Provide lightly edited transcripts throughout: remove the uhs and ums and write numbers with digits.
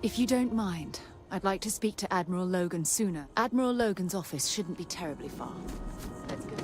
If you don't mind, I'd like to speak to Admiral Logan sooner. Admiral Logan's office shouldn't be terribly far. Let's go.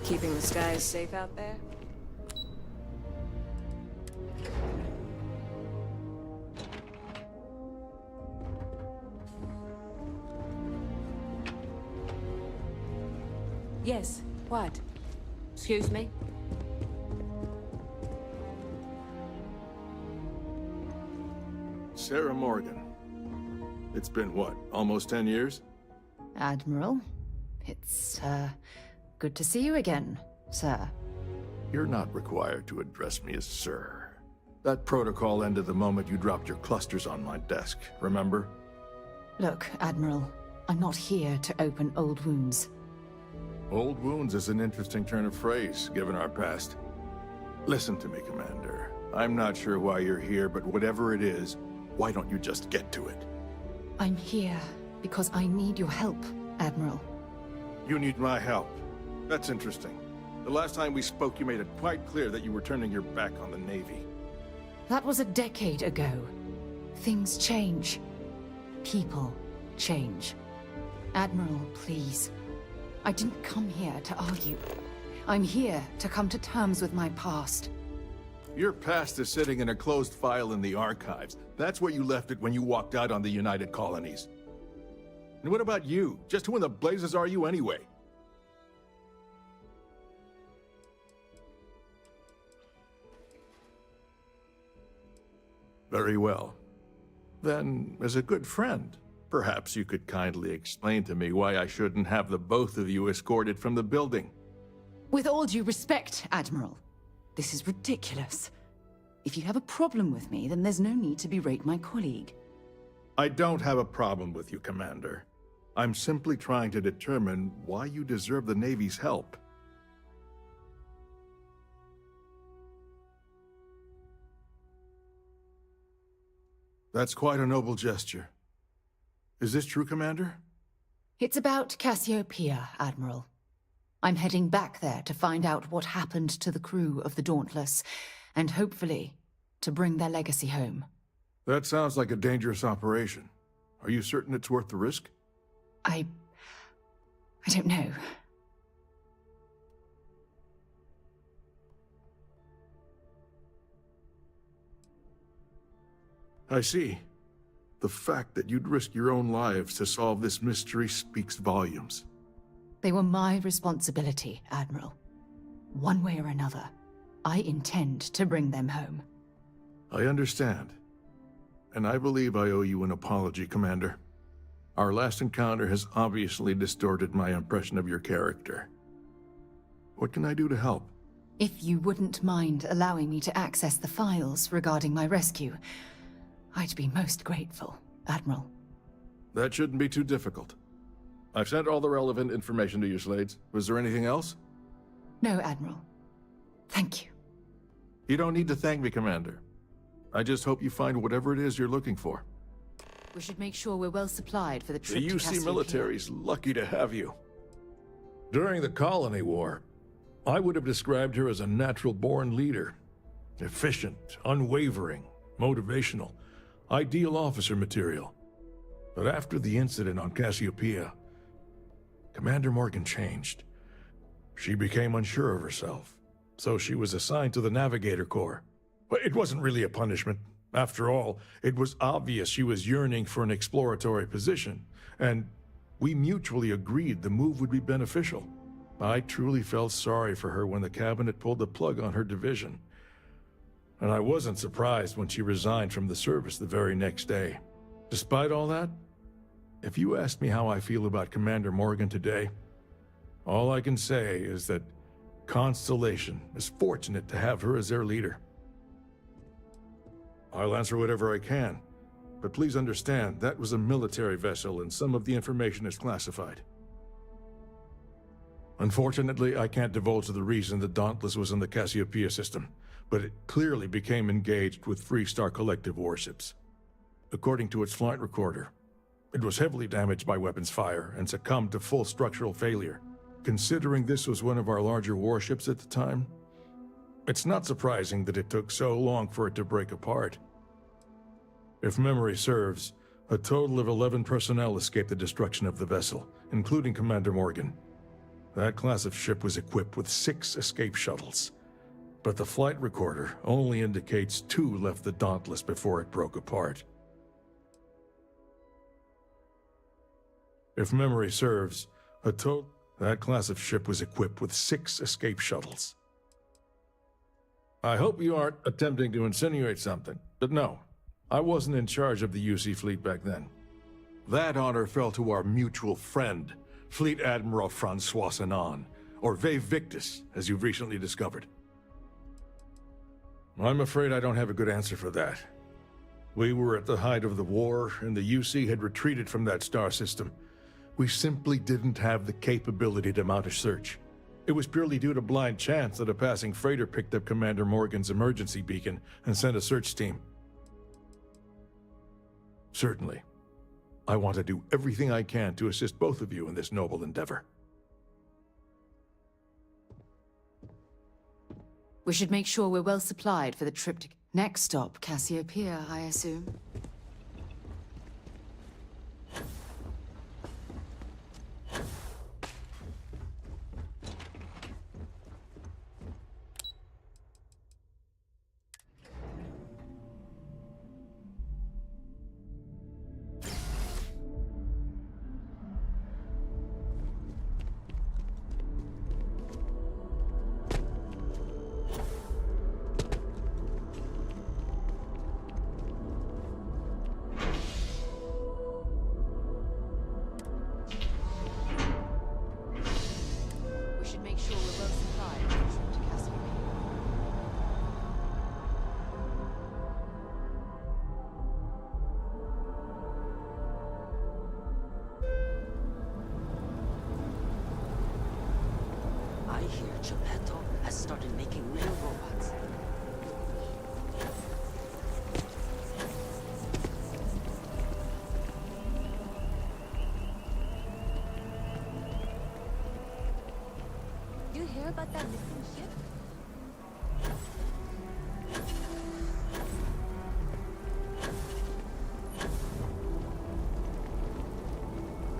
Keeping the skies safe out there? Yes, what? Excuse me? Sarah Morgan. It's been what, almost 10 years? Admiral, it's, good to see you again, sir. You're not required to address me as sir. That protocol ended the moment you dropped your clusters on my desk, remember? Look, Admiral, I'm not here to open old wounds. Old wounds is an interesting turn of phrase, given our past. Listen to me, Commander. I'm not sure why you're here, but whatever it is, why don't you just get to it? I'm here because I need your help, Admiral. You need my help. That's interesting. The last time we spoke, you made it quite clear that you were turning your back on the Navy. That was a decade ago. Things change. People change. Admiral, please. I didn't come here to argue. I'm here to come to terms with my past. Your past is sitting in a closed file in the archives. That's where you left it when you walked out on the United Colonies. And what about you? Just who in the blazes are you anyway? Very well. Then, as a good friend, perhaps you could kindly explain to me why I shouldn't have the both of you escorted from the building. With all due respect, Admiral, this is ridiculous. If you have a problem with me, then there's no need to berate my colleague. I don't have a problem with you, Commander. I'm simply trying to determine why you deserve the Navy's help. That's quite a noble gesture. Is this true, Commander? It's about Cassiopeia, Admiral. I'm heading back there to find out what happened to the crew of the Dauntless, and hopefully, to bring their legacy home. That sounds like a dangerous operation. Are you certain it's worth the risk? I don't know. I see. The fact that you'd risk your own lives to solve this mystery speaks volumes. They were my responsibility, Admiral. One way or another, I intend to bring them home. I understand. And I believe I owe you an apology, Commander. Our last encounter has obviously distorted my impression of your character. What can I do to help? If you wouldn't mind allowing me to access the files regarding my rescue, I'd be most grateful, Admiral. That shouldn't be too difficult. I've sent all the relevant information to you, Slades. Was there anything else? No, Admiral. Thank you. You don't need to thank me, Commander. I just hope you find whatever it is you're looking for. We should make sure we're well supplied for the trip The to UC Cassiopeia. military's lucky to have you. During the Colony War, I would have described her as a natural-born leader. Efficient, unwavering, motivational, ideal officer material. But after the incident on Cassiopeia, Commander Morgan changed. She became unsure of herself, so she was assigned to the Navigator Corps. But it wasn't really a punishment. After all, it was obvious she was yearning for an exploratory position, and we mutually agreed the move would be beneficial. I truly felt sorry for her when the cabinet pulled the plug on her division. and I wasn't surprised when she resigned from the service the very next day. Despite all that, if you ask me how I feel about Commander Morgan today, all I can say is that Constellation is fortunate to have her as their leader. I'll answer whatever I can, but please understand that was a military vessel and some of the information is classified. Unfortunately, I can't divulge the reason the Dauntless was in the Cassiopeia system, but it clearly became engaged with Freestar Collective warships. According to its flight recorder, it was heavily damaged by weapons fire and succumbed to full structural failure. Considering this was one of our larger warships at the time, it's not surprising that it took so long for it to break apart. If memory serves, a total of 11 personnel escaped the destruction of the vessel, including Commander Morgan. That class of ship was equipped with 6 escape shuttles, but the flight recorder only indicates 2 left the Dauntless before it broke apart. If memory serves, that class of ship was equipped with 6 escape shuttles. I hope you aren't attempting to insinuate something, but no, I wasn't in charge of the UC fleet back then. That honor fell to our mutual friend, Fleet Admiral Francois Sanon, or Ve Victus, as you've recently discovered. I'm afraid I don't have a good answer for that. We were at the height of the war, and the UC had retreated from that star system. We simply didn't have the capability to mount a search. It was purely due to blind chance that a passing freighter picked up Commander Morgan's emergency beacon and sent a search team. Certainly, I want to do everything I can to assist both of you in this noble endeavor. We should make sure we're well supplied for the trip to... Next stop, Cassiopeia, I assume. I hear Geppetto has started making real robots. You hear about that missing ship?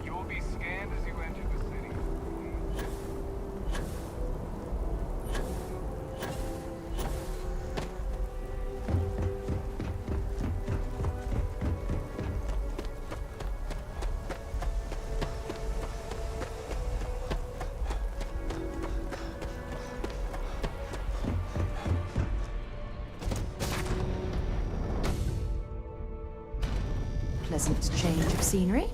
You will be scanned as you enter the city. Pleasant change of scenery.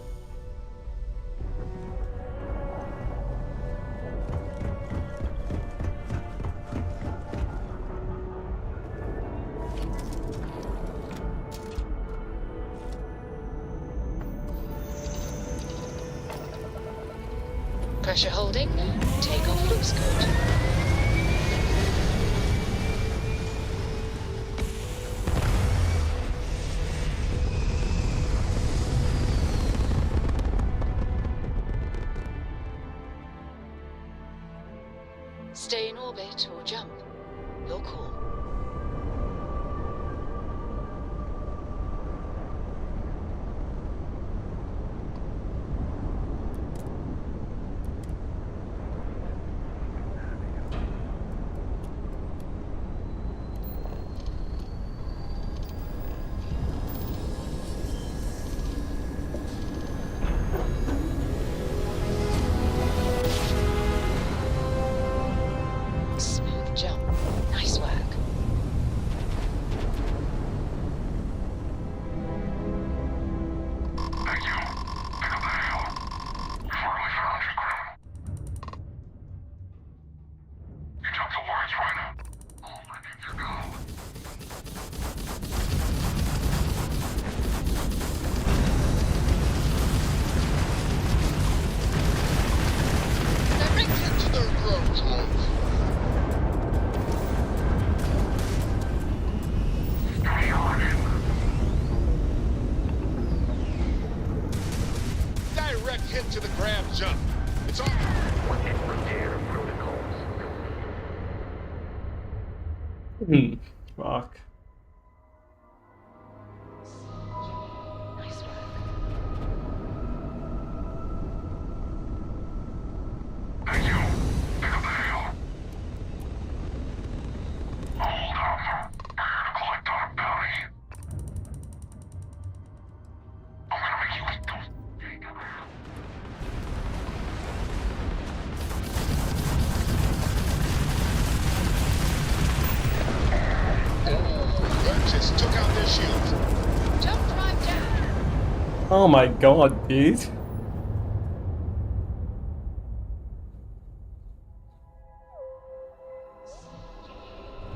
Pressure holding. Takeoff looks good. Stay in orbit or jump. Your call. Smooth jump. Nice work. Direct hit to the grab jump. It's on. Fuck. Just took out their shields. Jump drive down. Oh my god, dude.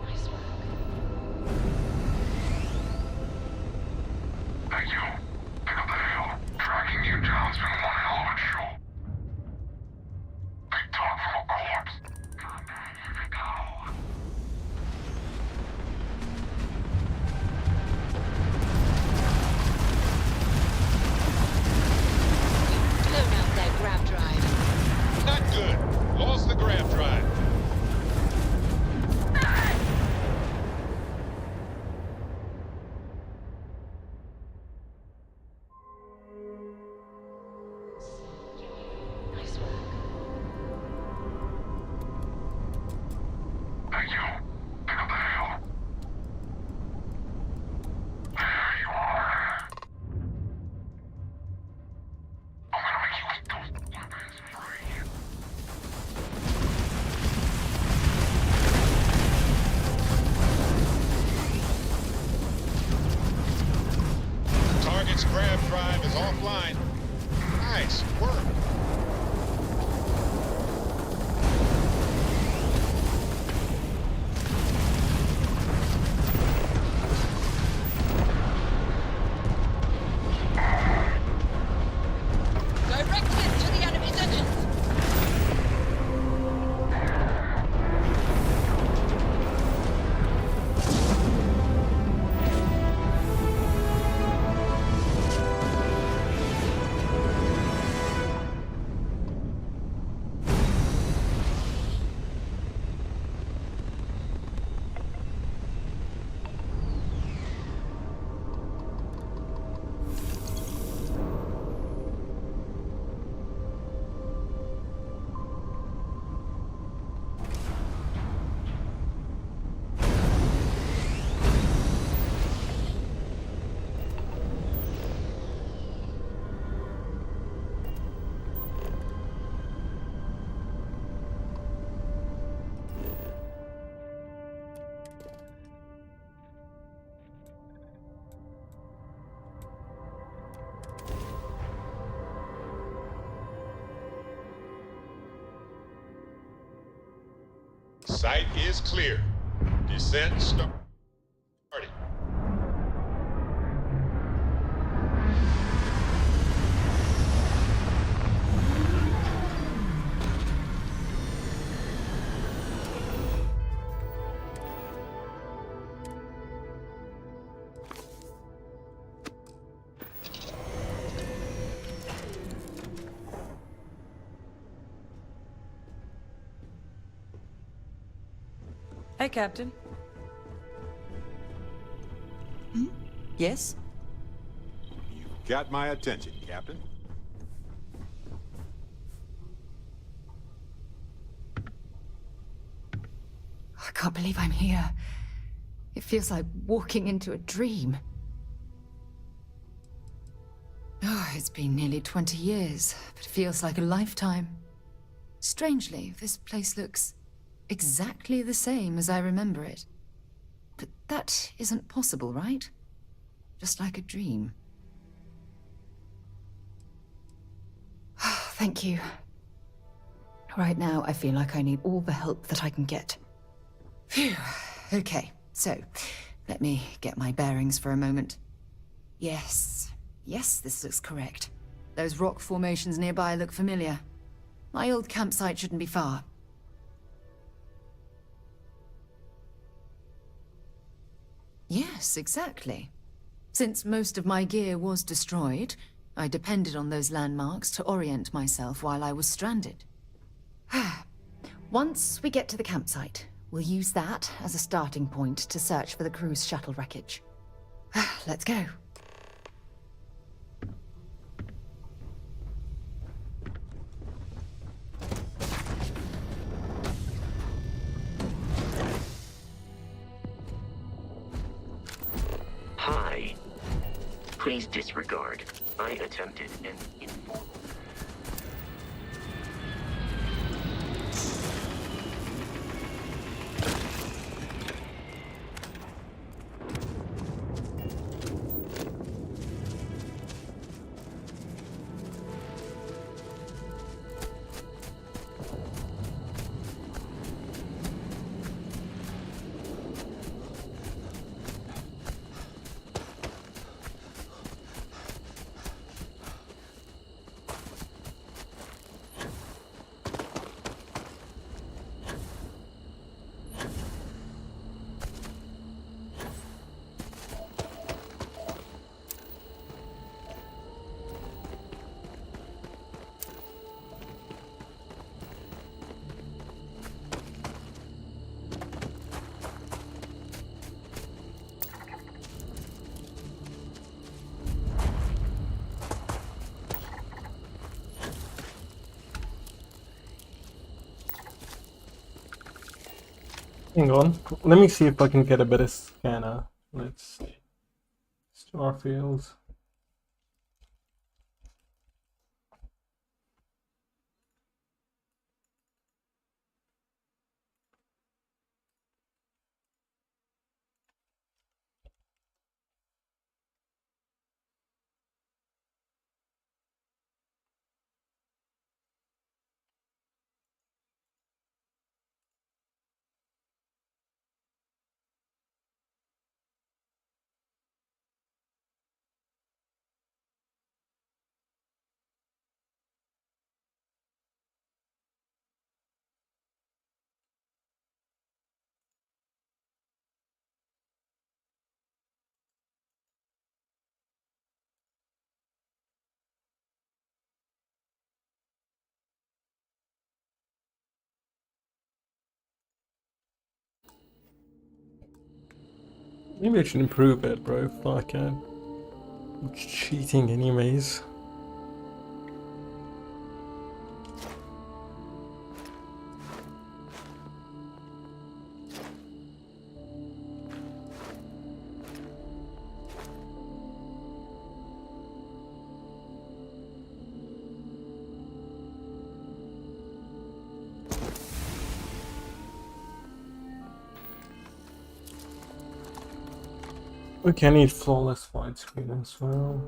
Nice work. Thank you. Pick up the hill. Tracking you down's been one hell of a show. Big talk from a corpse. Here we go. Blown out their grab drive. Not good. Lost the grab drive. Nice work. Thank you. Pick up the hill. There you are. I'm gonna make you eat those weapons free. Target's grab drive is offline. Nice work. Direct hit to the enemy's engines. Site is clear. Descent started. Hey, Captain. Yes? Got my attention, Captain. I can't believe I'm here. It feels like walking into a dream. Oh, it's been nearly 20 years, but it feels like a lifetime. Strangely, this place looks exactly the same as I remember it. But that isn't possible, right? Just like a dream. Thank you. Right now, I feel like I need all the help that I can get. Phew. Okay, so let me get my bearings for a moment. Yes, this looks correct. Those rock formations nearby look familiar. My old campsite shouldn't be far. Yes, exactly. Since most of my gear was destroyed, I depended on those landmarks to orient myself while I was stranded. Once we get to the campsite, we'll use that as a starting point to search for the cruise shuttle wreckage. Let's go. Hi. Please disregard. I attempted an informal. Hang on. Let me see if I can get a better scanner. Let's see. Starfield. Maybe I should improve it, bro, if I can. It's cheating anyways. Okay, I need flawless widescreen as well.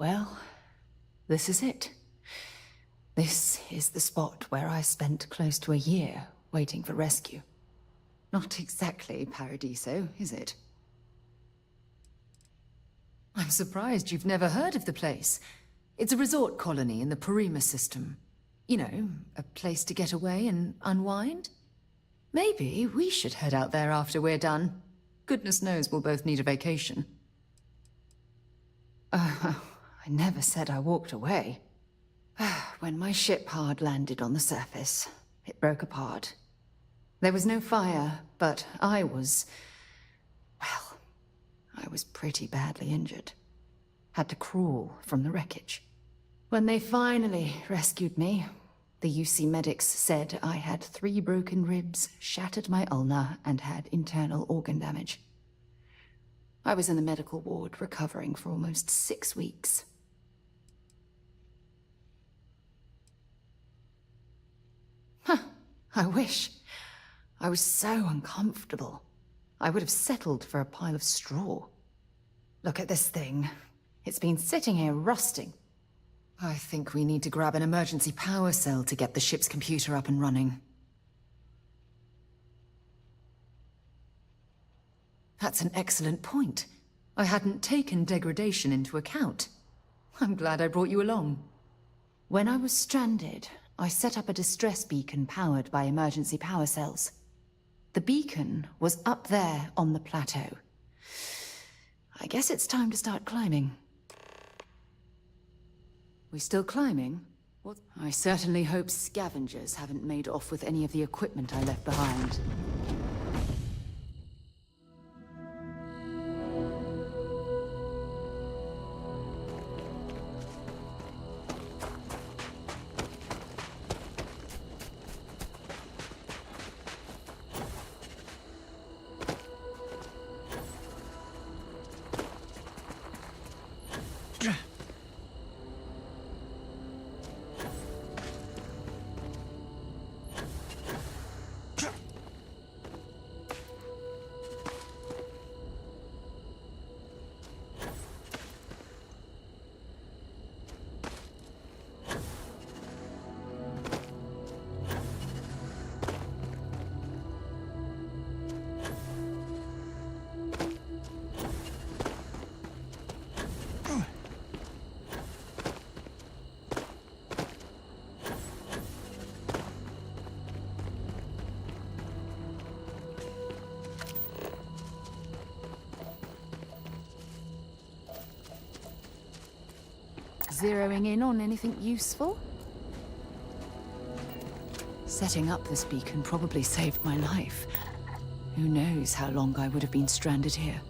Well, this is it. This is the spot where I spent close to a year waiting for rescue. Not exactly Paradiso, is it? I'm surprised you've never heard of the place. It's a resort colony in the Parima system. You know, a place to get away and unwind. Maybe we should head out there after we're done. Goodness knows we'll both need a vacation. I never said I walked away. When my ship hard landed on the surface, it broke apart. There was no fire, but I was pretty badly injured. Had to crawl from the wreckage. When they finally rescued me, the UC medics said I had 3 broken ribs, shattered my ulna, and had internal organ damage. I was in the medical ward recovering for almost 6 weeks. I wish. I was so uncomfortable. I would have settled for a pile of straw. Look at this thing. It's been sitting here rusting. I think we need to grab an emergency power cell to get the ship's computer up and running. That's an excellent point. I hadn't taken degradation into account. I'm glad I brought you along. When I was stranded, I set up a distress beacon powered by emergency power cells. The beacon was up there on the plateau. I guess it's time to start climbing. We still climbing? What? I certainly hope scavengers haven't made off with any of the equipment I left behind. Zeroing in on anything useful? Setting up this beacon probably saved my life. Who knows how long I would have been stranded here.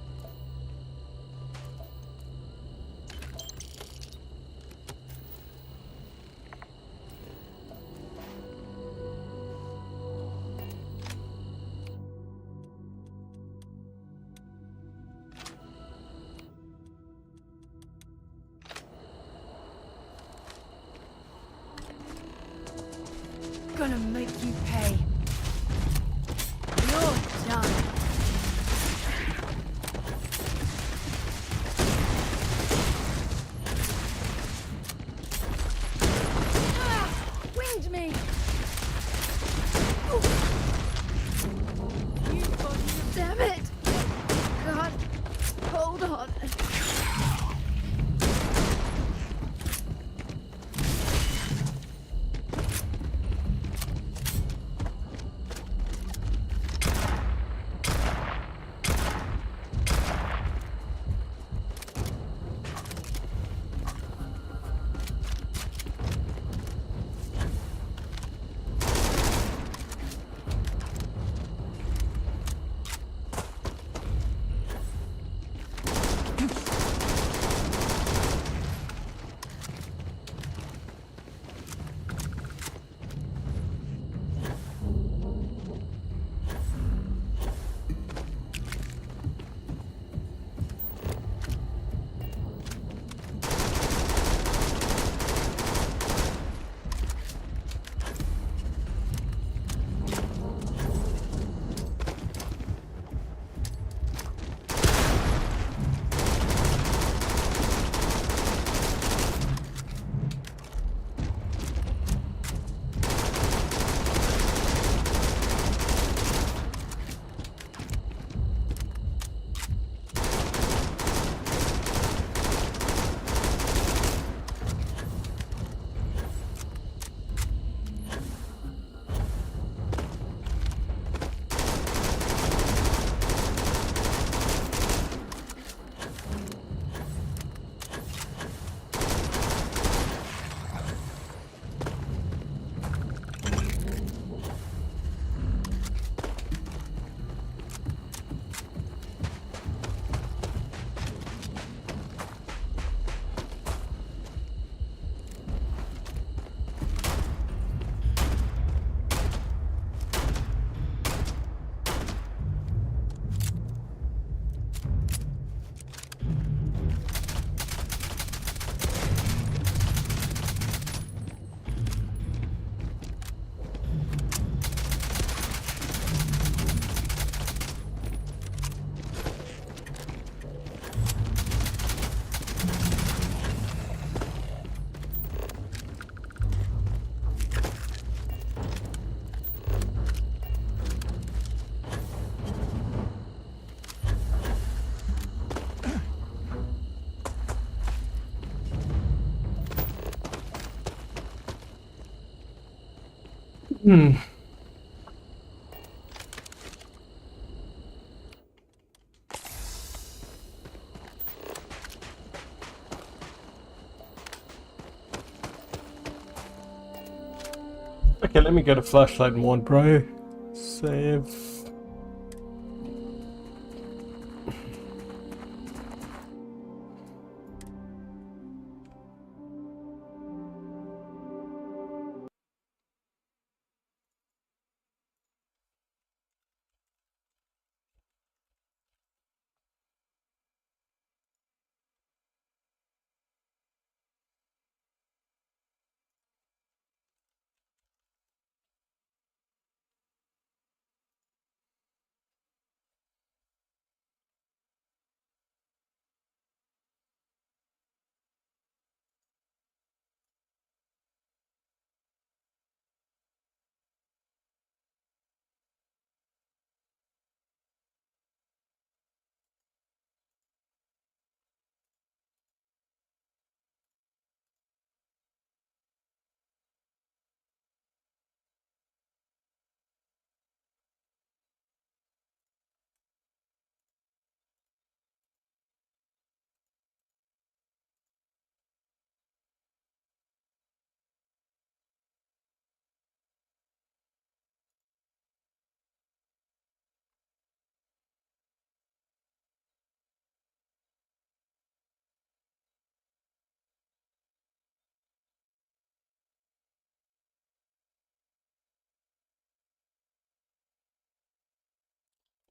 Gonna make you pay. You're done. Hmm. Okay, let me get a flashlight mod, bro. Save.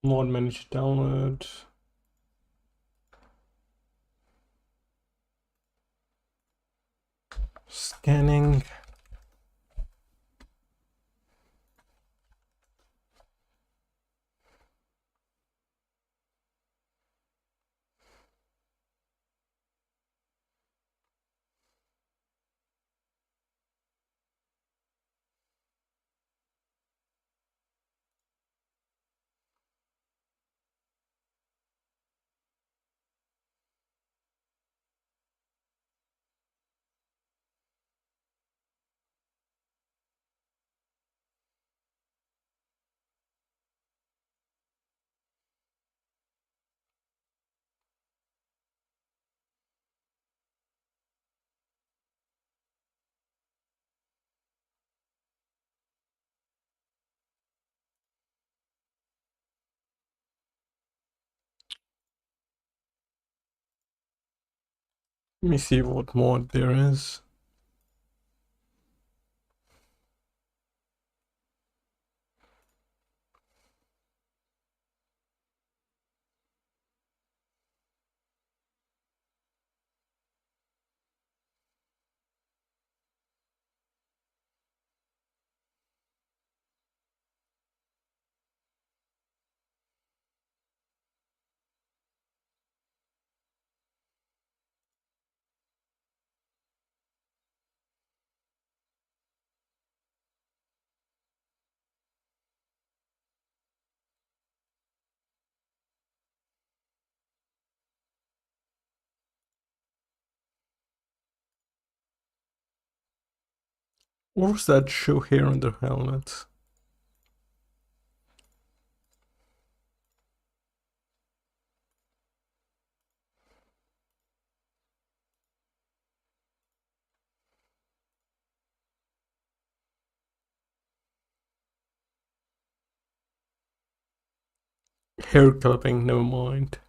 Mod manager download. Scanning. Let me see what mod there is. What was that show here on the helmet? Hair clipping, never mind.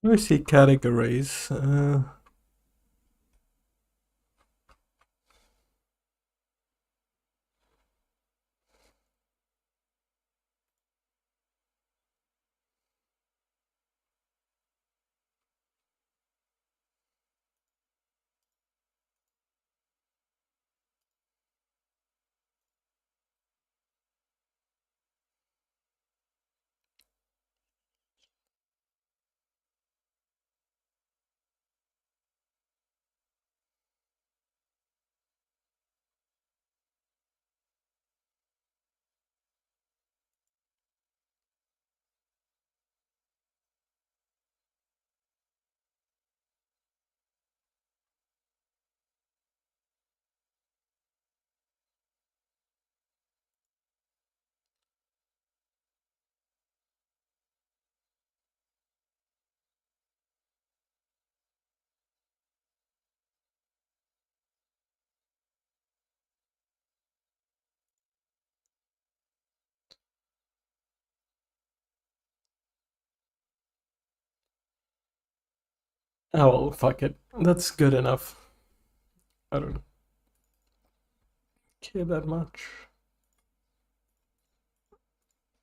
Let me see categories. Oh well, fuck it. That's good enough. I don't care that much.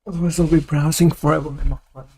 Otherwise, I'll be browsing forever and not playing.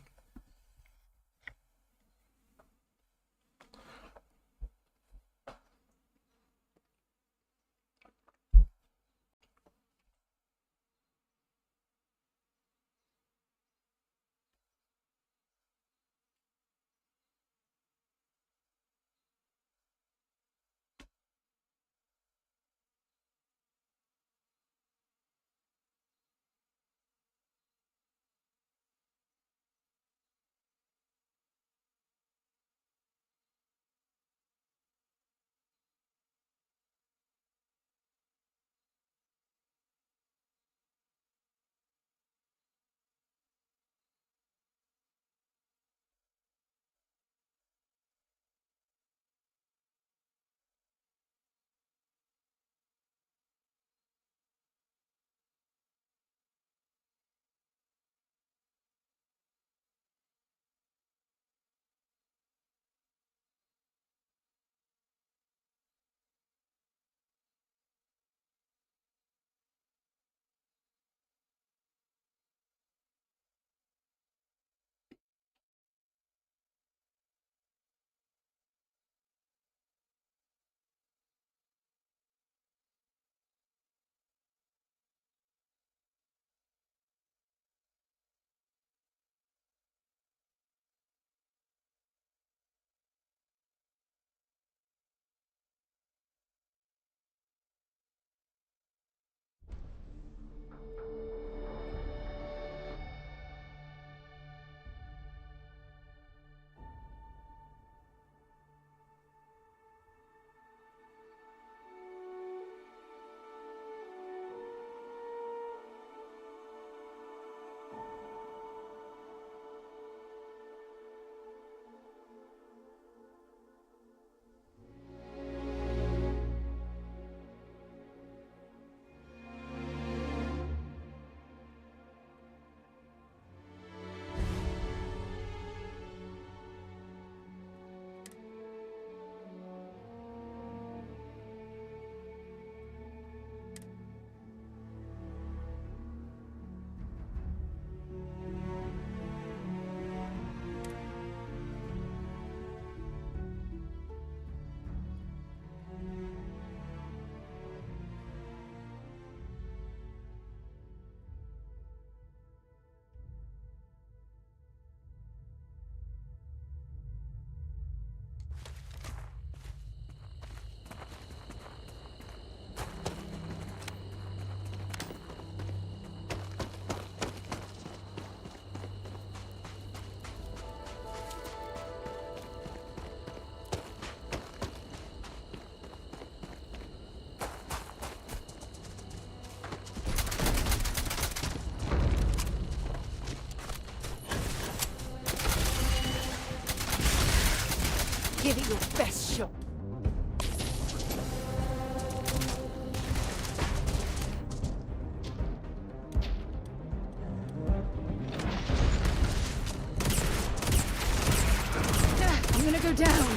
down.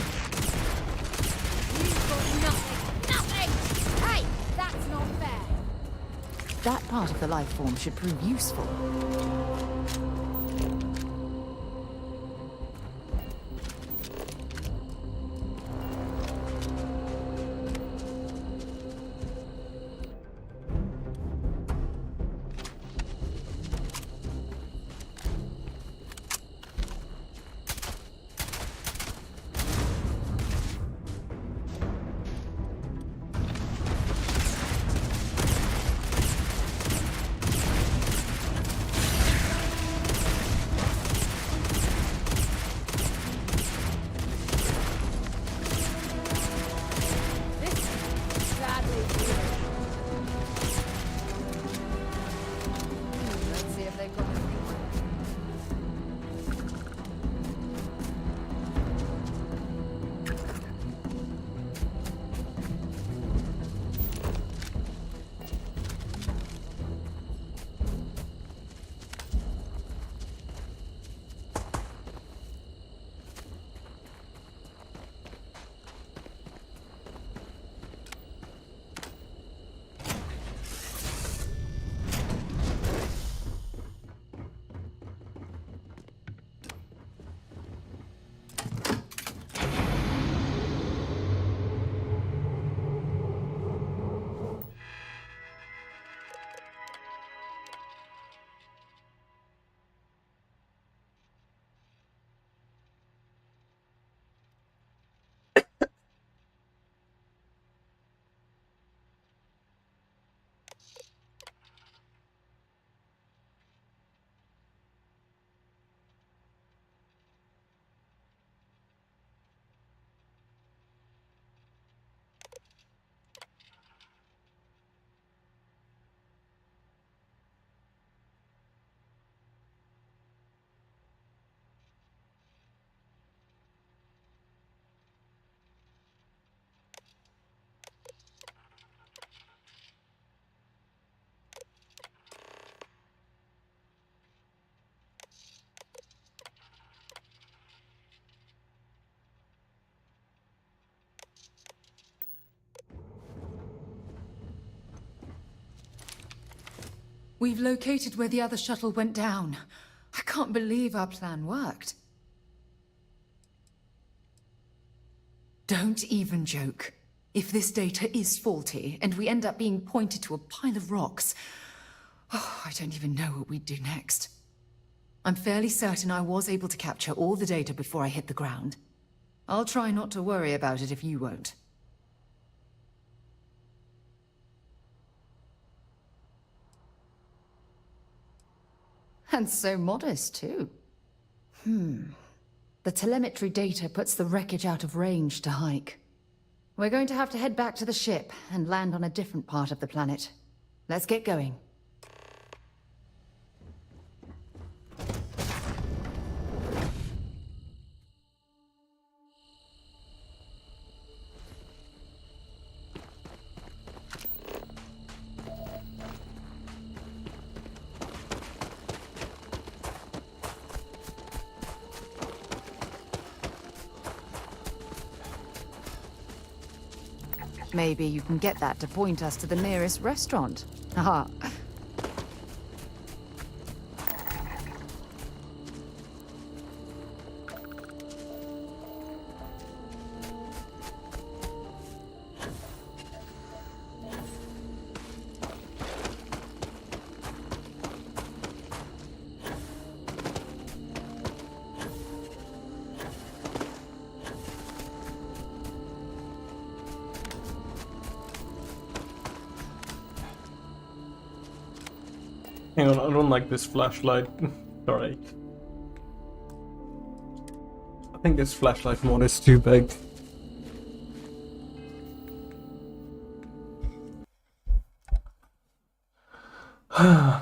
You've got nothing. Nothing! Hey, that's not fair. That part of the life form should prove useful. Sadly weird. Let's see if they've got anything. We've located where the other shuttle went down. I can't believe our plan worked. Don't even joke. If this data is faulty, and we end up being pointed to a pile of rocks, I don't even know what we'd do next. I'm fairly certain I was able to capture all the data before I hit the ground. I'll try not to worry about it if you won't. And so modest, too. The telemetry data puts the wreckage out of range to hike. We're going to have to head back to the ship and land on a different part of the planet. Let's get going. Maybe you can get that to point us to the nearest restaurant. Haha. Hang on, I don't like this flashlight. Sorry. I think this flashlight mode is too big.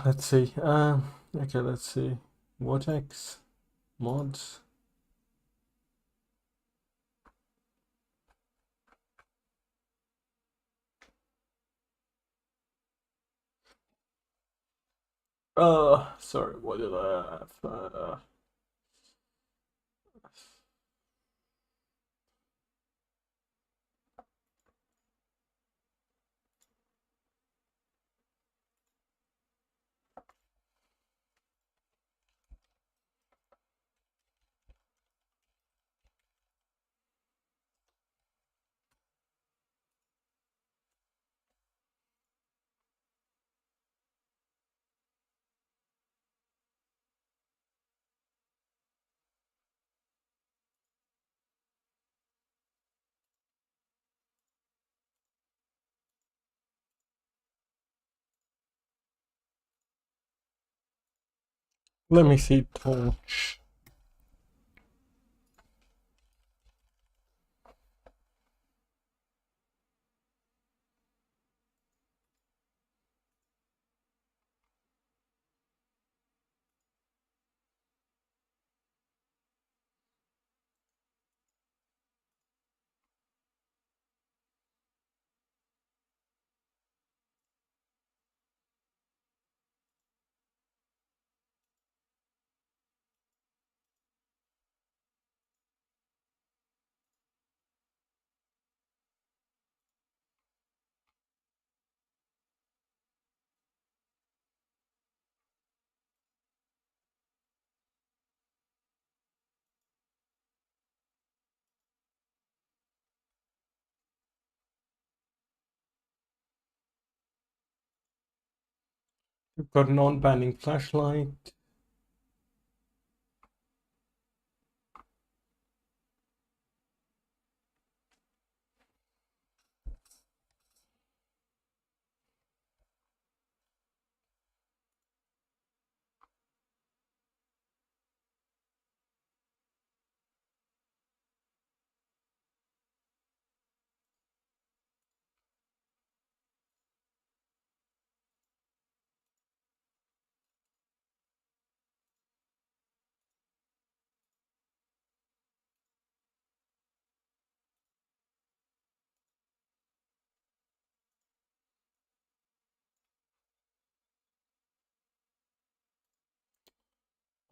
Let's see. Okay, let's see. Vortex mods. Sorry, what did I have? Let me see torch. We've got non-banning flashlight.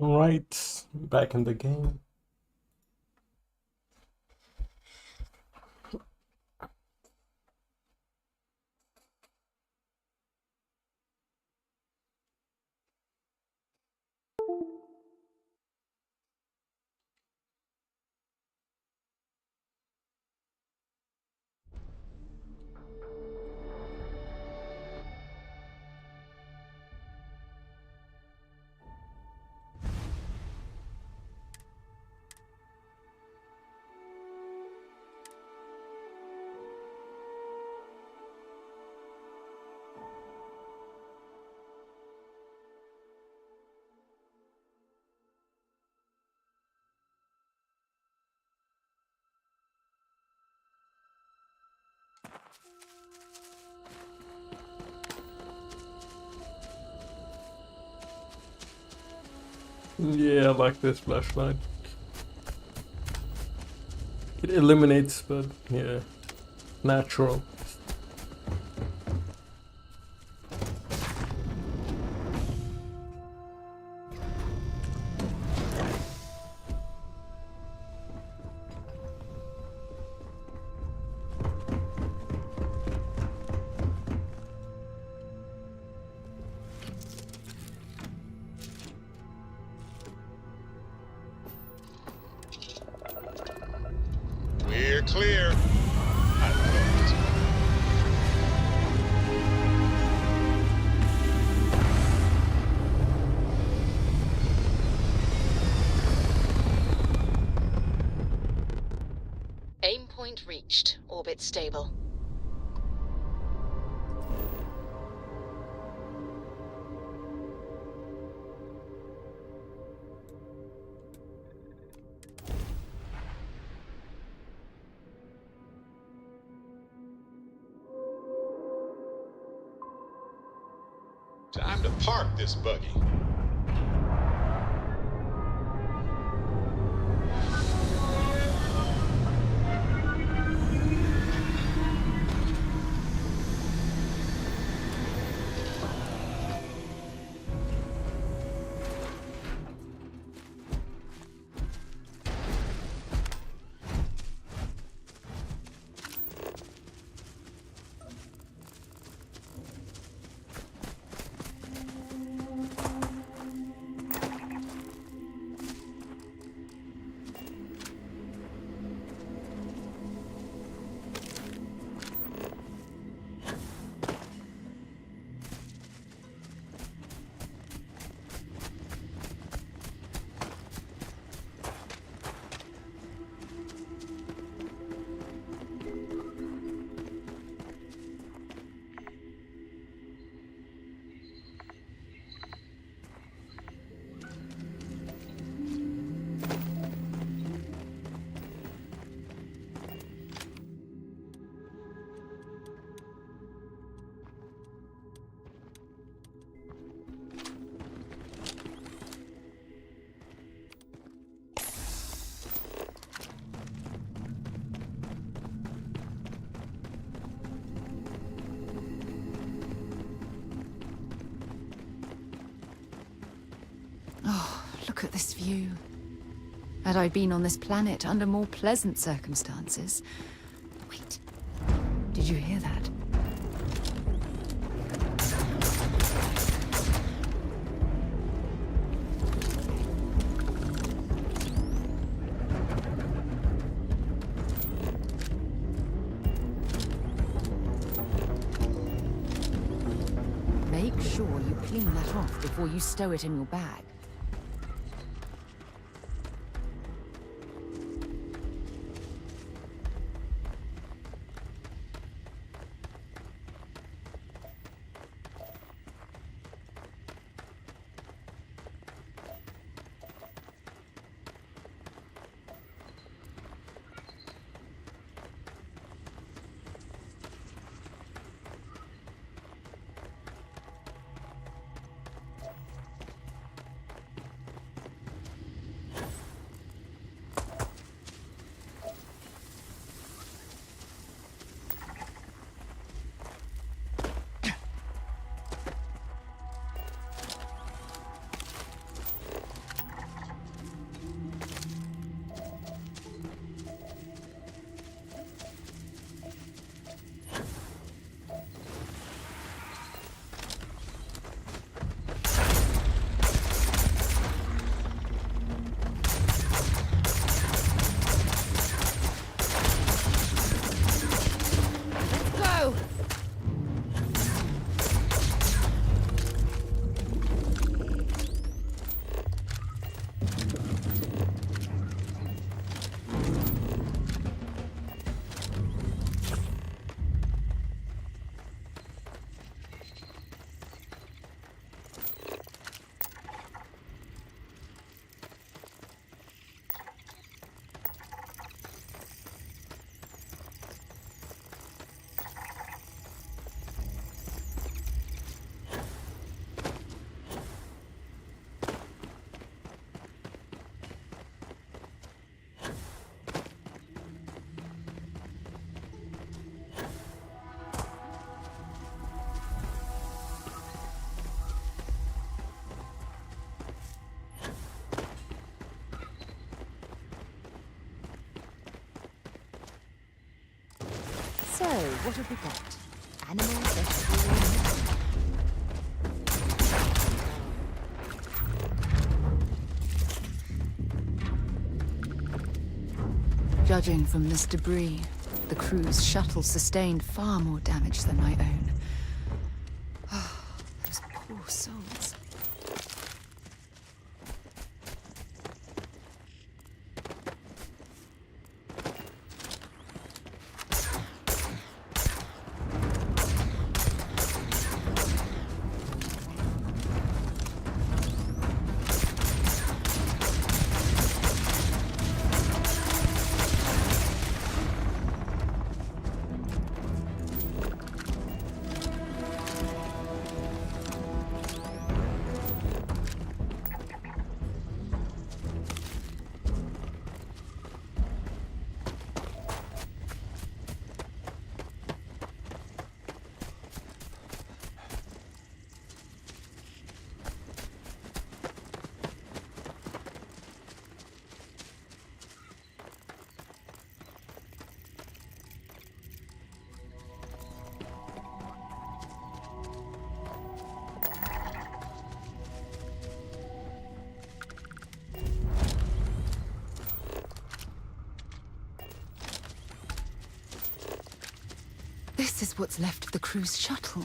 Alright, back in the game. Yeah, I like this flashlight. It illuminates, but yeah, natural. We're clear. I love this. Aim point reached. Orbit stable. Time to park this buggy. Look at this view. Had I been on this planet under more pleasant circumstances... Wait. Did you hear that? Make sure you clean that off before you stow it in your bag. So, what have we got? Animal, vegetable, Judging from this debris, the crew's shuttle sustained far more damage than my own. Oh, those poor souls. This is what's left of the crew's shuttle.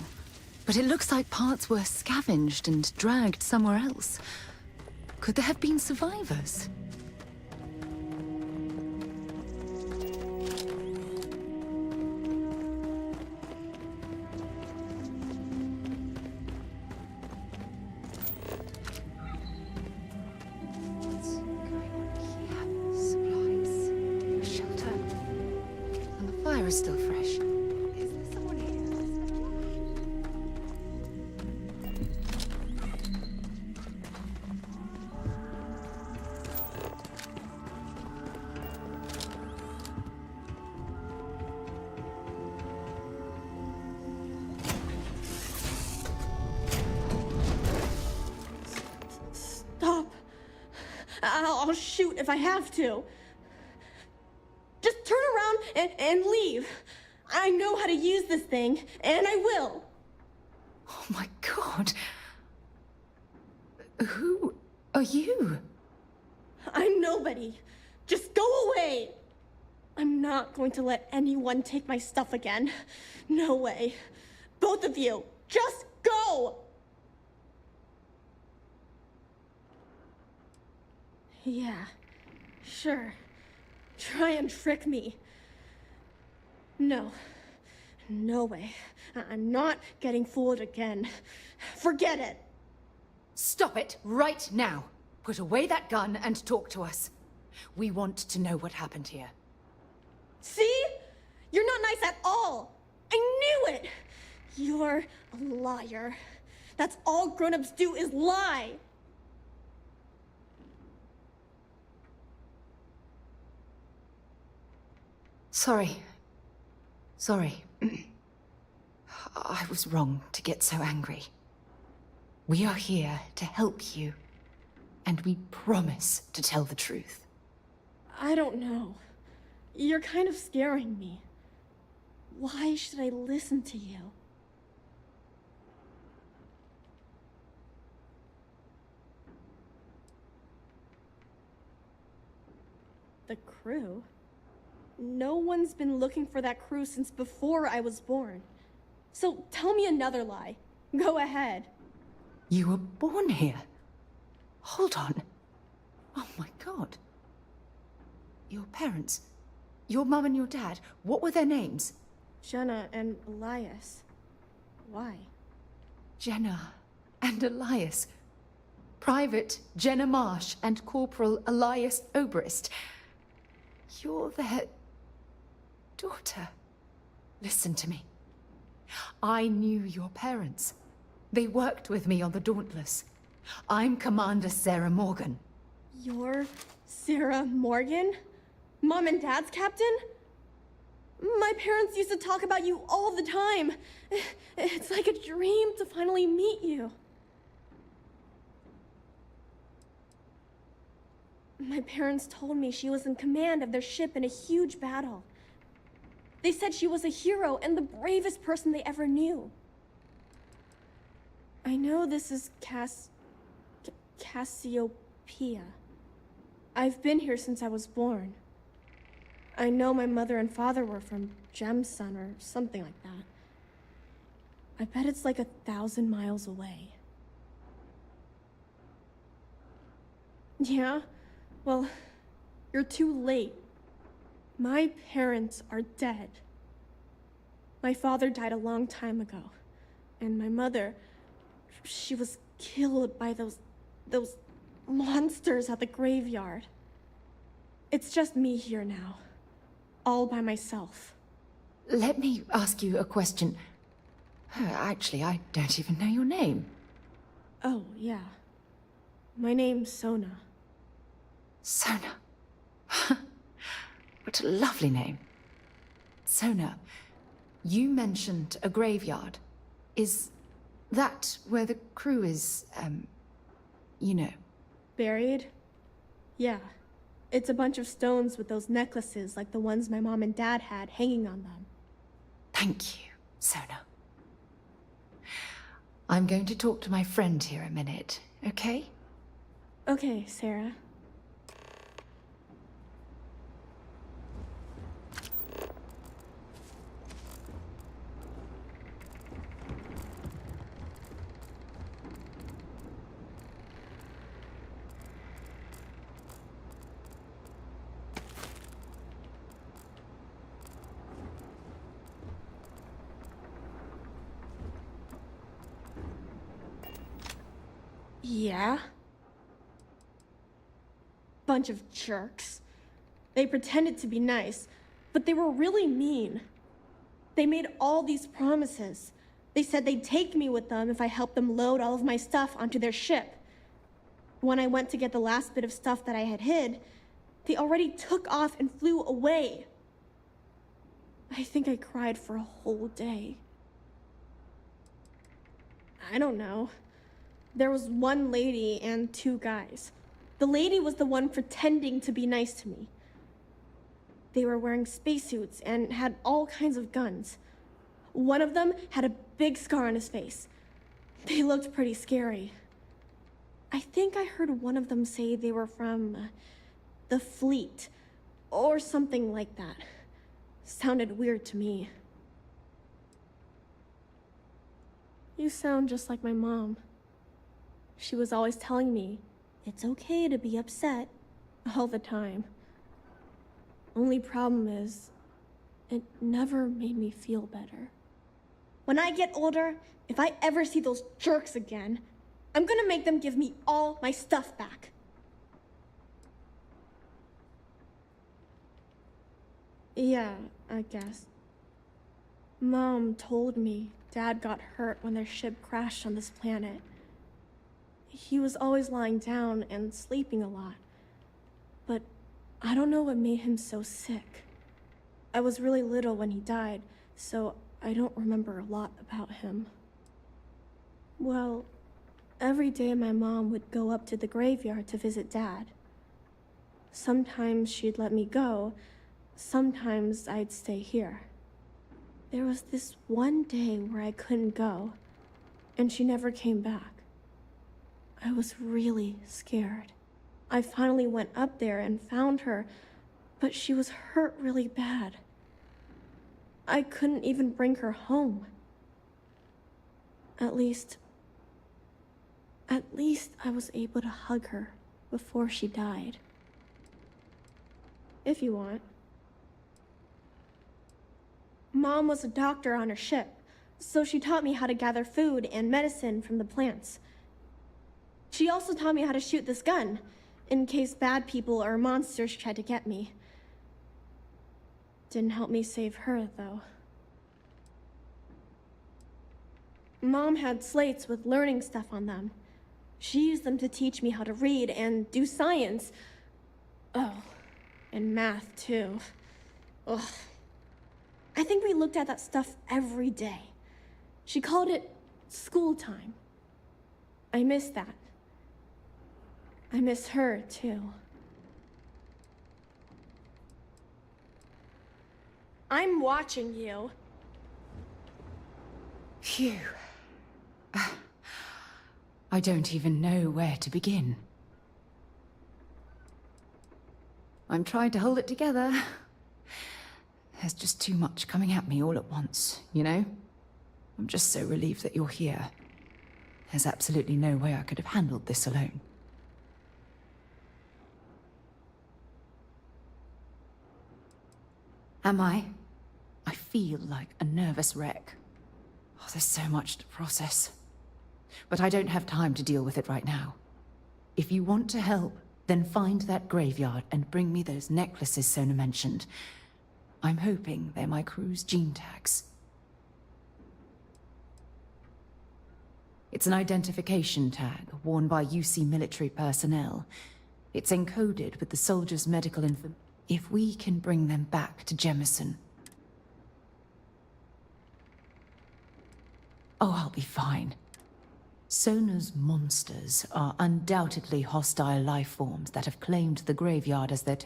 But it looks like parts were scavenged and dragged somewhere else. Could there have been survivors? What's going on here? Supplies, shelter, and the fire is still fresh. Is there someone here? Stop. I'll shoot if I have to. Just turn around and leave. I know how to use this thing, and I will. Oh my god. Who are you? I'm nobody. Just go away. I'm not going to let anyone take my stuff again. No way. Both of you, just go! Yeah, sure. Try and trick me. No. No way. I'm not getting fooled again. Forget it. Stop it right now. Put away that gun and talk to us. We want to know what happened here. See? You're not nice at all. I knew it. You're a liar. That's all grown-ups do is lie. Sorry. I was wrong to get so angry. We are here to help you, and we promise to tell the truth. I don't know. You're kind of scaring me. Why should I listen to you? The crew? No one's been looking for that crew since before I was born. So tell me another lie. Go ahead. You were born here? Hold on. Oh my god. Your parents, your mum and your dad, what were their names? Jenna and Elias. Why? Jenna and Elias. Private Jenna Marsh and Corporal Elias Obrist. You're their daughter. Listen to me. I knew your parents. They worked with me on the Dauntless. I'm Commander Sarah Morgan. You're Sarah Morgan? Mom and Dad's captain? My parents used to talk about you all the time. It's like a dream to finally meet you. My parents told me she was in command of their ship in a huge battle. They said she was a hero and the bravest person they ever knew. I know this is Cassiopeia. I've been here since I was born. I know my mother and father were from Gemsun or something like that. I bet it's like 1,000 miles away. Yeah? Well, you're too late. My parents are dead. My father died a long time ago. And my mother, she was killed by those monsters at the graveyard. It's just me here now. All by myself. Let me ask you a question. Actually, I don't even know your name. Oh, yeah. My name's Sona. Sona. What a lovely name. Sona, you mentioned a graveyard. Is that where the crew is, you know? Buried? Yeah. It's a bunch of stones with those necklaces like the ones my mom and dad had hanging on them. Thank you, Sona. I'm going to talk to my friend here a minute, okay? Okay, Sarah. Yeah? Bunch of jerks. They pretended to be nice, but they were really mean. They made all these promises. They said they'd take me with them if I helped them load all of my stuff onto their ship. When I went to get the last bit of stuff that I had hid, they already took off and flew away. I think I cried for a whole day. I don't know. There was one lady and 2 guys. The lady was the one pretending to be nice to me. They were wearing spacesuits and had all kinds of guns. One of them had a big scar on his face. They looked pretty scary. I think I heard one of them say they were from the fleet, or something like that. Sounded weird to me. You sound just like my mom. She was always telling me, it's okay to be upset, all the time. Only problem is, it never made me feel better. When I get older, if I ever see those jerks again, I'm gonna make them give me all my stuff back. Yeah, I guess. Mom told me Dad got hurt when their ship crashed on this planet. He was always lying down and sleeping a lot. But I don't know what made him so sick. I was really little when he died, so I don't remember a lot about him. Well, every day my mom would go up to the graveyard to visit Dad. Sometimes she'd let me go, sometimes I'd stay here. There was this one day where I couldn't go, and she never came back. I was really scared. I finally went up there and found her, but she was hurt really bad. I couldn't even bring her home. At least I was able to hug her before she died. If you want. Mom was a doctor on her ship, so she taught me how to gather food and medicine from the plants. She also taught me how to shoot this gun, in case bad people or monsters tried to get me. Didn't help me save her, though. Mom had slates with learning stuff on them. She used them to teach me how to read and do science. Oh, and math, too. Ugh. I think we looked at that stuff every day. She called it school time. I miss that. I miss her, too. I'm watching you. Phew. I don't even know where to begin. I'm trying to hold it together. There's just too much coming at me all at once, you know? I'm just so relieved that you're here. There's absolutely no way I could have handled this alone. Am I? I feel like a nervous wreck. Oh, there's so much to process. But I don't have time to deal with it right now. If you want to help, then find that graveyard and bring me those necklaces Sona mentioned. I'm hoping they're my crew's gene tags. It's an identification tag worn by UC military personnel. It's encoded with the soldiers' medical info. If we can bring them back to Jemison... Oh, I'll be fine. Sona's monsters are undoubtedly hostile life forms that have claimed the graveyard as their...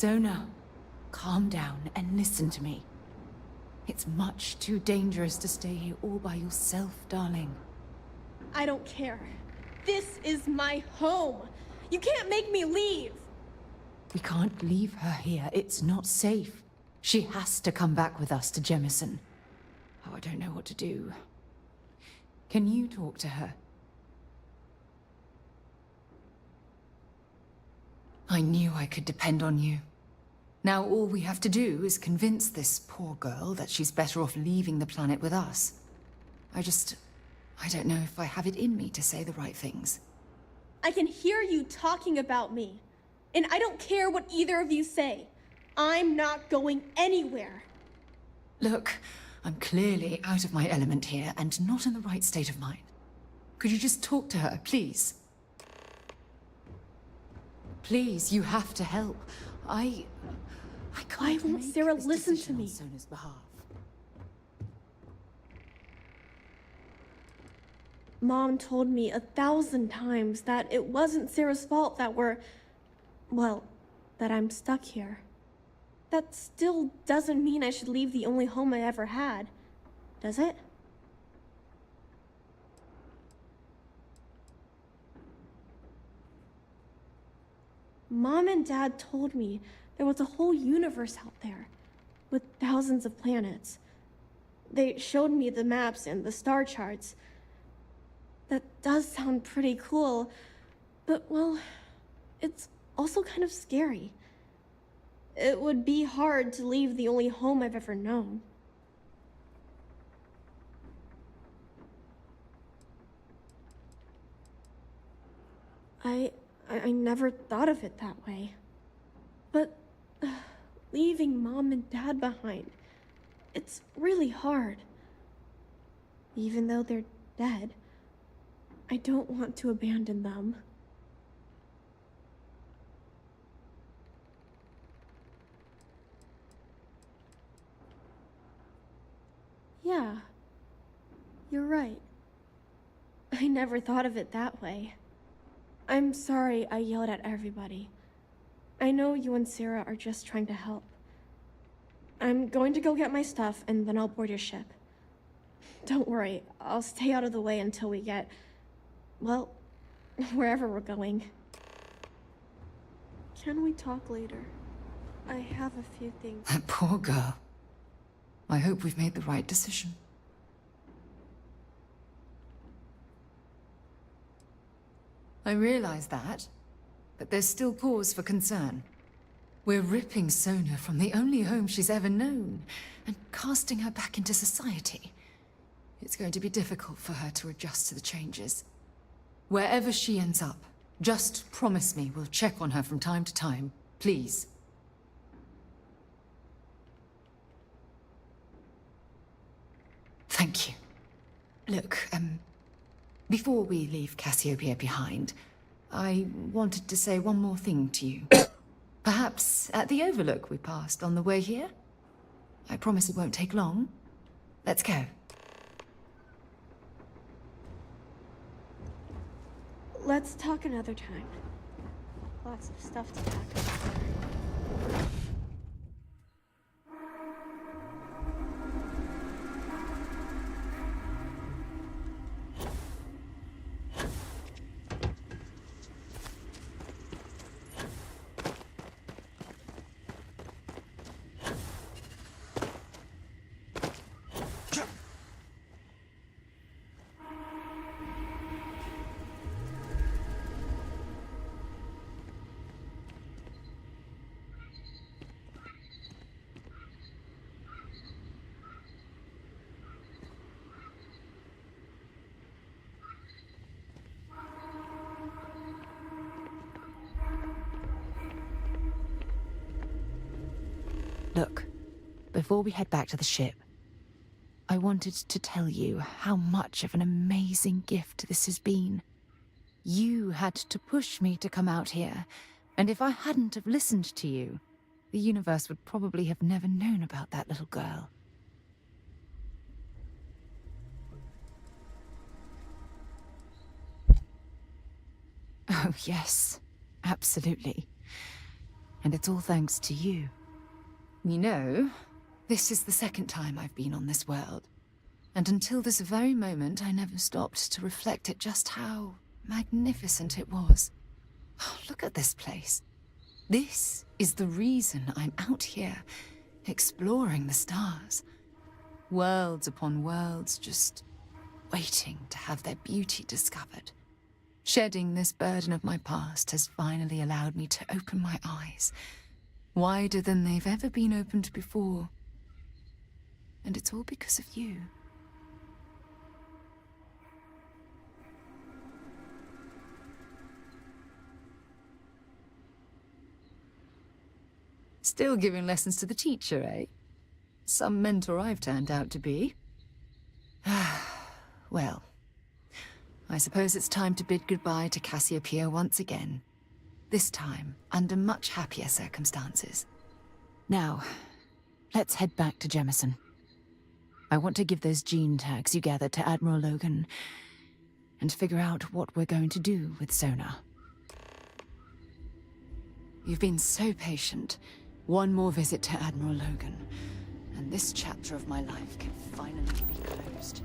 Sona, calm down and listen to me. It's much too dangerous to stay here all by yourself, darling. I don't care. This is my home. You can't make me leave. We can't leave her here. It's not safe. She has to come back with us to Jemison. Oh, I don't know what to do. Can you talk to her? I knew I could depend on you. Now all we have to do is convince this poor girl that she's better off leaving the planet with us. I don't know if I have it in me to say the right things. I can hear you talking about me. And I don't care what either of you say. I'm not going anywhere. Look, I'm clearly out of my element here and not in the right state of mind. Could you just talk to her, please? Please, you have to help. I can't. Why won't make Sarah this listen to decision me? on Sona's behalf. Mom told me 1,000 times that it wasn't Sarah's fault that that I'm stuck here. That still doesn't mean I should leave the only home I ever had, does it? Mom and Dad told me there was a whole universe out there, with thousands of planets. They showed me the maps and the star charts. That does sound pretty cool, but well, it's also kind of scary. It would be hard to leave the only home I've ever known. I never thought of it that way. But leaving Mom and Dad behind, it's really hard. Even though they're dead, I don't want to abandon them. Yeah, you're right. I never thought of it that way. I'm sorry I yelled at everybody. I know you and Sarah are just trying to help. I'm going to go get my stuff and then I'll board your ship. Don't worry, I'll stay out of the way until we get, well, wherever we're going. Can we talk later? I have a few things. That poor girl. I hope we've made the right decision. I realize that, but there's still cause for concern. We're ripping Sona from the only home she's ever known and casting her back into society. It's going to be difficult for her to adjust to the changes. Wherever she ends up, just promise me we'll check on her from time to time, please. Thank you. Look, before we leave Cassiopeia behind, I wanted to say one more thing to you. Perhaps at the overlook we passed on the way here? I promise it won't take long. Let's go. Let's talk another time. Lots of stuff to talk about. Look, before we head back to the ship, I wanted to tell you how much of an amazing gift this has been. You had to push me to come out here, and if I hadn't have listened to you, the universe would probably have never known about that little girl. Oh, yes, absolutely. And it's all thanks to you. You know, this is the second time I've been on this world. And until this very moment, I never stopped to reflect at just how magnificent it was. Oh, look at this place. This is the reason I'm out here, exploring the stars. Worlds upon worlds, just waiting to have their beauty discovered. Shedding this burden of my past has finally allowed me to open my eyes, wider than they've ever been opened before. And it's all because of you. Still giving lessons to the teacher, eh? Some mentor I've turned out to be. Well, I suppose it's time to bid goodbye to Cassiopeia once again. This time, under much happier circumstances. Now, let's head back to Jemison. I want to give those gene tags you gathered to Admiral Logan, and figure out what we're going to do with Sona. You've been so patient. One more visit to Admiral Logan, and this chapter of my life can finally be closed.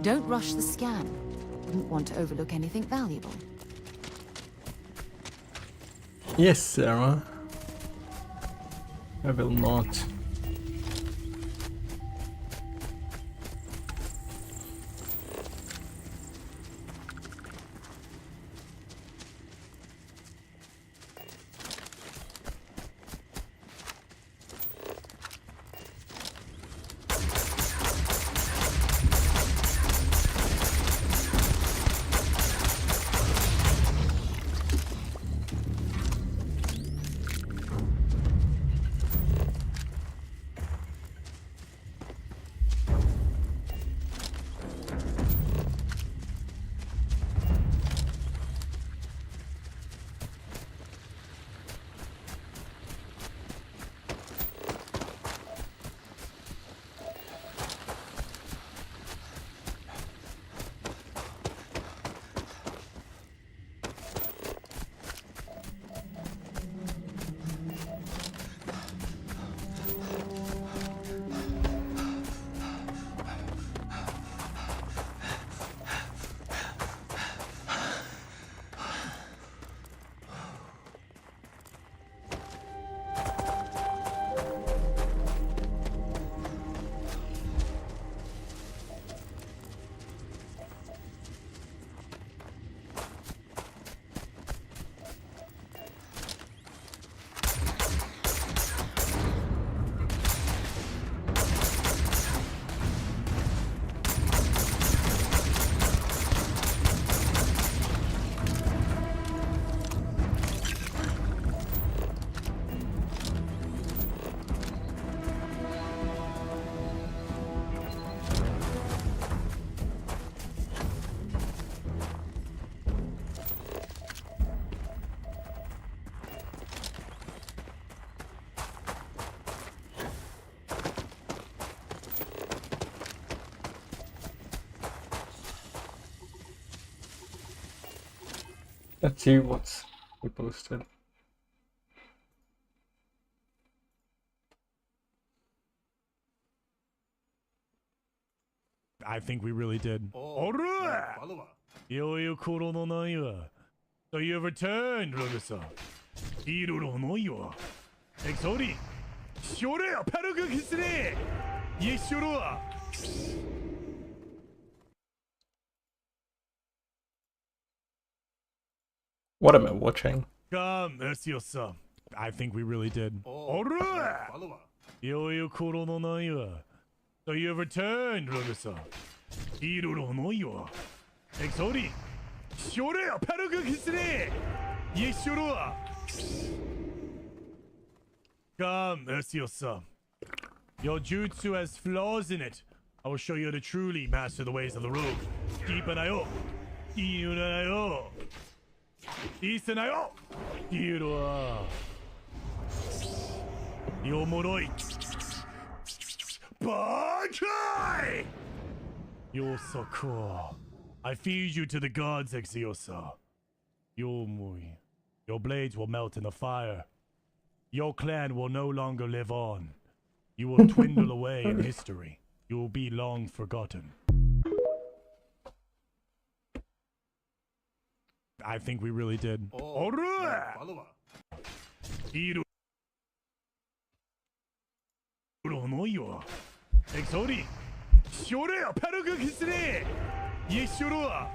Don't rush the scan. Wouldn't want to overlook anything valuable. Yes, Sarah. I will not. Let's see what's we posted. I think we really did. Alright! So you have returned, Rogusa. Exori. Shore, Paragu Kisne. Yeshurua. What am I watching? Come, Ersiosa. I think we really did. Alright! So you have returned, Rogusa. Exori. Shore, Paragu Kisne. Yeshurua. Come, Ersiosa. Your jutsu has flaws in it. I will show you how to truly master the ways of the rogue. Keep an eye out. Keep an eye out. Keep an eye out. Yomoroi. Bankai! You're so cool. I feed you to the gods, Exiosa. Yomoi. Your blades will melt in the fire. Your clan will no longer live on. You will dwindle away in history. You will be long forgotten. I think we really did. Alright! Exori! Shore, Paragu Kisne! Yeshurua!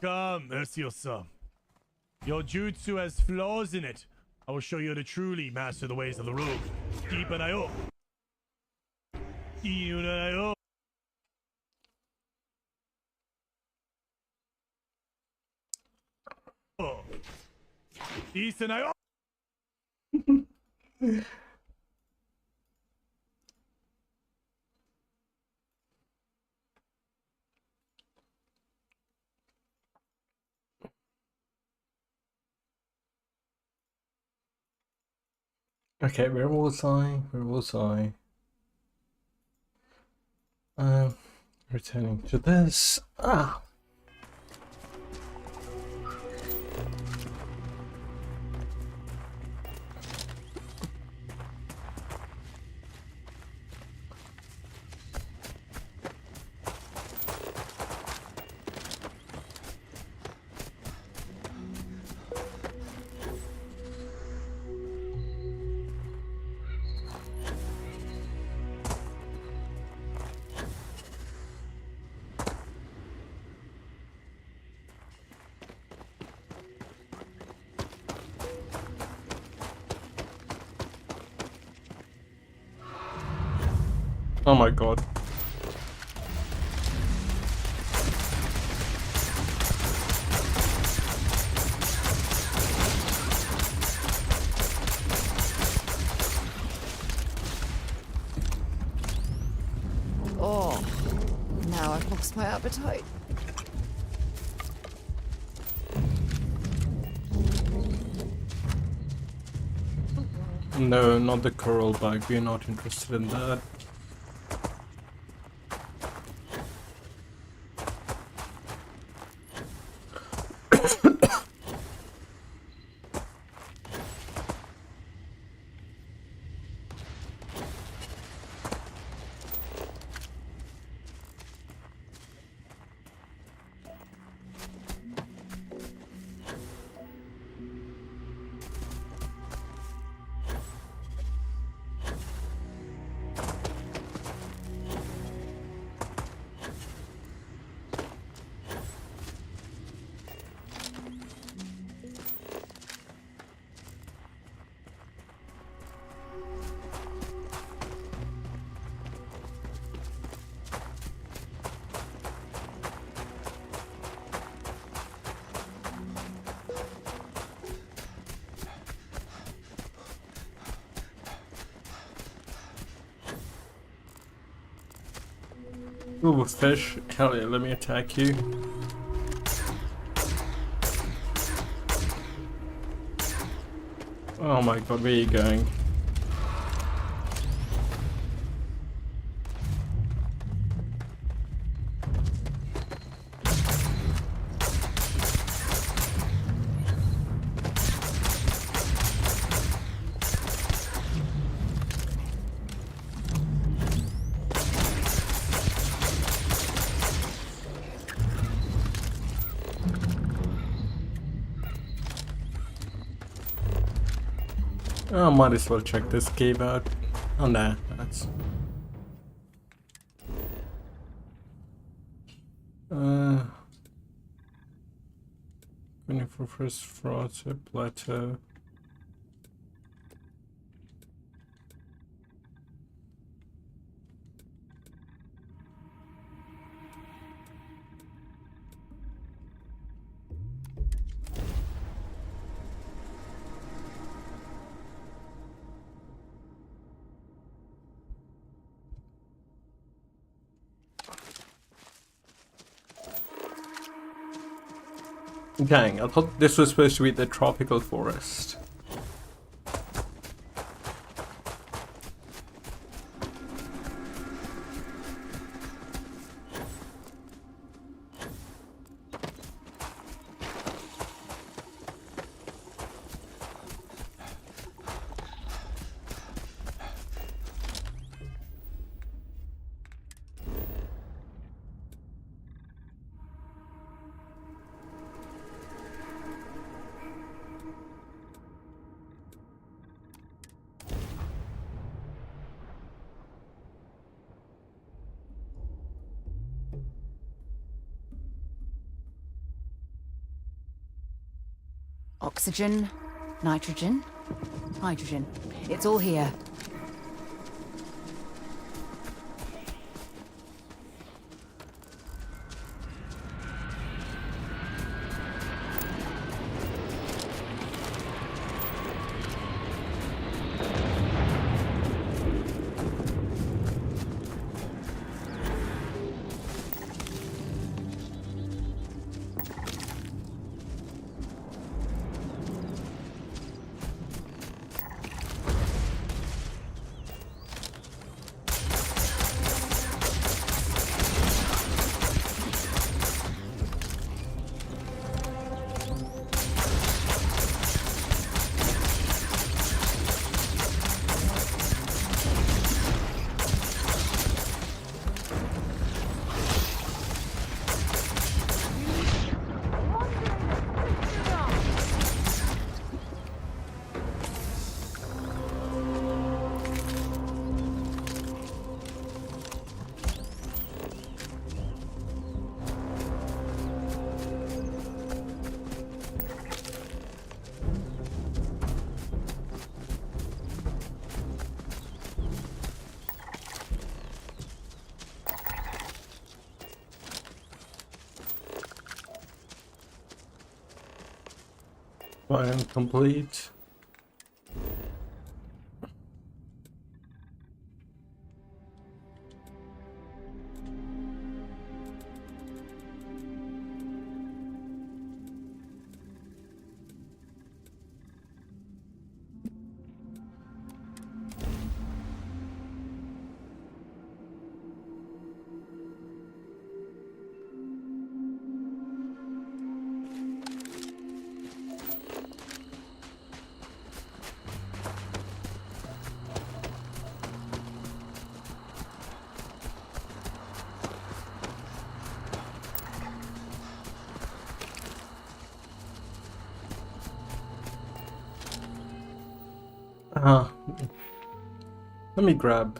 Come, Ersiosa. Your jutsu has flaws in it. I will show you how to truly master the ways of the rogue. Keep an eye out. Keep an eye out. Keep an eye out. Okay, where was I? Where was I? Returning to this. Ah! Oh my god. Oh, now I've lost my appetite. No, not the coral bug. We're not interested in that. Ooh, fish. Hell yeah, let me attack you. Oh my god, where are you going? Oh, might as well check this cave out. Oh no, that's... 24th fraud plateau. Dang, I thought this was supposed to be the tropical forest. Oxygen, nitrogen, hydrogen. It's all here. Fine, complete. Let me grab.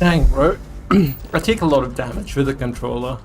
Dang, bro. I take a lot of damage with the controller.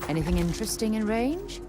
Anything interesting in range?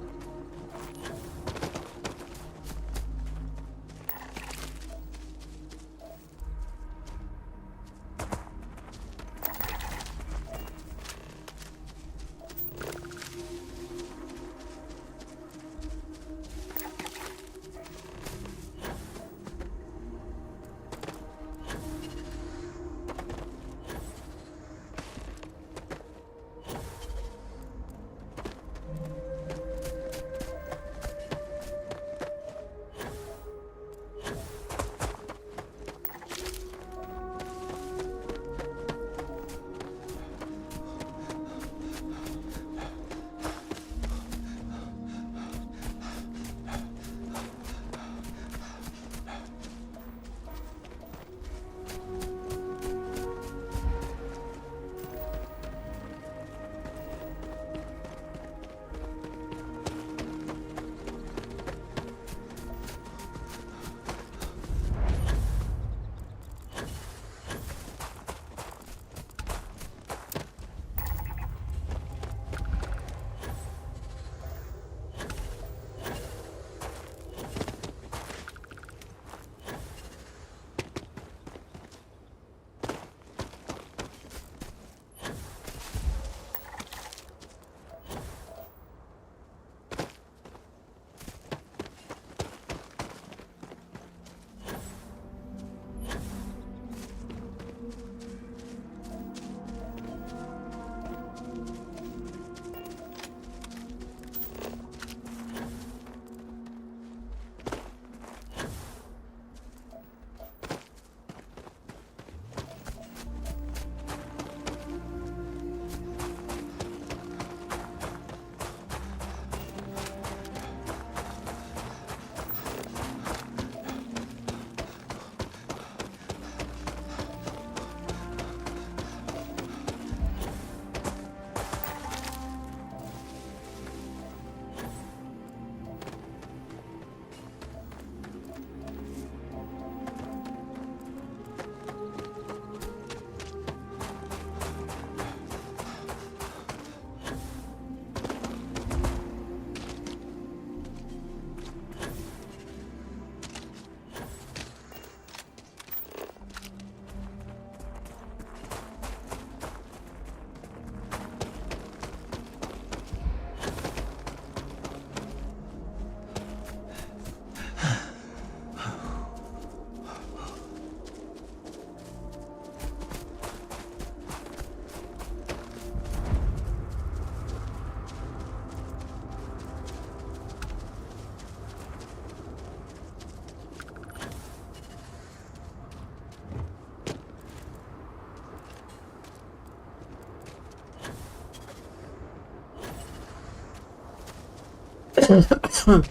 Hello.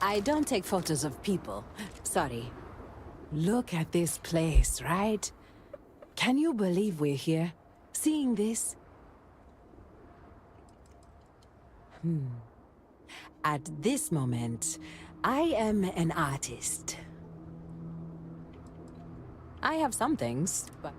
I don't take photos of people. Sorry. Look at this place, right? Can you believe we're here? Seeing this? At this moment, I am an artist. I have some things, but...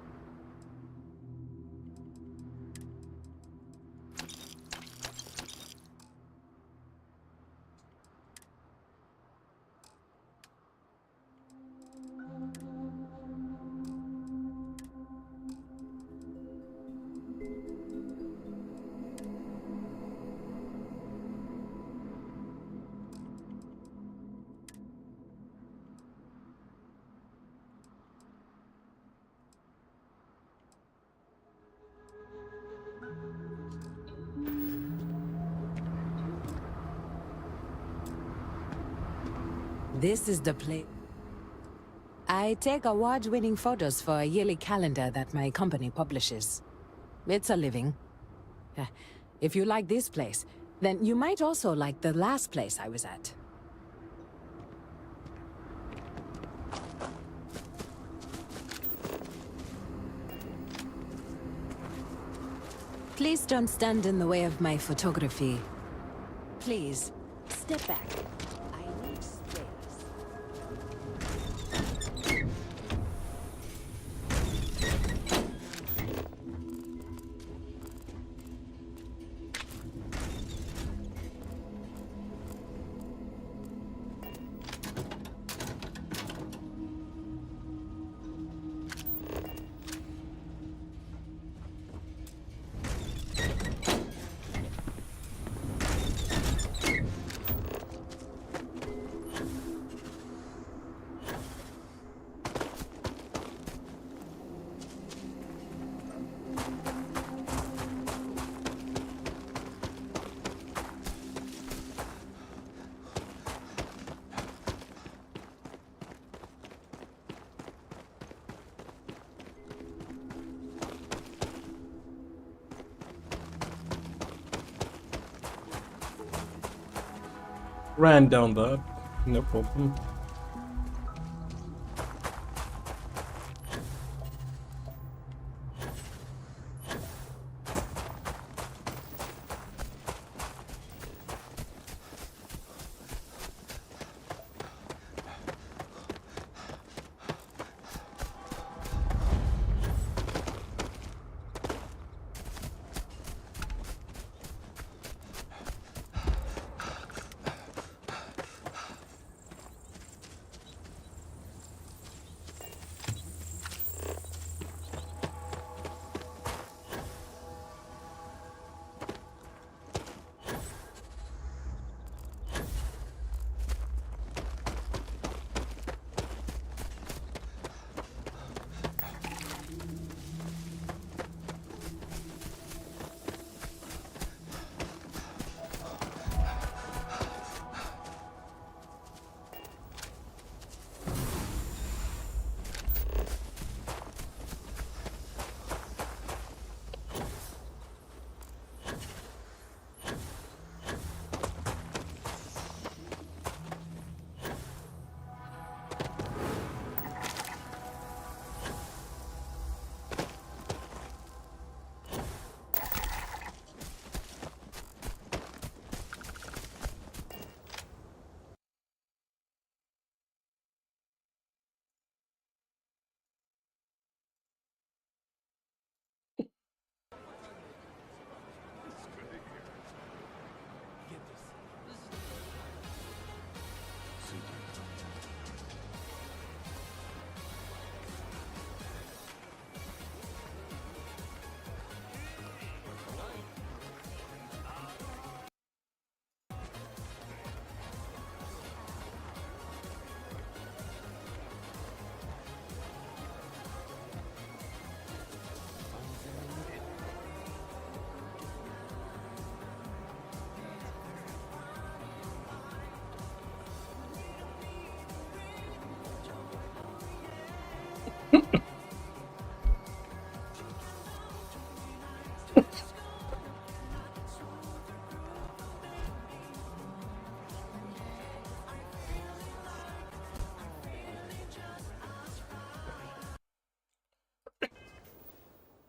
This is the place. I take award-winning photos for a yearly calendar that my company publishes. It's a living. If you like this place, then you might also like the last place I was at. Please don't stand in the way of my photography. Please, step back. I need space. Ran down that. No problem.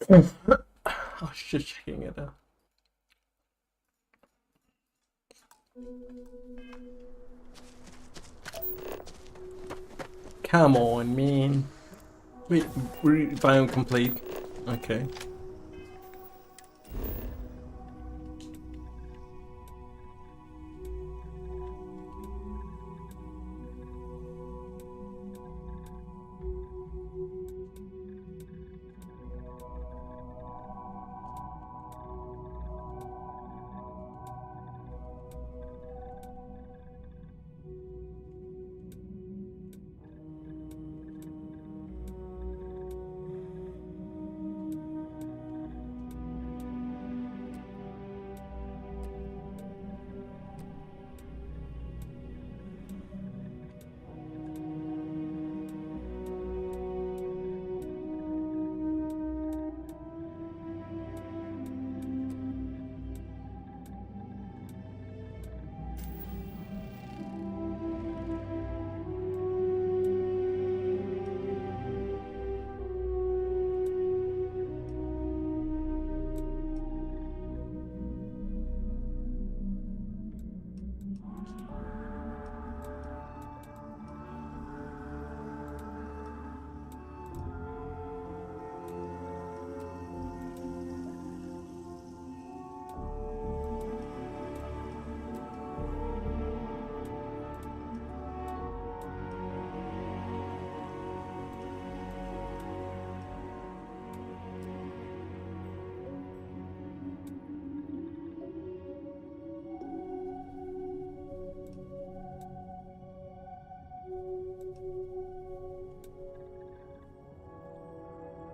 I was just checking it out. Come on, man. Wait, biome complete. Okay.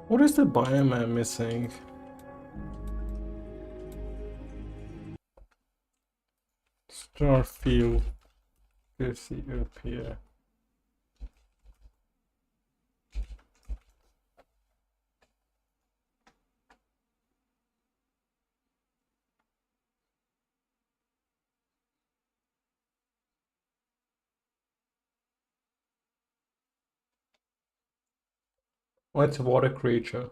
What is the biome I'm missing? Starfield. Let's see up here. What's a water creature?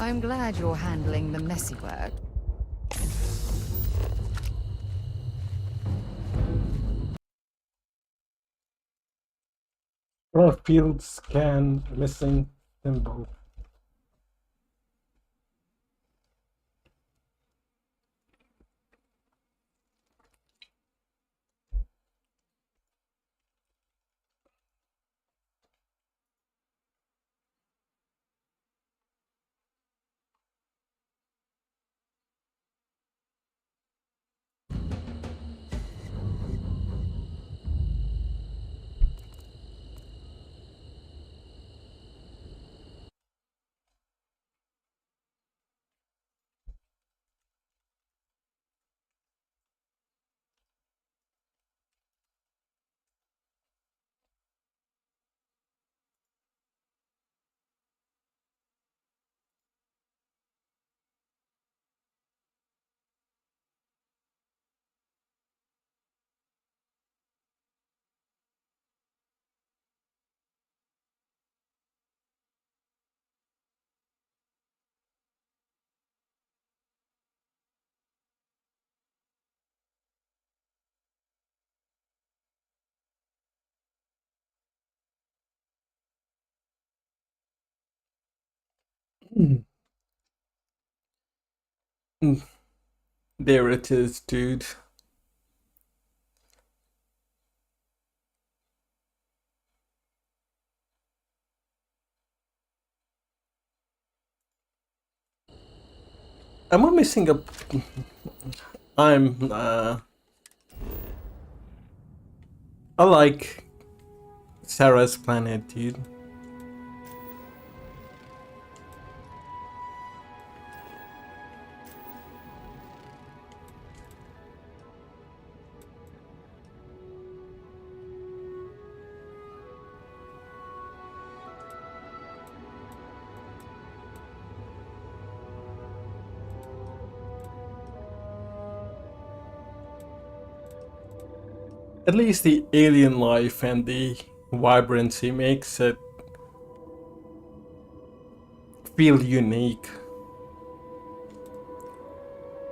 I'm glad you're handling the messy work. Oh, field scan missing symbol. There it is, dude. Am I missing a... I like Sarah's planet, dude. At least the alien life and the vibrancy makes it feel unique.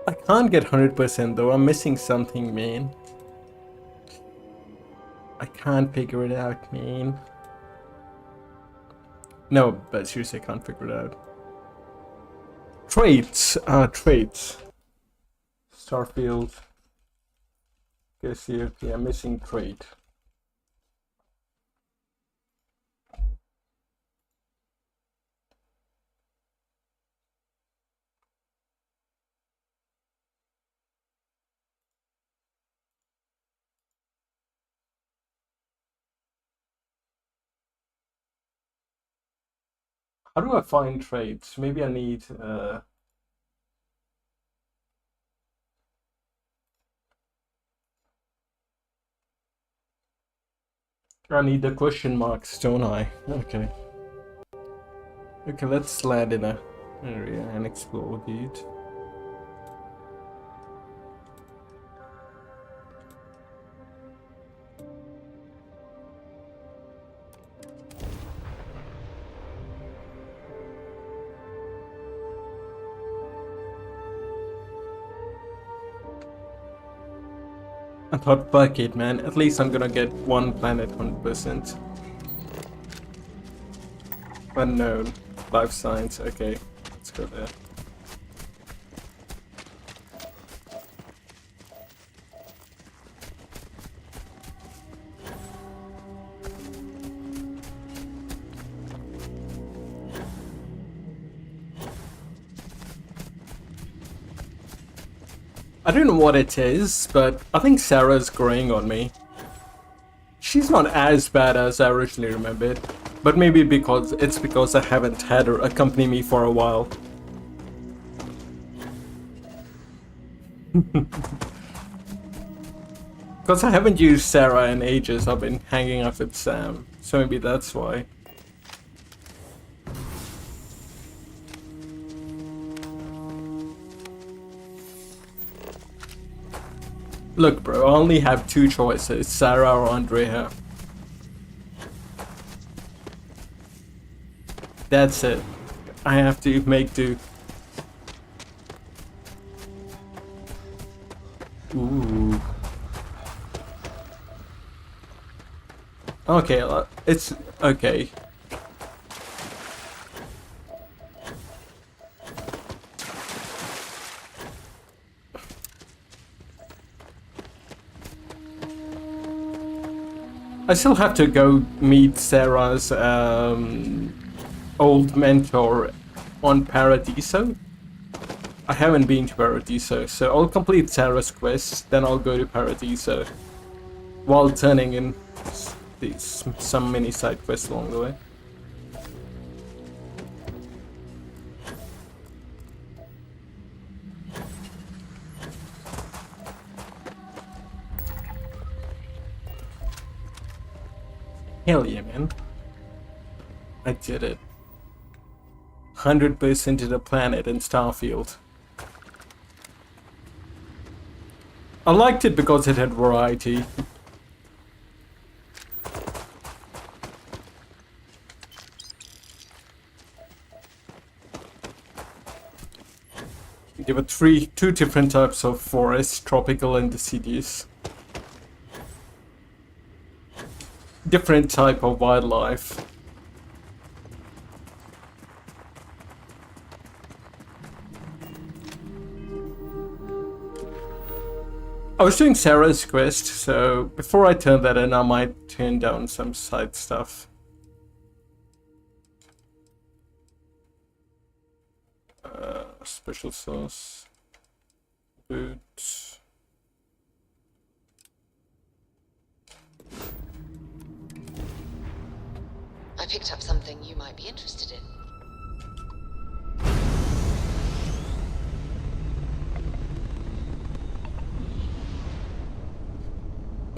I can't get 100% though, I'm missing something, man. I can't figure it out, man. No, but seriously, I can't figure it out. Traits, traits. Starfield. Guess here, okay, I'm missing trait. How do I find traits? Maybe I need the question marks, don't I? Okay. Okay, let's land in a area and explore, dude. I thought, fuck it, man. At least I'm gonna get one planet 100%. Unknown. Life science. Okay, let's go there. I don't know what it is, but I think Sarah's growing on me. She's not as bad as I originally remembered, but maybe because I haven't had her accompany me for a while. Because I haven't used Sarah in ages, I've been hanging out with Sam, so maybe that's why. Look, bro, I only have two choices, Sarah or Andrea. That's it. I have to make do. Ooh. Okay, it's okay. I still have to go meet Sarah's old mentor on Paradiso. I haven't been to Paradiso, so I'll complete Sarah's quest, then I'll go to Paradiso while turning in some mini side quests along the way. Hell yeah, man. I did it. 100% to the planet in Starfield. I liked it because it had variety. There were two different types of forests, tropical and deciduous. Different type of wildlife. I was doing Sarah's quest, so before I turn that in, I might turn down some side stuff. Special sauce. Boots. I picked up something you might be interested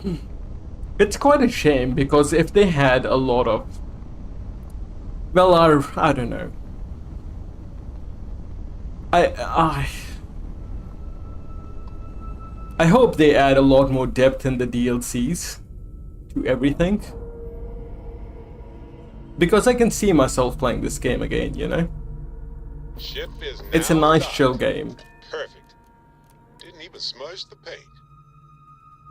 in. It's quite a shame, because if they had a lot of... Well, I don't know. I hope they add a lot more depth in the DLCs to everything. Because I can see myself playing this game again, you know? Ship is it's a now nice docked. chill game. Perfect. Didn't even smudge the paint.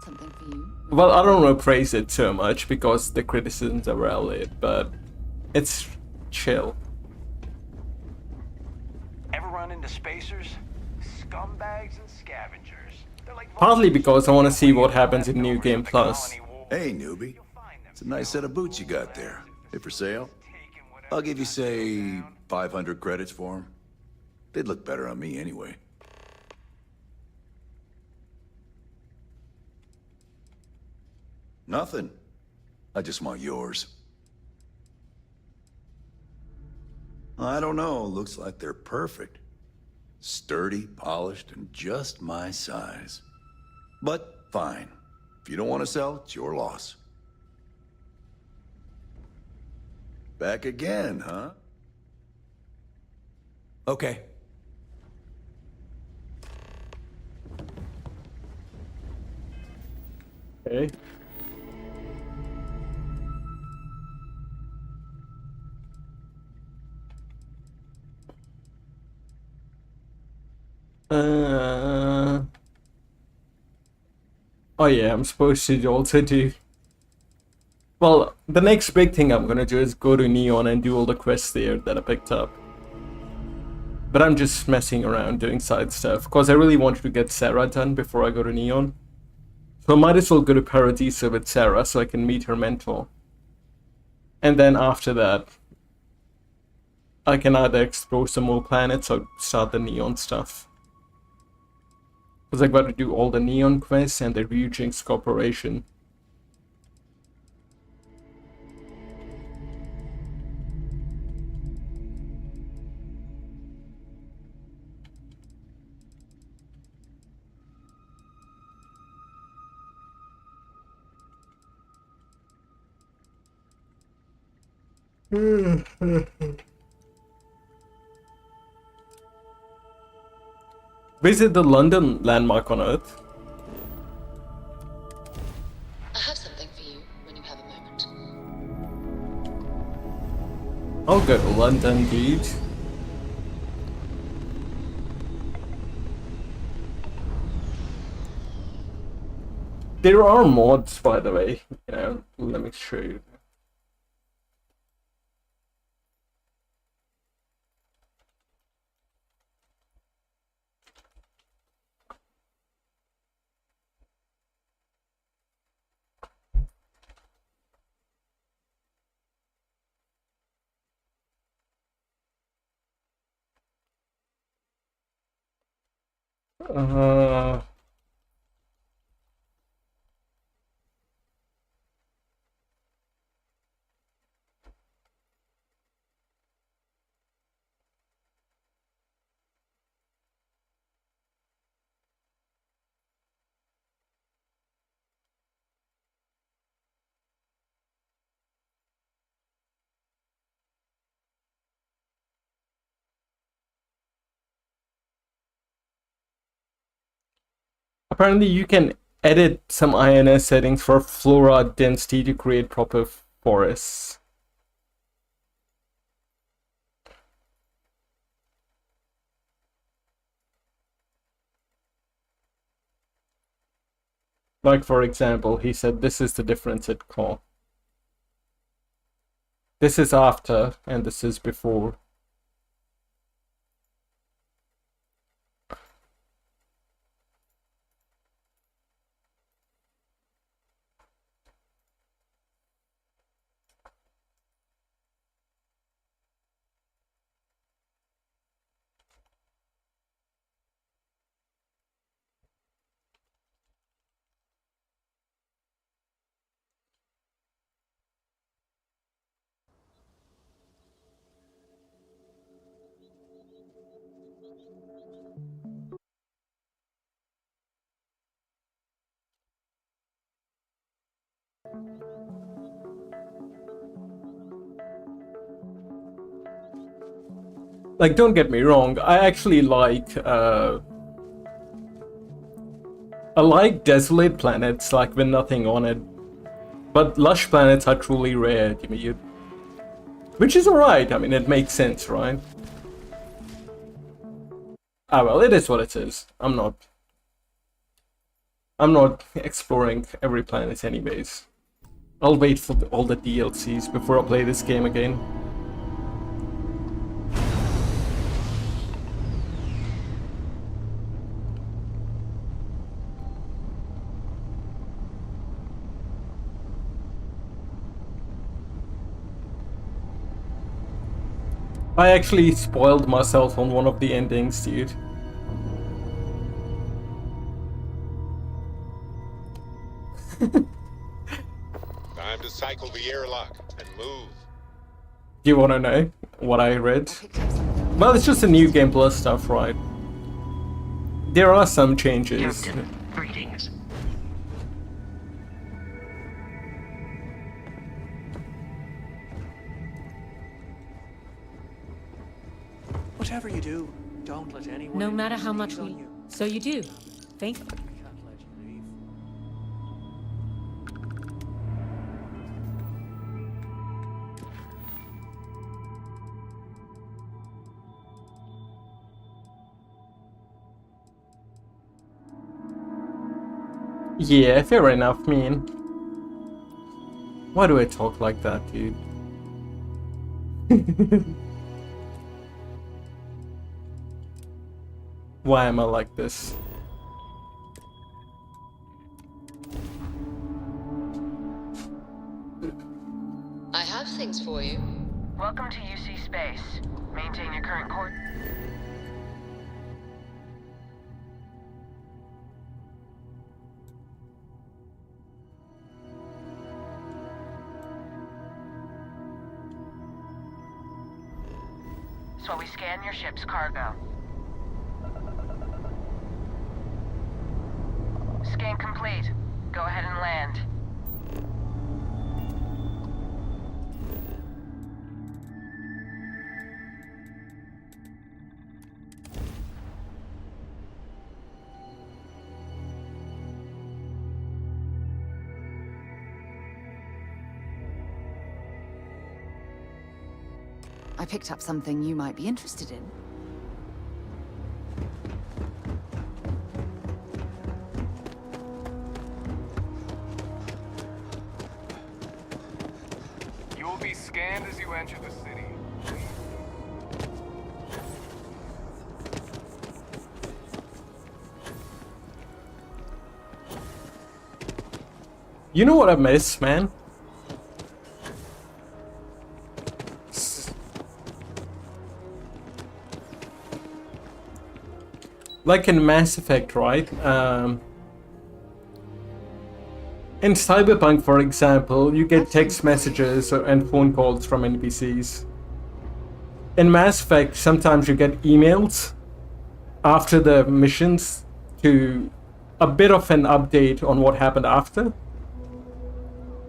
Something for you? Well, I don't want to praise it so much because the criticisms are valid, but it's chill. Ever run into spacers? Scumbags and scavengers. They're like Partly because I want to see what happens in New Game Plus. Hey, newbie. It's a nice set of boots you got there. They for sale? I'll give you, say, 500 credits for them. They'd look better on me anyway. Nothing. I just want yours. I don't know. Looks like they're perfect. Sturdy, polished, and just my size. But fine. If you don't want to sell, it's your loss. Back again, huh? Okay. Okay. Oh yeah, I'm supposed to also do... Well, the next big thing I'm gonna do is go to Neon and do all the quests there that I picked up. But I'm just messing around doing side stuff, because I really wanted to get Sarah done before I go to Neon. So I might as well go to Paradiso with Sarah so I can meet her mentor. And then after that, I can either explore some more planets or start the Neon stuff. Because I got to do all the Neon quests and the Ryujinx Corporation. Visit the London landmark on Earth. I have something for you when you have a moment. I'll go to London, dude. There are mods, by the way. Let me show you. Uh, Apparently, you can edit some INS settings for flora density to create proper forests. Like, for example, he said this is the difference at core. This is after, and this is before. Like, don't get me wrong, I actually like desolate planets, like with nothing on it. But lush planets are truly rare, which is alright, I mean, it makes sense, right? Ah well, it is what it is. I'm not exploring every planet anyways. I'll wait for all the DLCs before I play this game again. I actually spoiled myself on one of the endings, dude. Time to cycle the airlock and move. Do you want to know what I read? Well, it's just the new Game Plus stuff, right? There are some changes. Captain, greetings. Whatever you do, don't let anyone. No matter how much we... So you do. Thank you. Yeah, fair enough, man. Why do I talk like that, dude? Why am I like this? I have things for you. Welcome to UC Space. Maintain your current course. While we scan your ship's cargo. Scan complete. Go ahead and land. I picked up something you might be interested in. be scanned as you enter the city. You know what I miss, man? Like in Mass Effect, right? In Cyberpunk, for example, you get text messages and phone calls from NPCs. In Mass Effect, sometimes you get emails after the missions to a bit of an update on what happened after.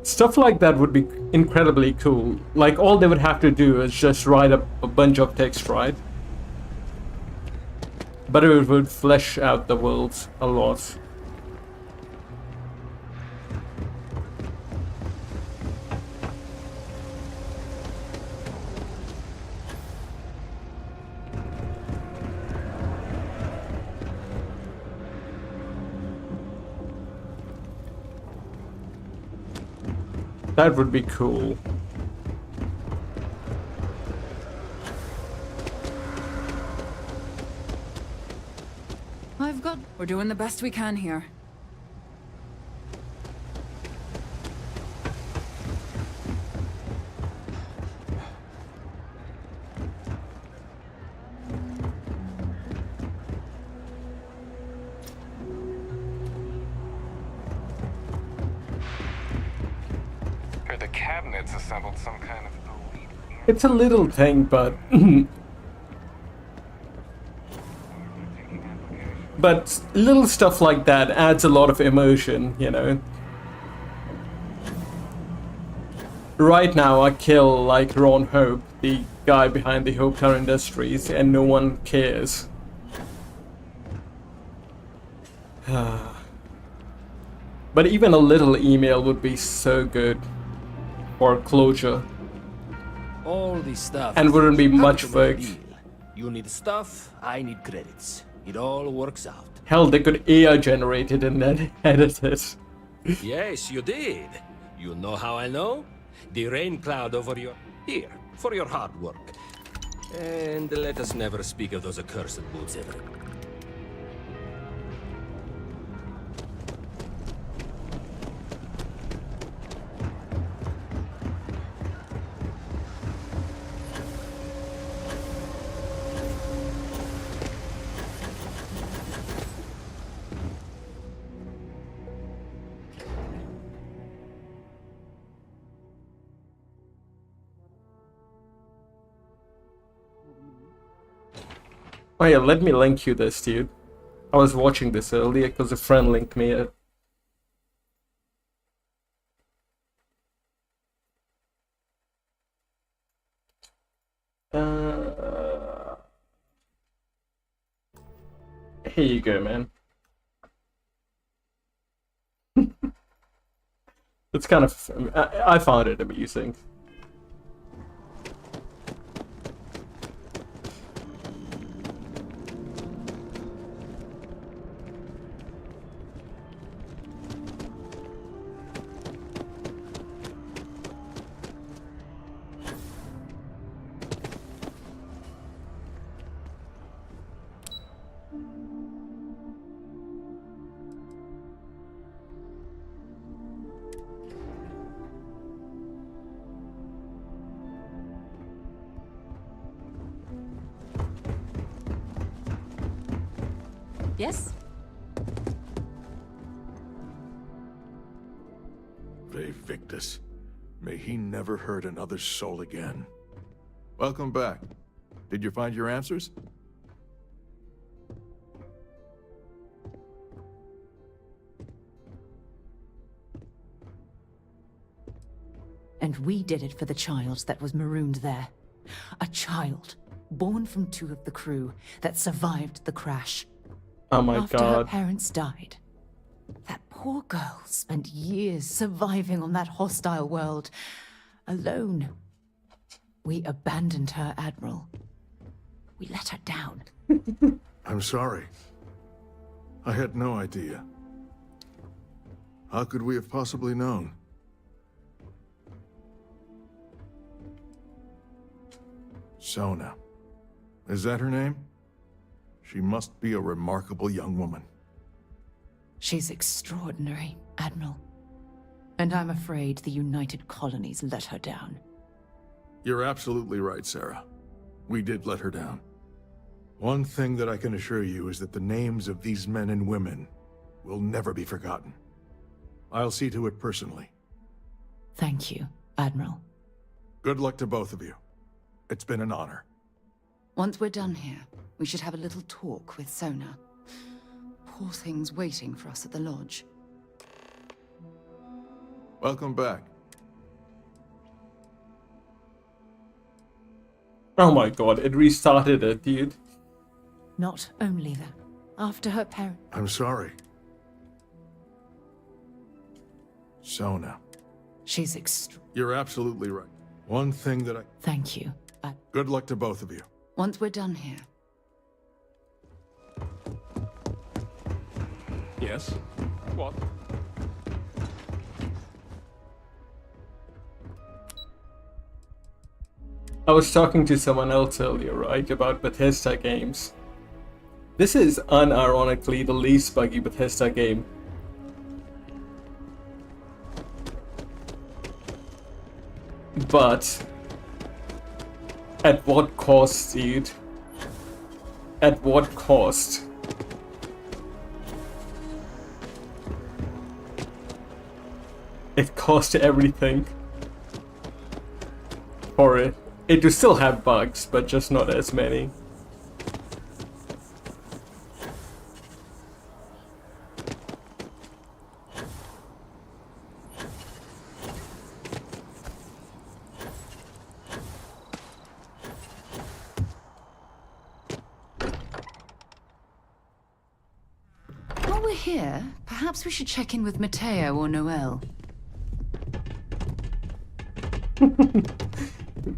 Stuff like that would be incredibly cool. Like, all they would have to do is just write up a bunch of text, right? But it would flesh out the world a lot. That would be cool. We're doing the best we can here. Heard the cabinet's assembled some kind of elite. It's a little thing, but but little stuff like that adds a lot of emotion, you know. Right now, I kill like Ron Hope, the guy behind the Hope Tower Industries, and no one cares. But even a little email would be so good for closure. All this stuff. And wouldn't be much work. You need stuff, I need credits. It all works out. Hell, they could AI generate it and then edit it. Yes, you did. You know how I know? The rain cloud over your... Here, for your hard work. And let us never speak of those accursed boots ever. Oh yeah, let me link you this, dude. I was watching this earlier because a friend linked me it. Here you go, man. It's kind of... I found it amusing. Yes? Ve Victus. May he never hurt another soul again. Welcome back. Did you find your answers? And we did it for the child that was marooned there. A child, born from 2 of the crew, that survived the crash. Oh my After god. her parents died, that poor girl spent years surviving on that hostile world, alone. We abandoned her, Admiral. We let her down. I'm sorry. I had no idea. How could we have possibly known? Sona. Is that her name? She must be a remarkable young woman. She's extraordinary, Admiral. And I'm afraid the United Colonies let her down. You're absolutely right, Sarah. We did let her down. One thing that I can assure you is that the names of these men and women will never be forgotten. I'll see to it personally. Thank you, Admiral. Good luck to both of you. It's been an honor. Once we're done here, we should have a little talk with Sona. Poor thing's waiting for us at the lodge. Welcome back. Oh my god, it restarted it, dude. Not only that, after her parent... I'm sorry. Sona. She's You're absolutely right. One thing that Thank you. Good luck to both of you. Once we're done here. Yes? What? I was talking to someone else earlier, right, about Bethesda games. This is unironically the least buggy Bethesda game. But at what cost, dude? At what cost? It cost everything for it. It will still have bugs, but just not as many. While we're here, perhaps we should check in with Mateo or Noel.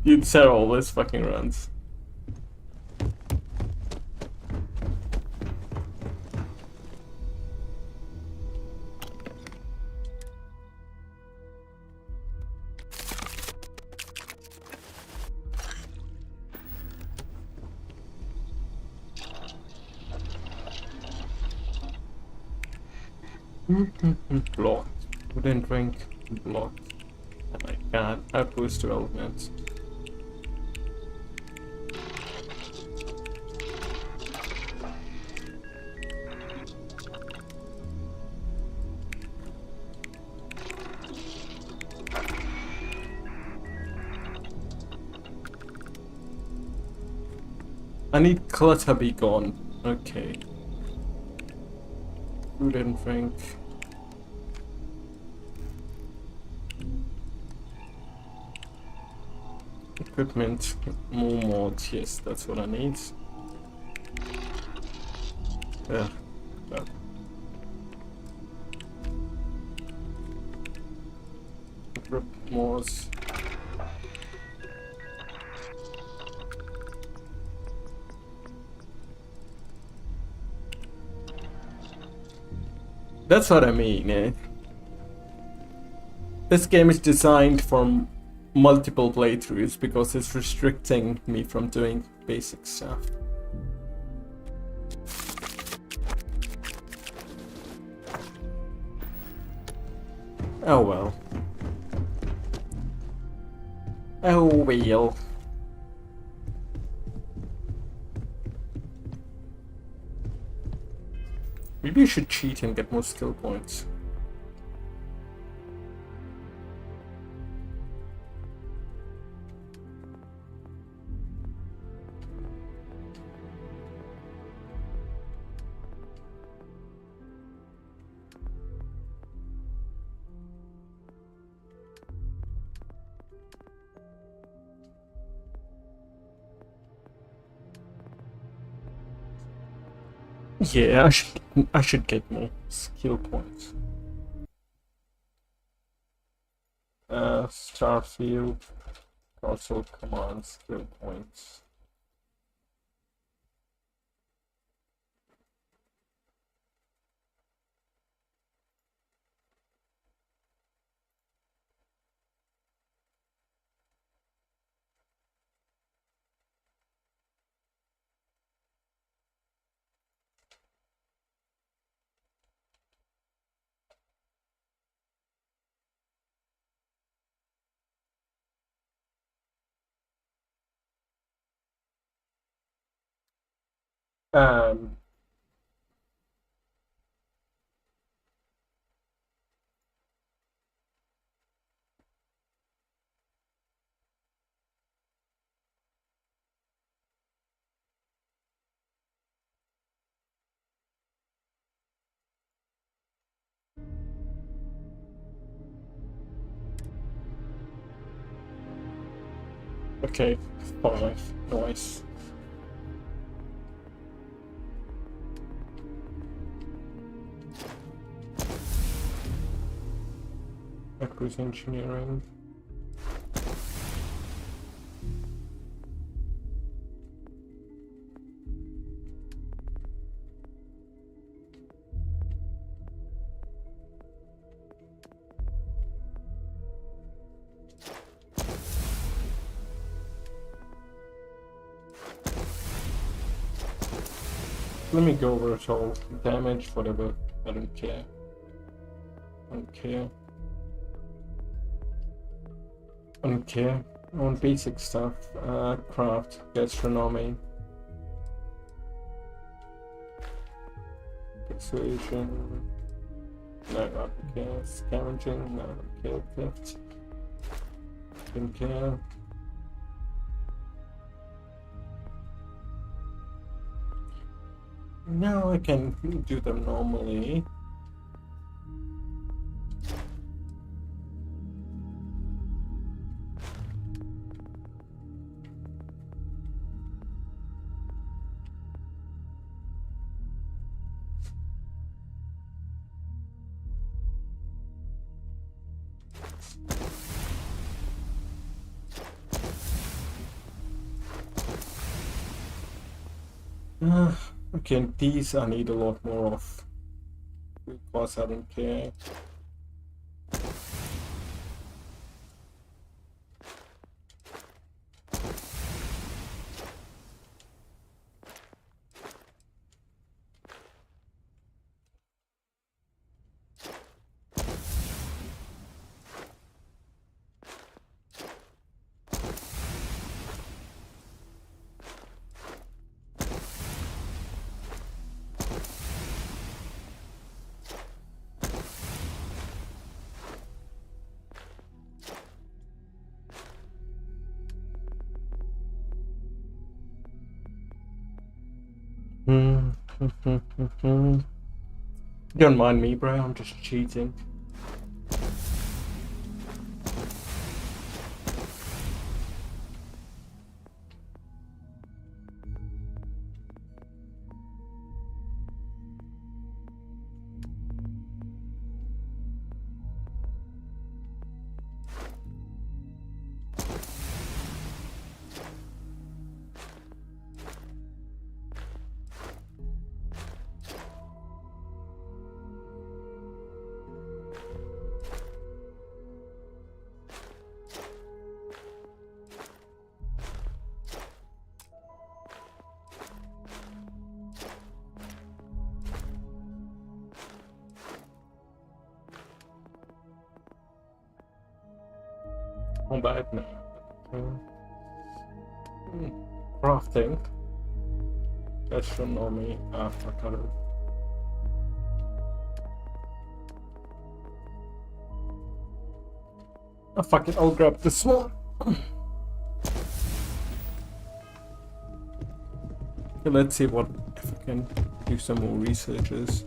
You'd set all those fucking runs. Blocked. Wouldn't drink. Blocked. Oh my god, outpost development. I need clutter be gone. Okay. Food and drink. Equipment, more mods, yes, that's what I need. Yeah. Equip mods. That's what I mean, eh? This game is designed for multiple playthroughs because it's restricting me from doing basic stuff. Oh well. Oh well. Maybe you should cheat and get more skill points. Yeah, I should get more skill points. Starfield, console command skill points. Um, okay, 5. Nice. Acquisition engineering. Let me go over it all. Damage, whatever. I don't care. I don't care. I don't care. I want basic stuff. Craft, gastronomy. Persuasion. No, I don't care. Scavenging. No, I don't care. Theft. Don't care. Now I can do them normally. Okay, these I need a lot more of because I don't care. Don't mind me, bro. I'm just cheating. Combat, no. Crafting. Gastronomy. I can't. Oh, fuck it, I'll grab this one. Okay, let's see what if I can do some more researches.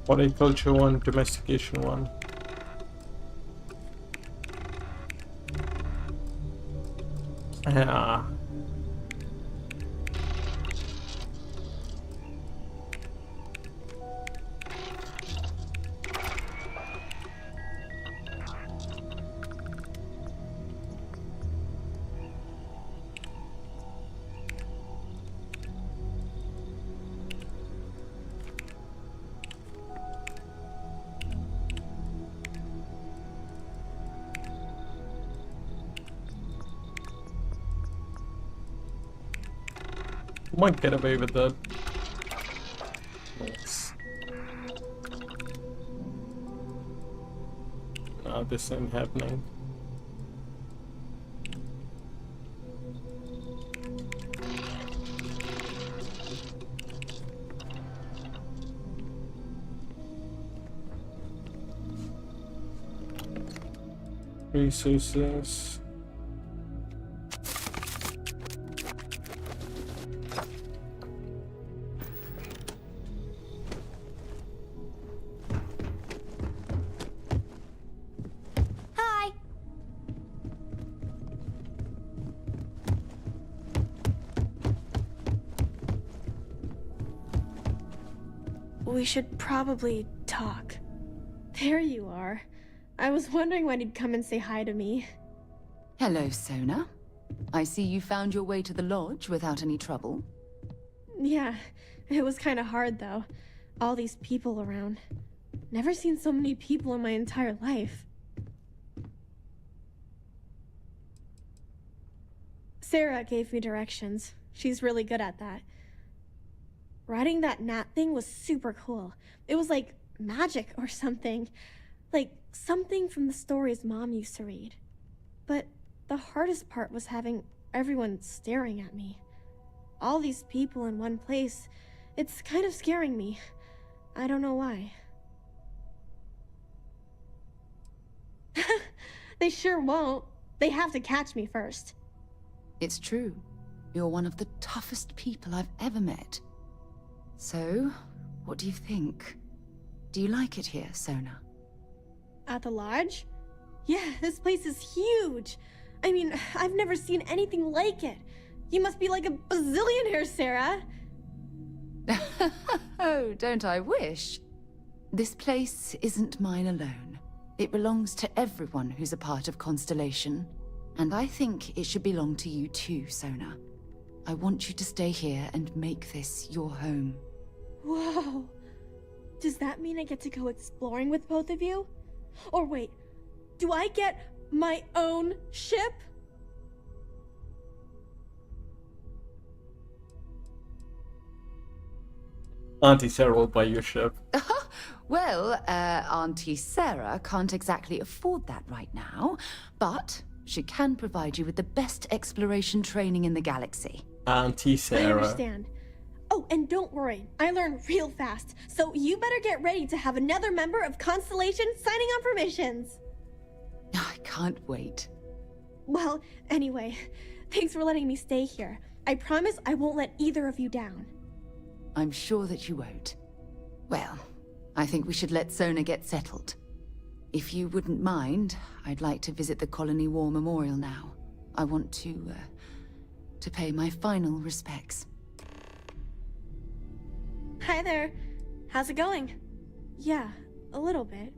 Horticulture one, domestication one. Yeah. Might get away with that. Nice. No, this ain't happening. Resources. Hi. We should probably talk. There you are. I was wondering when you'd come and say hi to me. Hello, Sona. I see you found your way to the lodge without any trouble. Yeah, it was kind of hard though. All these people around. Never seen so many people in my entire life. Sarah gave me directions. She's really good at that. Riding that gnat thing was super cool. It was like magic or something. Like something from the stories Mom used to read. But the hardest part was having everyone staring at me. All these people in one place. It's kind of scaring me. I don't know why. They sure won't. They have to catch me first. It's true. You're one of the toughest people I've ever met. So, what do you think? Do you like it here, Sona? At the lodge? Yeah, this place is huge. I mean, I've never seen anything like it. You must be like a bazillionaire, Sarah. Oh, don't I wish? This place isn't mine alone. It belongs to everyone who's a part of Constellation. And I think it should belong to you too, Sona. I want you to stay here and make this your home. Whoa. Does that mean I get to go exploring with both of you? Or wait, do I get my own ship? Auntie Sarah will buy your ship. Well, Auntie Sarah can't exactly afford that right now, but she can provide you with the best exploration training in the galaxy. Auntie I Sarah. understand. Oh, and don't worry, I learn real fast, so you better get ready to have another member of Constellation signing on for missions. I can't wait. Well, anyway, thanks for letting me stay here. I promise I won't let either of you down. I'm sure that you won't. Well, I think we should let Sona get settled. If you wouldn't mind, I'd like to visit the Colony War Memorial now. I want to pay my final respects. Hi there. How's it going? Yeah, a little bit.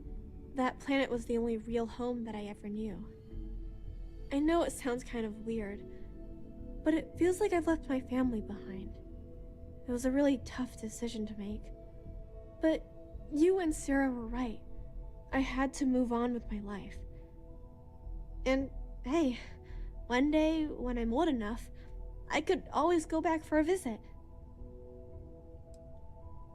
That planet was the only real home that I ever knew. I know it sounds kind of weird, but it feels like I've left my family behind. It was a really tough decision to make. But you and Sarah were right. I had to move on with my life. And hey, one day when I'm old enough, I could always go back for a visit.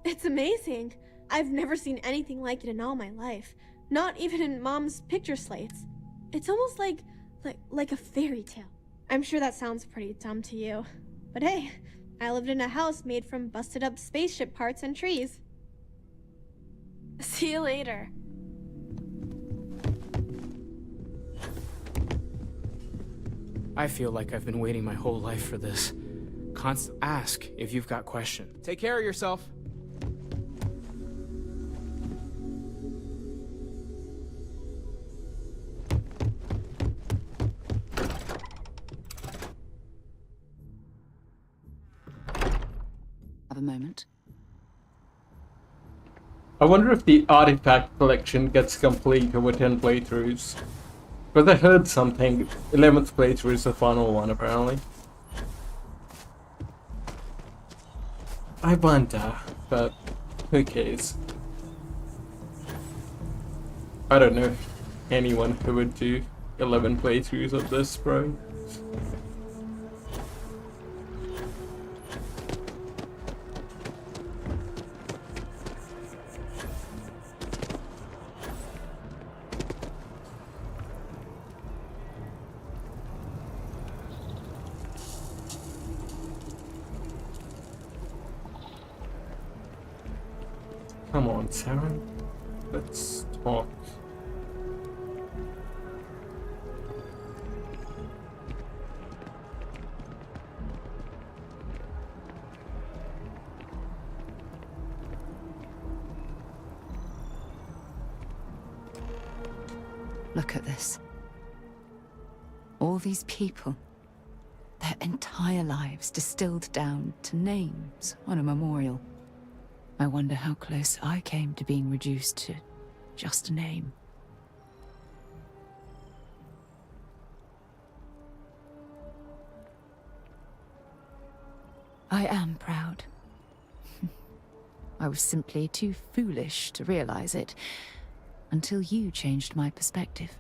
It's amazing. I've never seen anything like it in all my life. Not even in Mom's picture slates. It's almost like a fairy tale. I'm sure that sounds pretty dumb to you. But hey, I lived in a house made from busted up spaceship parts and trees. See you later. I feel like I've been waiting my whole life for this. Ask if you've got questions. Take care of yourself. a moment. I wonder if the artifact collection gets complete over 10 playthroughs. But I heard something. 11th playthrough is the final one, apparently. I wonder, but who cares? I don't know anyone who would do 11 playthroughs of this, bro. Come on, Sarah. Let's talk. Look at this. All these people. Their entire lives distilled down to names on a memorial. I wonder how close I came to being reduced to just a name. I am proud. I was simply too foolish to realize it until you changed my perspective.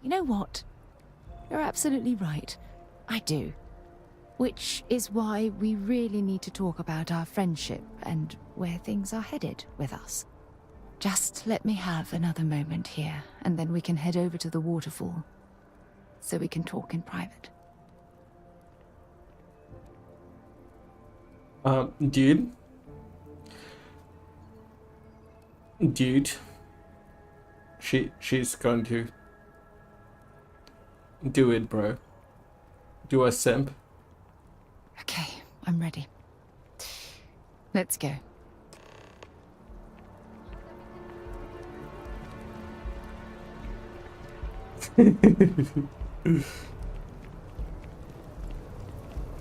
You know what? You're absolutely right. I do. Which is why we really need to talk about our friendship and where things are headed with us. Just let me have another moment here, and then we can head over to the waterfall, so we can talk in private. Dude? Dude? She's going to do it, bro. Do a simp. Okay, I'm ready. Let's go.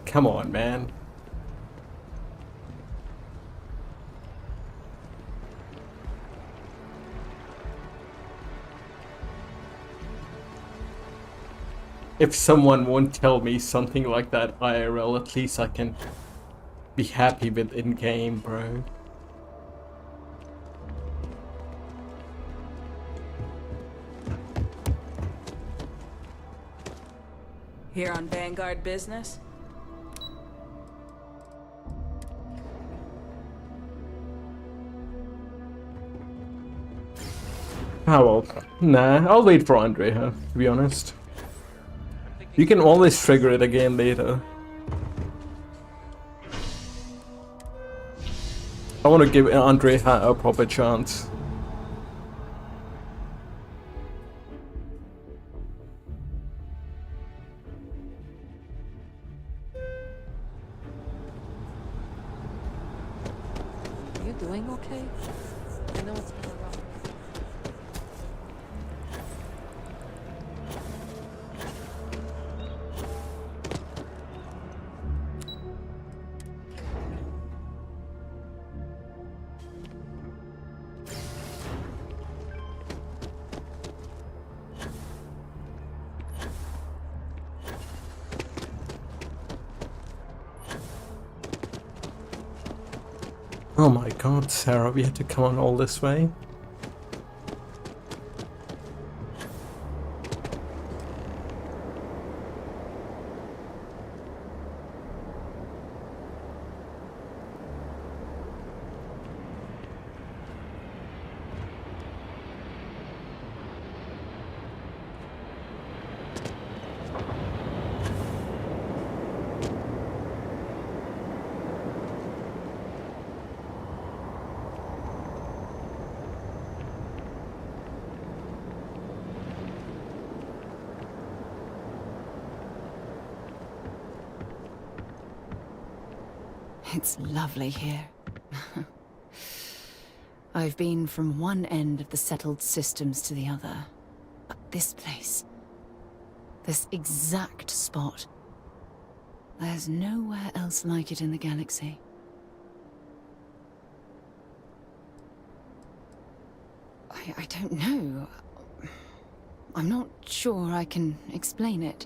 Come on, man. If someone won't tell me something like that IRL, at least I can be happy with in-game, bro. Here on Vanguard business? Oh well, nah, I'll wait for Andrea, to be honest. You can always trigger it again later. I want to give Andrea a proper chance. Are you doing okay? I know it's been a rough. Oh my god, Sarah, we had to come on all this way? It's lovely here. I've been from one end of the settled systems to the other. But this place, This exact spot. There's nowhere else like it in the galaxy. I don't know. I'm not sure I can explain it.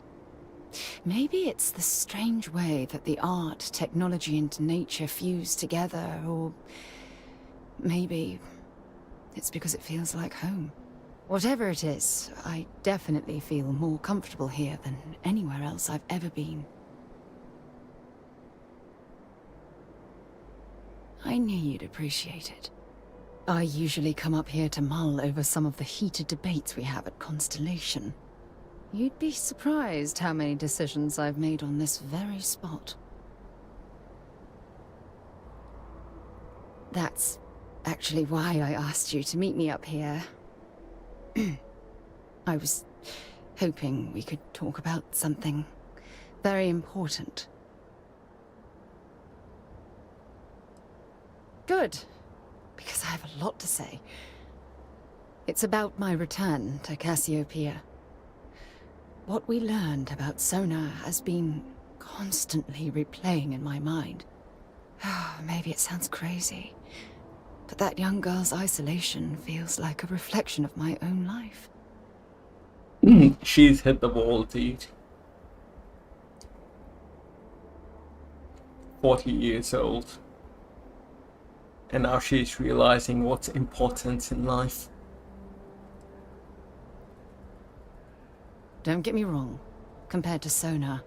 Maybe it's the strange way that the art, technology, and nature fuse together, or maybe it's because it feels like home. Whatever it is, I definitely feel more comfortable here than anywhere else I've ever been. I knew you'd appreciate it. I usually come up here to mull over some of the heated debates we have at Constellation. You'd be surprised how many decisions I've made on this very spot. That's actually why I asked you to meet me up here. I was hoping we could talk about something very important. Good, because I have a lot to say. It's about my return to Cassiopeia. What we learned about Sona has been constantly replaying in my mind. Maybe it sounds crazy, but that young girl's isolation feels like a reflection of my own life. She's hit the wall, dude. 40 years old. And now she's realizing what's important in life. Don't get me wrong. Compared to Sona,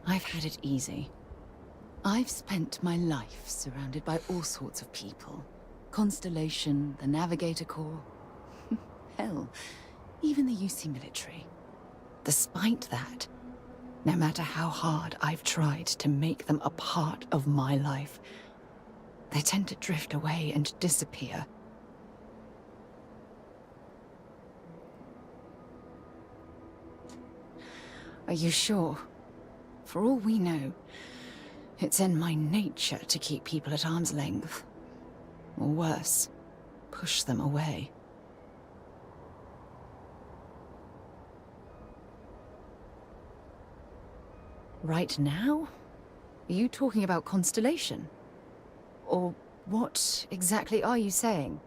I've had it easy. I've spent my life surrounded by all sorts of people. Constellation, the Navigator Corps. Hell, even the UC military. Despite that, no matter how hard I've tried to make them a part of my life, they tend to drift away and disappear. Are you sure? For all we know, it's in my nature to keep people at arm's length. Or worse, push them away. Right now? Are you talking about Constellation? Or what exactly are you saying?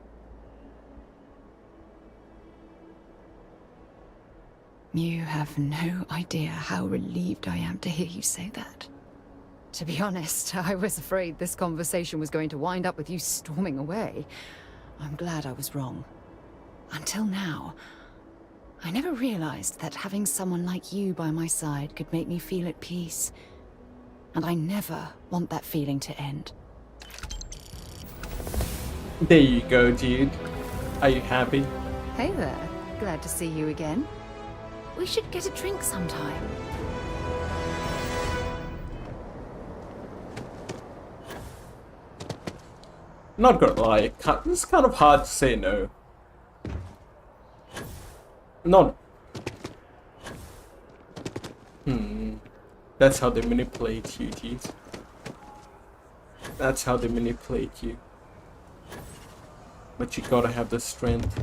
You have no idea how relieved I am to hear you say that. To be honest, I was afraid this conversation was going to wind up with you storming away. I'm glad I was wrong. Until now, I never realized that having someone like you by my side could make me feel at peace. And I never want that feeling to end. There you go, dude. Are you happy? Hey there. Glad to see you again. We should get a drink sometime. Not gonna lie, it's kind of hard to say no. Not... That's how they manipulate you, dude. That's how they manipulate you. But you gotta have the strength.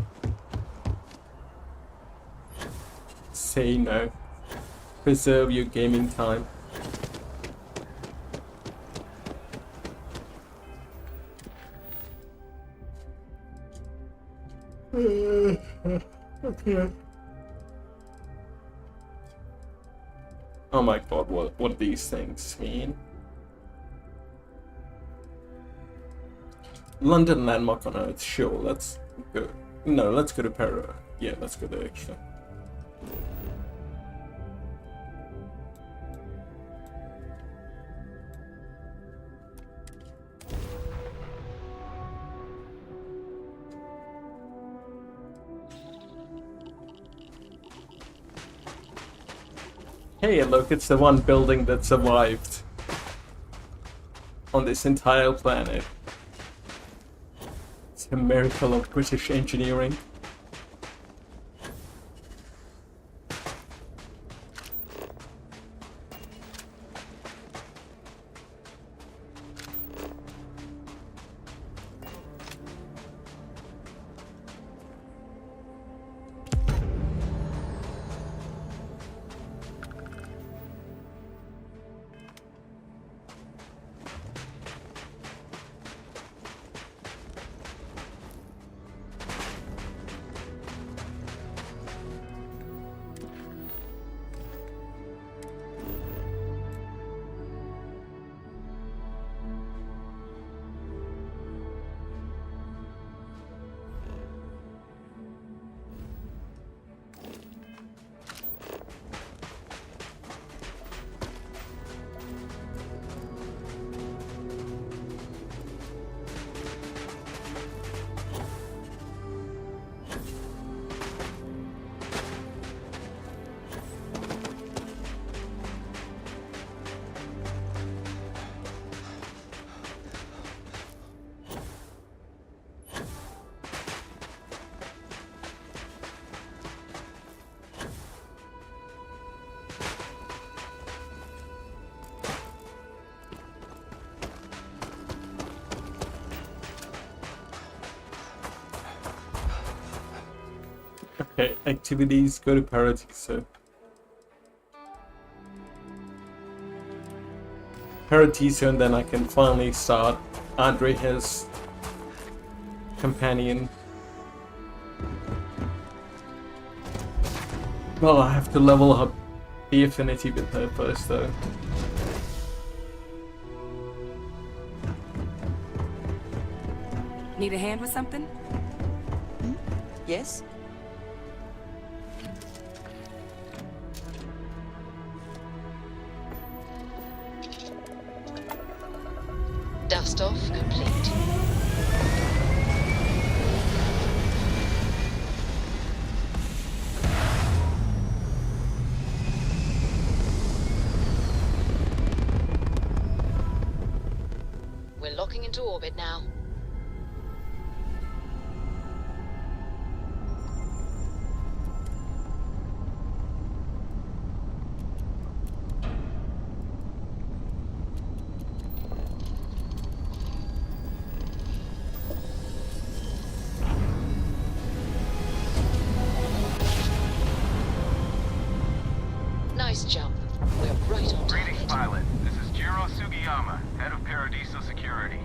Say no. Preserve your gaming time. Okay. Oh my god, what do these things mean? London landmark on Earth, sure, let's go. No, let's go to Para. Yeah, let's go there actually. Hey, look, it's the one building that survived on this entire planet. It's a miracle of British engineering. Okay, activities, go to Paradiso. Paradiso, and then I can finally start Andre his companion. Well, I have to level up the affinity with her first, though. Need a hand with something? Yes? Dust off complete. We're locking into orbit now. Nice jump. We're right on target. Greetings, pilot. This is Jiro Sugiyama, head of Paradiso Security.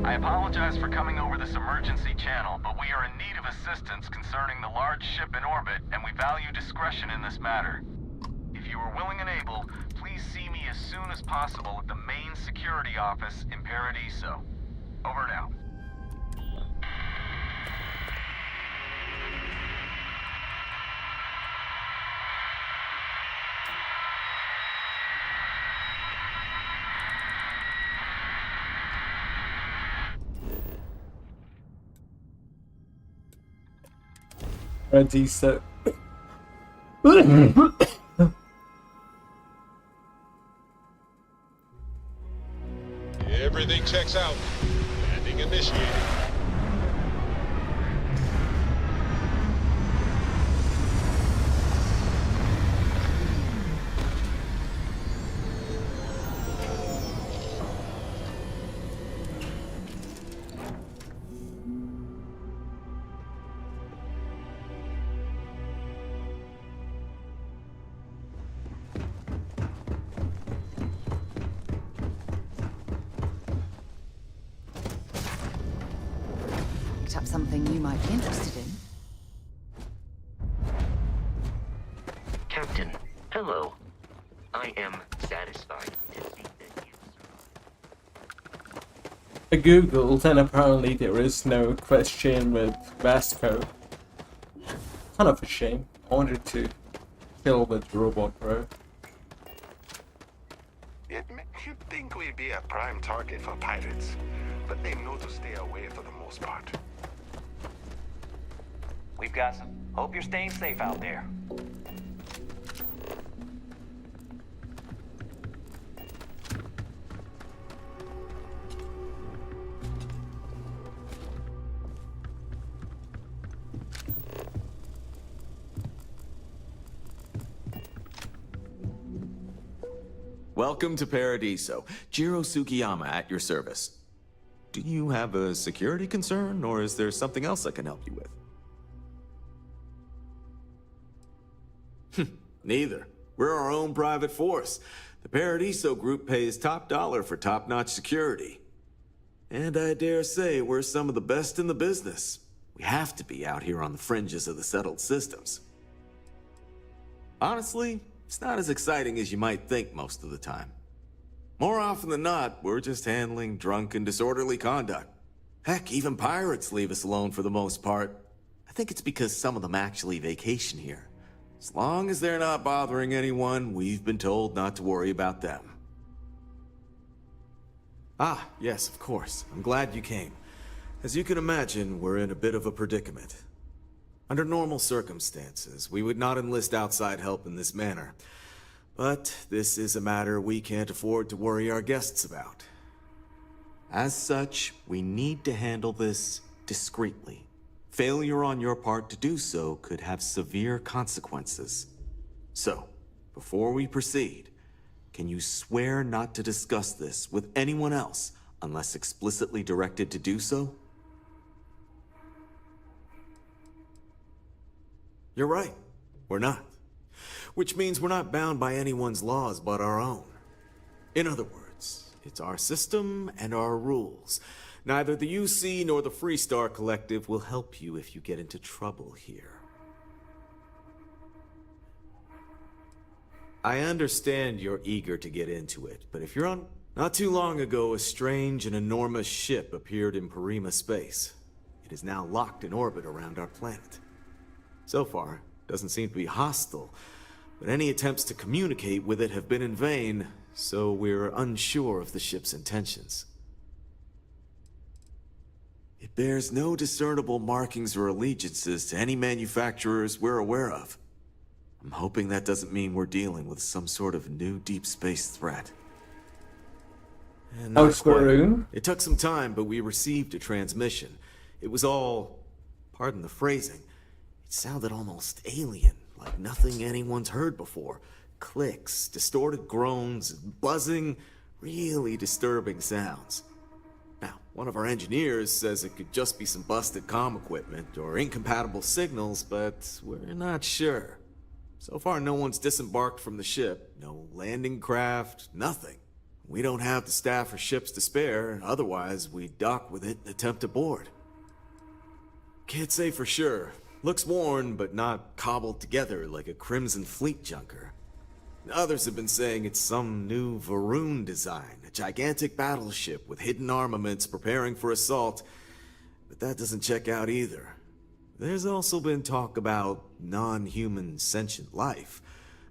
I apologize for coming over this emergency channel, but we are in need of assistance concerning the large ship in orbit, and we value discretion in this matter. If you are willing and able, please see me as soon as possible at the main security office in Paradiso. Over and out. Paradiso. Everything checks out. Landing initiated. Picked up something you might be interested in. Captain, hello. I am satisfied to see that you... I googled, and apparently there is no question with Vasco. Kind of a shame. I wanted to kill with Robot Bro. You'd think we'd be a prime target for pirates, but they know to stay away for the most part. We've got some. Hope you're staying safe out there. Welcome to Paradiso. Jiro Sugiyama at your service. Do you have a security concern, or is there something else I can help you with? Neither. We're our own private force. The Paradiso group pays top dollar for top-notch security. And I dare say we're some of the best in the business. We have to be out here on the fringes of the settled systems. Honestly, it's not as exciting as you might think most of the time. More often than not, we're just handling drunk and disorderly conduct. Heck, even pirates leave us alone for the most part. I think it's because some of them actually vacation here. As long as they're not bothering anyone, we've been told not to worry about them. Ah, yes, of course. I'm glad you came. As you can imagine, we're in a bit of a predicament. Under normal circumstances, we would not enlist outside help in this manner. But this is a matter we can't afford to worry our guests about. As such, we need to handle this discreetly. Failure on your part to do so could have severe consequences. So, before we proceed, can you swear not to discuss this with anyone else unless explicitly directed to do so? You're right. We're not. Which means we're not bound by anyone's laws but our own. In other words, it's our system and our rules. Neither the UC nor the Freestar Collective will help you if you get into trouble here. I understand you're eager to get into it, but if you're on... Not too long ago, a strange and enormous ship appeared in Parima space. It is now locked in orbit around our planet. So far, it doesn't seem to be hostile, but any attempts to communicate with it have been in vain, so we're unsure of the ship's intentions. It bears no discernible markings or allegiances to any manufacturers we're aware of. I'm hoping that doesn't mean we're dealing with some sort of new deep space threat. And not quite. It took some time, but we received a transmission. It was all, pardon the phrasing, it sounded almost alien, like nothing anyone's heard before. Clicks, distorted groans, buzzing, really disturbing sounds. Now, one of our engineers says it could just be some busted comm equipment or incompatible signals, but we're not sure. So far, no one's disembarked from the ship, no landing craft, nothing. We don't have the staff or ships to spare, otherwise we'd dock with it and attempt to board. Can't say for sure. Looks worn, but not cobbled together like a Crimson Fleet junker. Others have been saying it's some new Varun design, a gigantic battleship with hidden armaments preparing for assault, but that doesn't check out either. There's also been talk about non-human sentient life.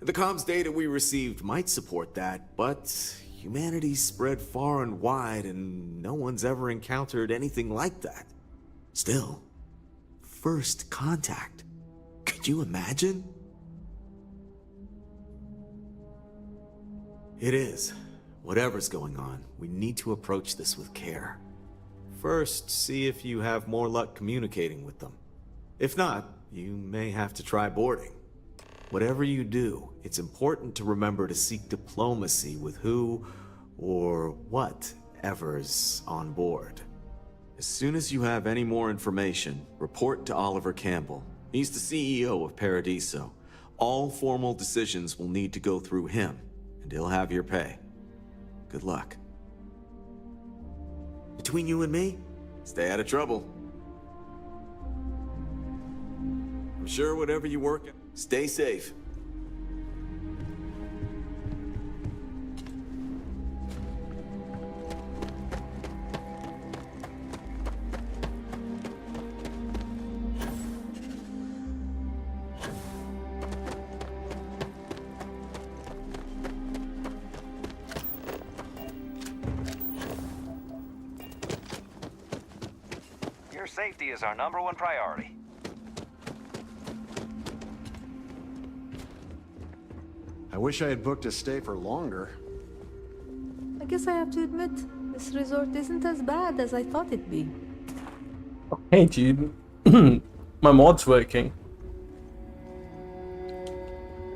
The comms data we received might support that, but humanity's spread far and wide and no one's ever encountered anything like that. Still, first contact. Could you imagine? It is. Whatever's going on, we need to approach this with care. First, see if you have more luck communicating with them. If not, you may have to try boarding. Whatever you do, it's important to remember to seek diplomacy with who or whatever's on board. As soon as you have any more information, report to Oliver Campbell. He's the CEO of Paradiso. All formal decisions will need to go through him, and he'll have your pay. Good luck. Between you and me, stay out of trouble. I'm sure whatever you work at, stay safe. Your safety is our #1 priority. I wish I had booked a stay for longer. I guess I have to admit, this resort isn't as bad as I thought it'd be. Oh, hey, dude. My mod's working.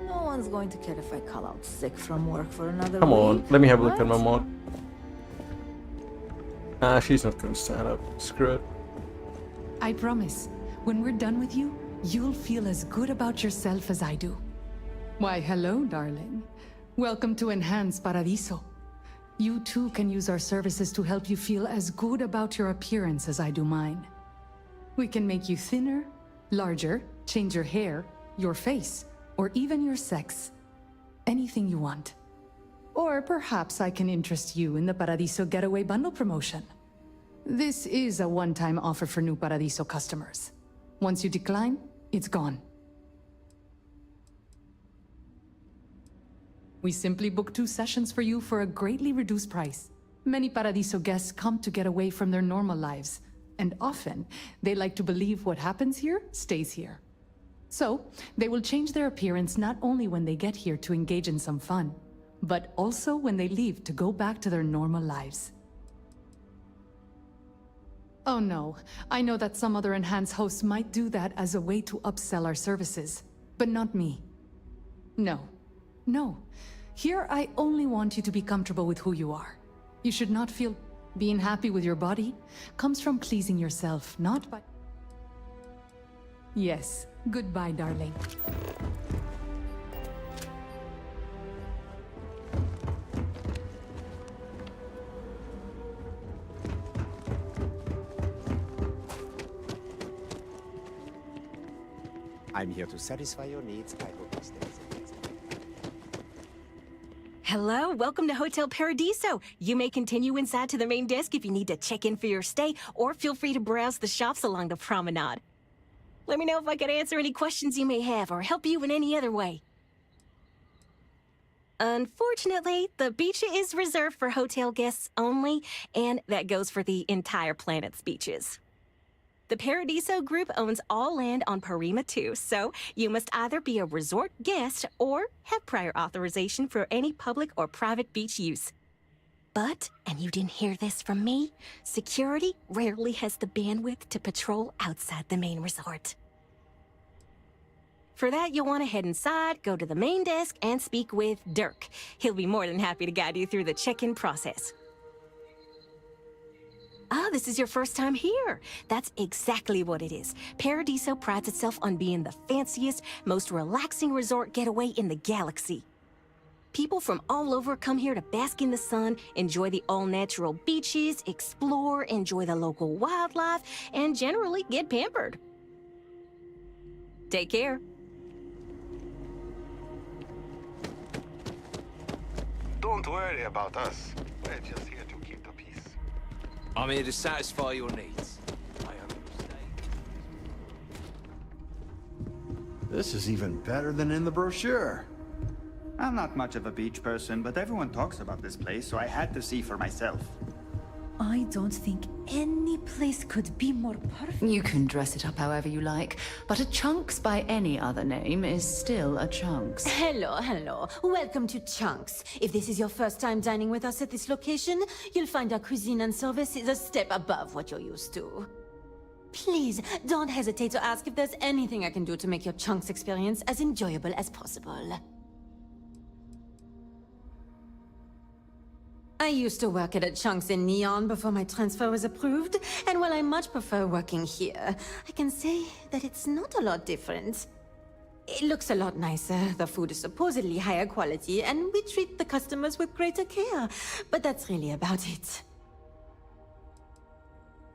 No one's going to care if I call out sick from work for another Come week. on, let me have a look What? at my mod. She's not gonna stand up. Screw it. I promise, when we're done with you, you'll feel as good about yourself as I do. Why, hello, darling. Welcome to Enhanced Paradiso. You too can use our services to help you feel as good about your appearance as I do mine. We can make you thinner, larger, change your hair, your face, or even your sex. Anything you want. Or perhaps I can interest you in the Paradiso Getaway Bundle promotion. This is a one-time offer for new Paradiso customers. Once you decline, it's gone. We simply book 2 sessions for you for a greatly reduced price. Many Paradiso guests come to get away from their normal lives, and often they like to believe what happens here stays here. So, they will change their appearance not only when they get here to engage in some fun, but also when they leave to go back to their normal lives. Oh no, I know that some other Enhanced hosts might do that as a way to upsell our services, but not me. No. No. Here I only want you to be comfortable with who you are. You should not feel being happy with your body comes from pleasing yourself, not by... Yes, Goodbye, darling. I'm here to satisfy your needs. I hope you stay. Hello, welcome to Hotel Paradiso. You may continue inside to the main desk if you need to check in for your stay, or feel free to browse the shops along the promenade. Let me know if I can answer any questions you may have or help you in any other way. Unfortunately, the beach is reserved for hotel guests only, and that goes for the entire planet's beaches. The Paradiso Group owns all land on Parima 2, so you must either be a resort guest or have prior authorization for any public or private beach use. But, and you didn't hear this from me, security rarely has the bandwidth to patrol outside the main resort. For that, you'll want to head inside, go to the main desk, and speak with Dirk. He'll be more than happy to guide you through the check-in process. Ah, this is your first time here. That's exactly what it is. Paradiso prides itself on being the fanciest, most relaxing resort getaway in the galaxy. People from all over come here to bask in the sun, enjoy the all-natural beaches, explore, enjoy the local wildlife, and generally get pampered. Take care. Don't worry about us. We're just here to keep the peace. I'm here to satisfy your needs. This is even better than in the brochure. I'm not much of a beach person, but everyone talks about this place, so I had to see for myself. I don't think any place could be more perfect. You can dress it up however you like, but a Chunks by any other name is still a Chunks. Hello. Welcome to Chunks. If this is your first time dining with us at this location, you'll find our cuisine and service is a step above what you're used to. Please, don't hesitate to ask if there's anything I can do to make your Chunks experience as enjoyable as possible. I used to work at a Chunks in Neon before my transfer was approved, and while I much prefer working here, I can say that it's not a lot different. It looks a lot nicer, the food is supposedly higher quality, and we treat the customers with greater care, but that's really about it.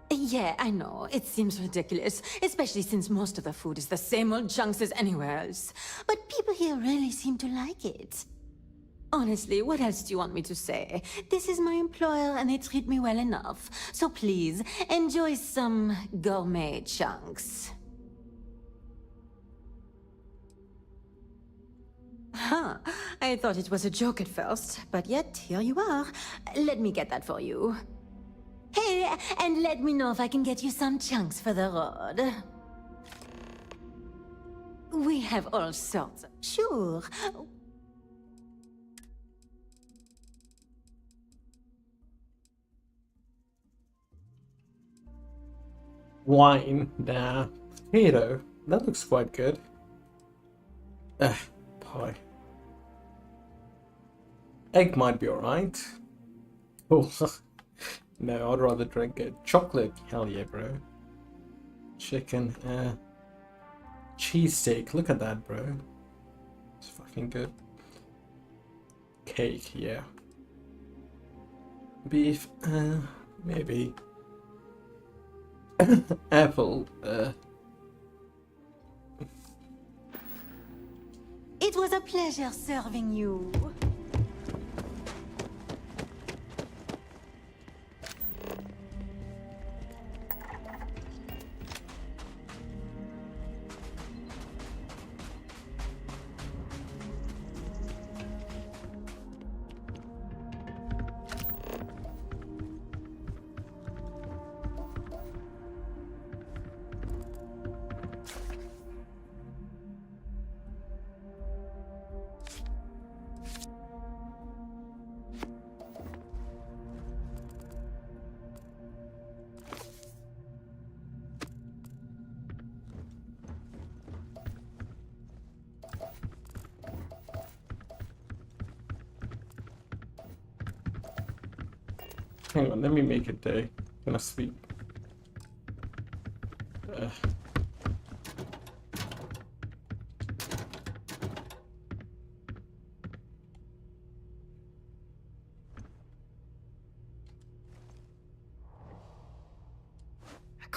Yeah, I know, it seems ridiculous, especially since most of the food is the same old Chunks as anywhere else, but people here really seem to like it. Honestly, what else do you want me to say? This is my employer and they treat me well enough. So please, enjoy some gourmet Chunks. Huh, I thought it was a joke at first, but yet here you are. Let me get that for you. Hey, and let me know if I can get you some Chunks for the road. We have all sorts. Sure. Wine. Nah. Potato. That looks quite good. Pie. Egg might be alright. Oh, no, I'd rather drink it. Chocolate. Hell yeah, bro. Chicken. Cheesesteak. Look at that, bro. It's fucking good. Cake. Yeah. Beef. Maybe. Apple. It was a pleasure serving you. Hang on, let me make it day. Gonna sleep.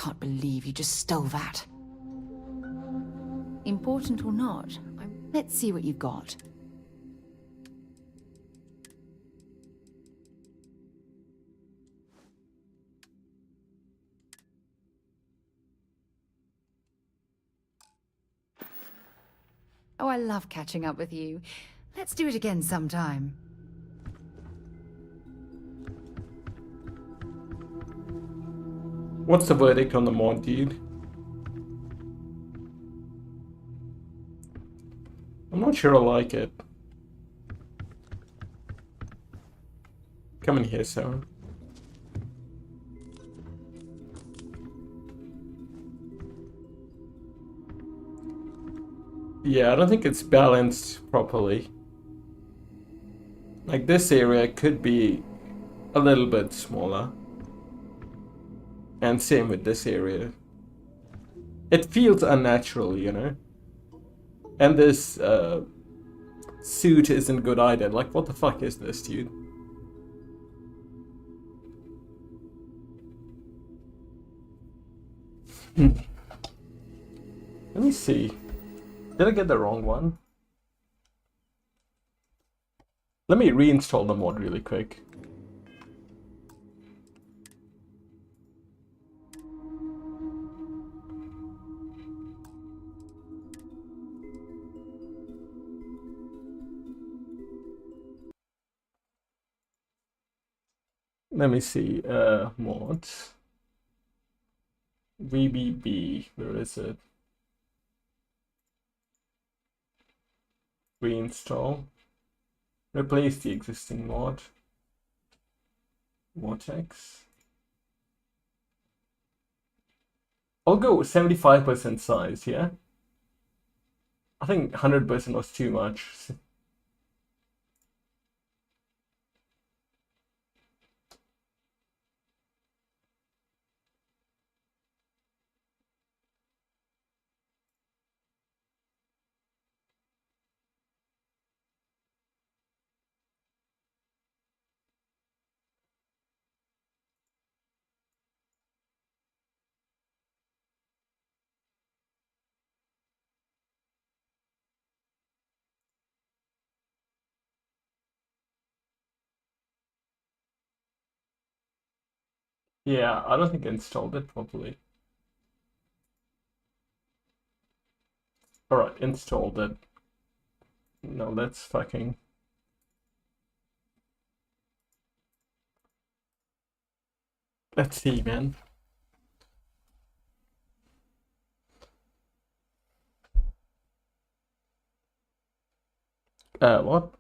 can't believe you just stole that. Important or not, let's see what you've got. Oh, I love catching up with you. Let's do it again sometime. What's the verdict on the mod, dude? I'm not sure I like it. Come in here, Sarah. Yeah, I don't think it's balanced properly. Like, this area could be a little bit smaller. And same with this area. It feels unnatural, you know? And this suit isn't good either. Like, what the fuck is this, dude? Let me see. Did I get the wrong one? Let me reinstall the mod really quick. Let me see, mods. VBB, where is it? Reinstall. Replace the existing mod. Vortex. I'll go 75% size, yeah? I think 100% was too much. Yeah, I don't think I installed it properly. Alright, installed it. No, that's fucking... Let's see, man. What?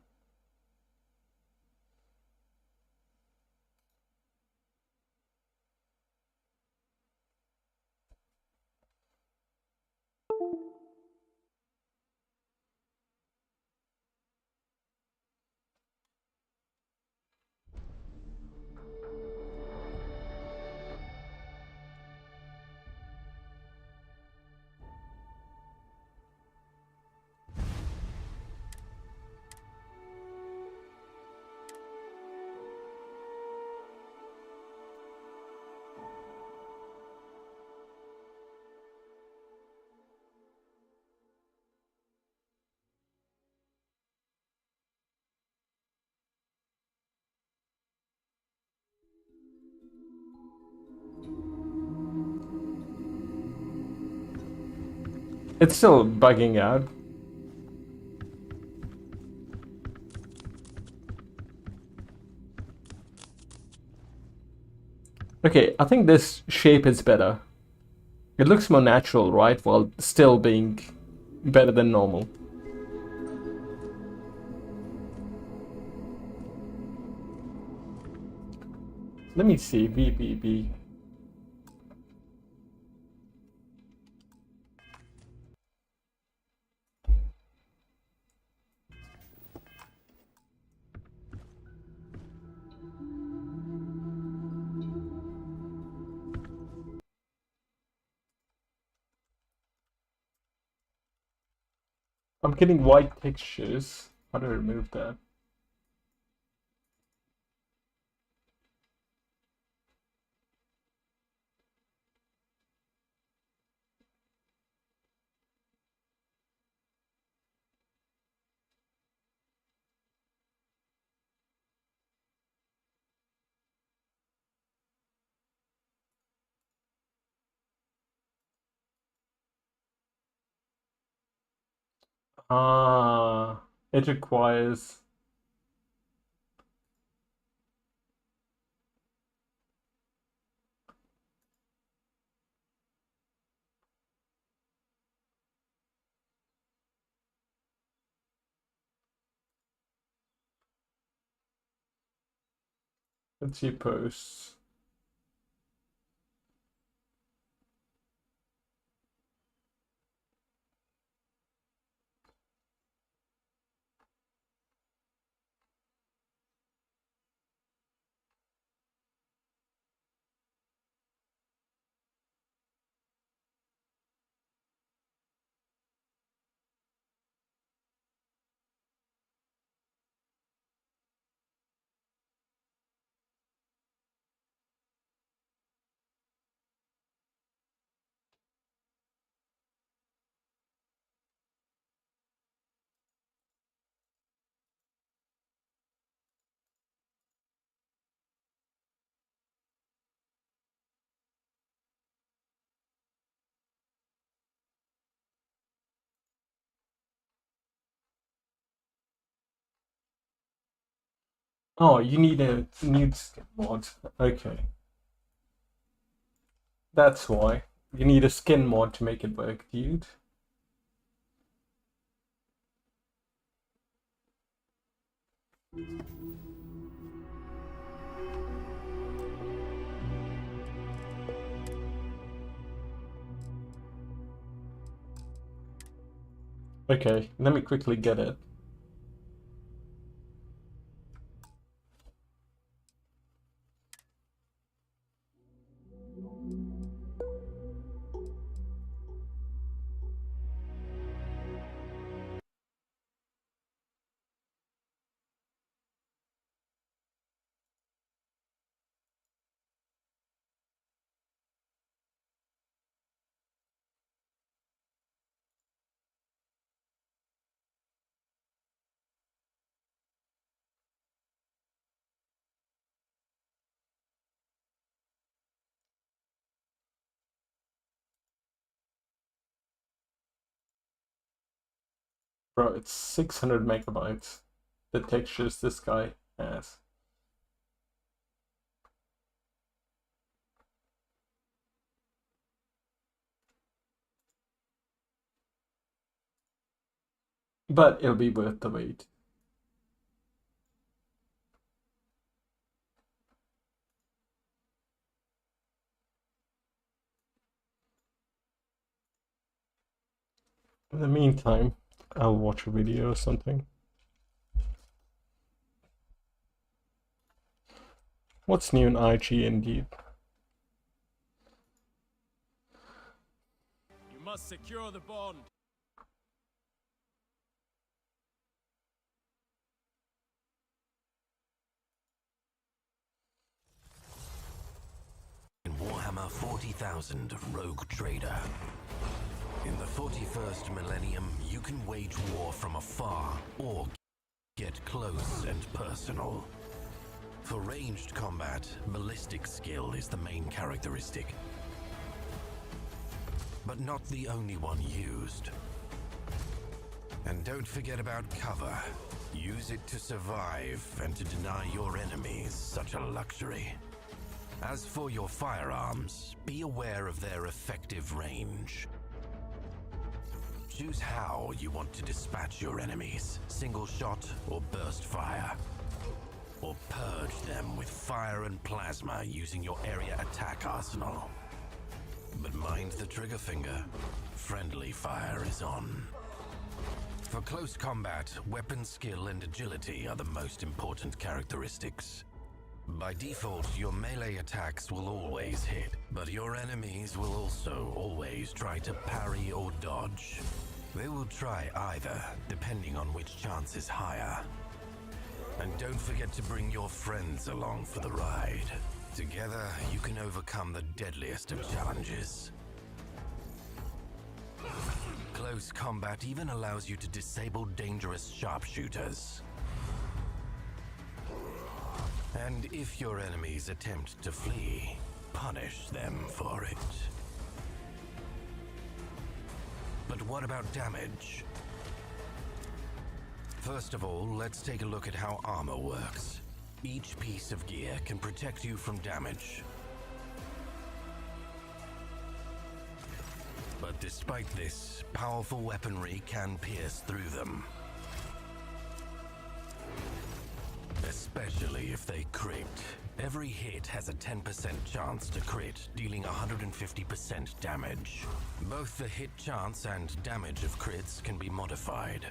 It's still bugging out. Okay, I think this shape is better. It looks more natural, right? While still being better than normal. Let me see. BBB. I'm getting white textures. How do I remove that? Ah, it requires... Let's see posts. Oh, you need a nude skin mod. Okay. That's why. You need a skin mod to make it work, dude. Okay, let me quickly get it. Bro, it's 600 megabytes. The textures this guy has. But it'll be worth the wait. In the meantime, I'll watch a video or something. What's new in IG indeed? You must secure the bond. In Warhammer 40,000 Rogue Trader. In the 41st millennium, you can wage war from afar or get close and personal. For ranged combat, ballistic skill is the main characteristic. But not the only one used. And don't forget about cover. Use it to survive and to deny your enemies such a luxury. As for your firearms, be aware of their effective range. Choose how you want to dispatch your enemies, single shot or burst fire. Or purge them with fire and plasma using your area attack arsenal. But mind the trigger finger, friendly fire is on. For close combat, weapon skill and agility are the most important characteristics. By default, your melee attacks will always hit, but your enemies will also always try to parry or dodge. They will try either, depending on which chance is higher. And don't forget to bring your friends along for the ride. Together, you can overcome the deadliest of challenges. Close combat even allows you to disable dangerous sharpshooters. And if your enemies attempt to flee, punish them for it. But what about damage? First of all, let's take a look at how armor works. Each piece of gear can protect you from damage. But despite this, powerful weaponry can pierce through them. Especially if they crit. Every hit has a 10% chance to crit, dealing 150% damage. Both the hit chance and damage of crits can be modified.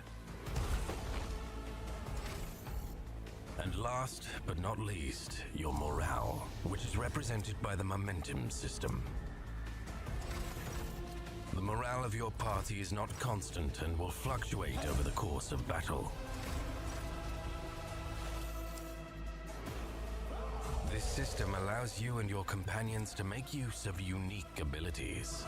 And last but not least, your morale, which is represented by the momentum system. The morale of your party is not constant and will fluctuate over the course of battle. This system allows you and your companions to make use of unique abilities.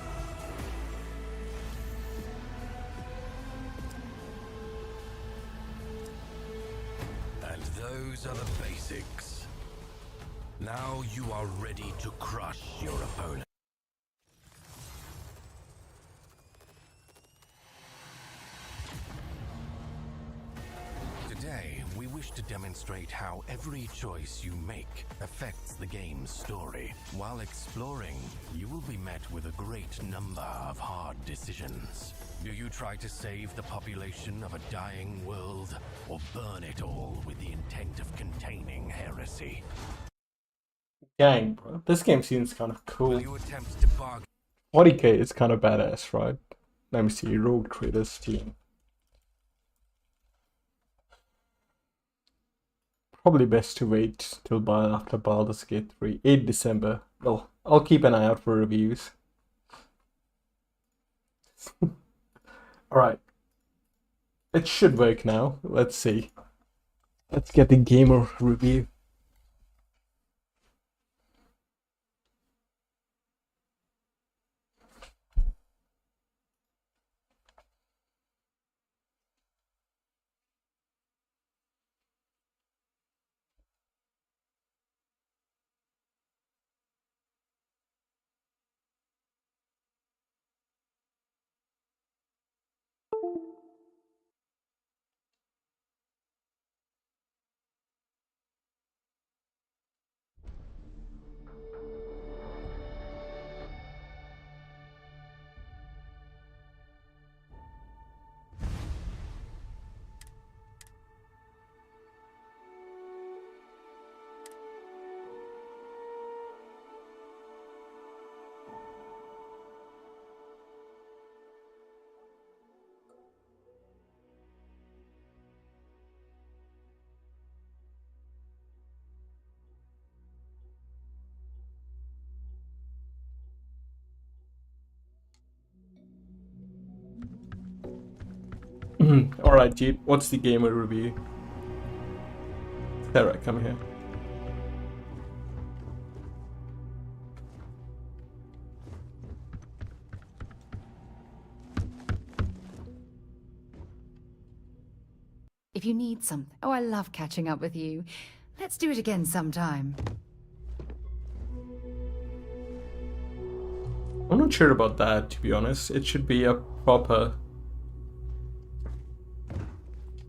And those are the basics. Now you are ready to crush your opponent. Today, we wish to demonstrate how every choice you make affects the game's story. While exploring, you will be met with a great number of hard decisions. Do you try to save the population of a dying world, or burn it all with the intent of containing heresy? Dang, bro. This game seems kind of cool. Will you attempt to bargain? 40k is kind of badass, right? Let me see. Rogue Traders team. Probably best to wait till after Baldur's Gate 3, 8 December. Well, I'll keep an eye out for reviews. Alright. It should work now. Let's see. Let's get the gamer review. Alright, Jeep, what's the gamer review? Sarah, come here. If you need something... Oh, I love catching up with you. Let's do it again sometime. I'm not sure about that, to be honest. It should be a proper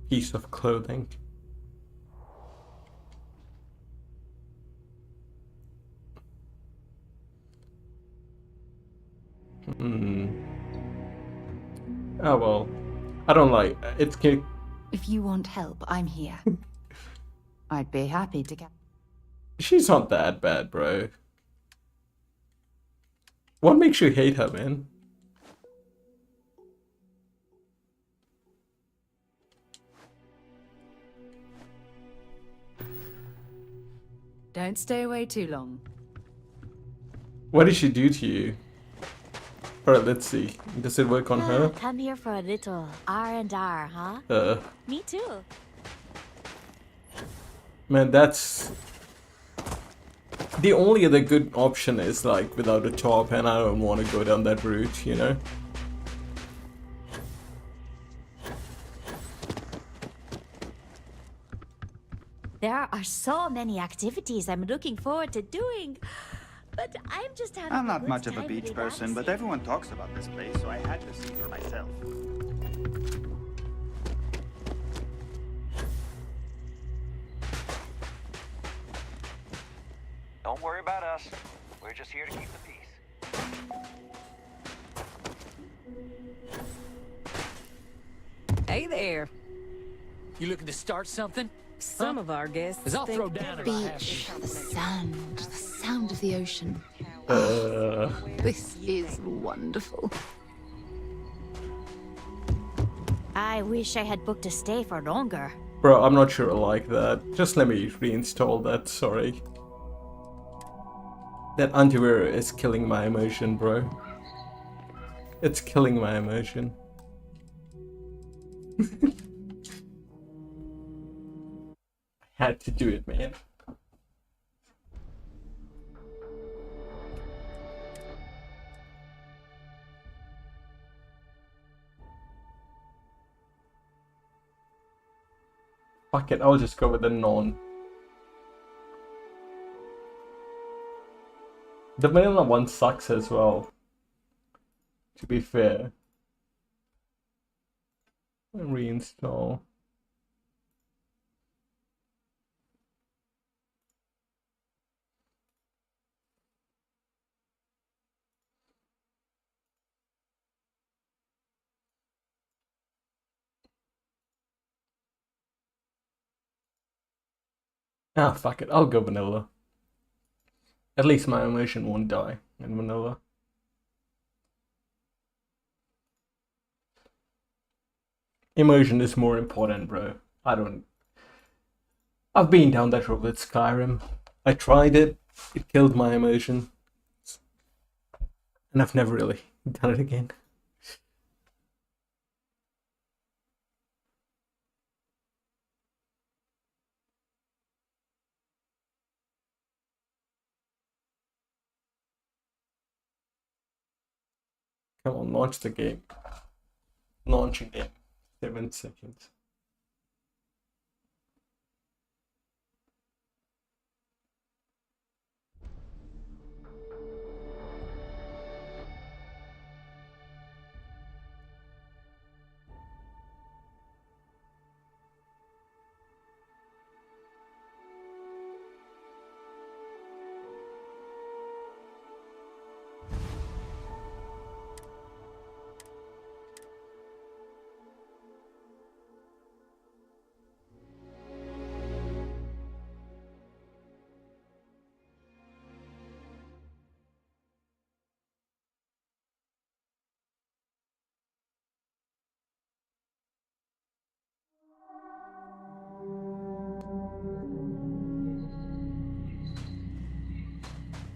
piece of clothing. Oh well. I don't like it's. If you want help, I'm here. I'd be happy to get. She's not that bad, bro. What makes you hate her, man? Don't stay away too long. What did she do to you? Alright, let's see. Does it work on her? Come here for a little R&R, huh? Me too. Man, that's... The only other good option is like without a top, and I don't want to go down that route, you know? There are so many activities I'm looking forward to doing, but I'm just having I'm a not good much of a time beach person, but everyone talks about this place, so I had to see for myself. Don't worry about us. We're just here to keep the peace. Hey there. You looking to start something? Some of our guests. 'Cause I'll think throw down if I have Beach, to. the sound of the ocean. This is wonderful. I wish I had booked a stay for longer. Bro, I'm not sure I like that. Just let me reinstall that, sorry. That antivirus is killing my emotion, bro. It's killing my emotion. I had to do it, man. Fuck it, I'll just go with the non. The vanilla one sucks as well, to be fair. Reinstall. Ah, fuck it, I'll go vanilla. At least my emotion won't die in vanilla. Emotion is more important, bro. I've been down that road with Skyrim. I tried it killed my emotion. And I've never really done it again. Come on, launch the game. Launching game. 7 seconds.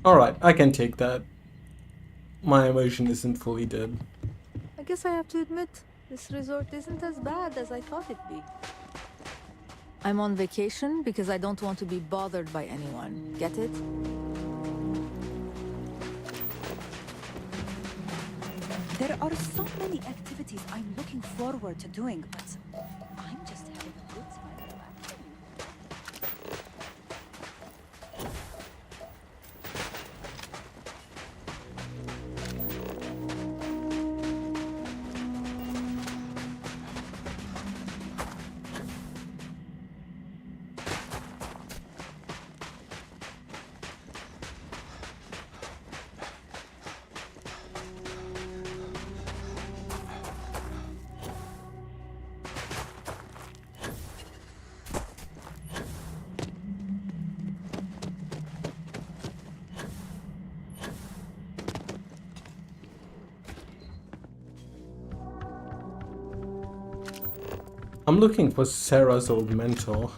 Alright, I can take that. My emotion isn't fully dead. I guess I have to admit, this resort isn't as bad as I thought it'd be. I'm on vacation because I don't want to be bothered by anyone. Get it? There are so many activities I'm looking forward to doing, but I'm just having a good time relaxing. I'm looking for Sarah's old mentor.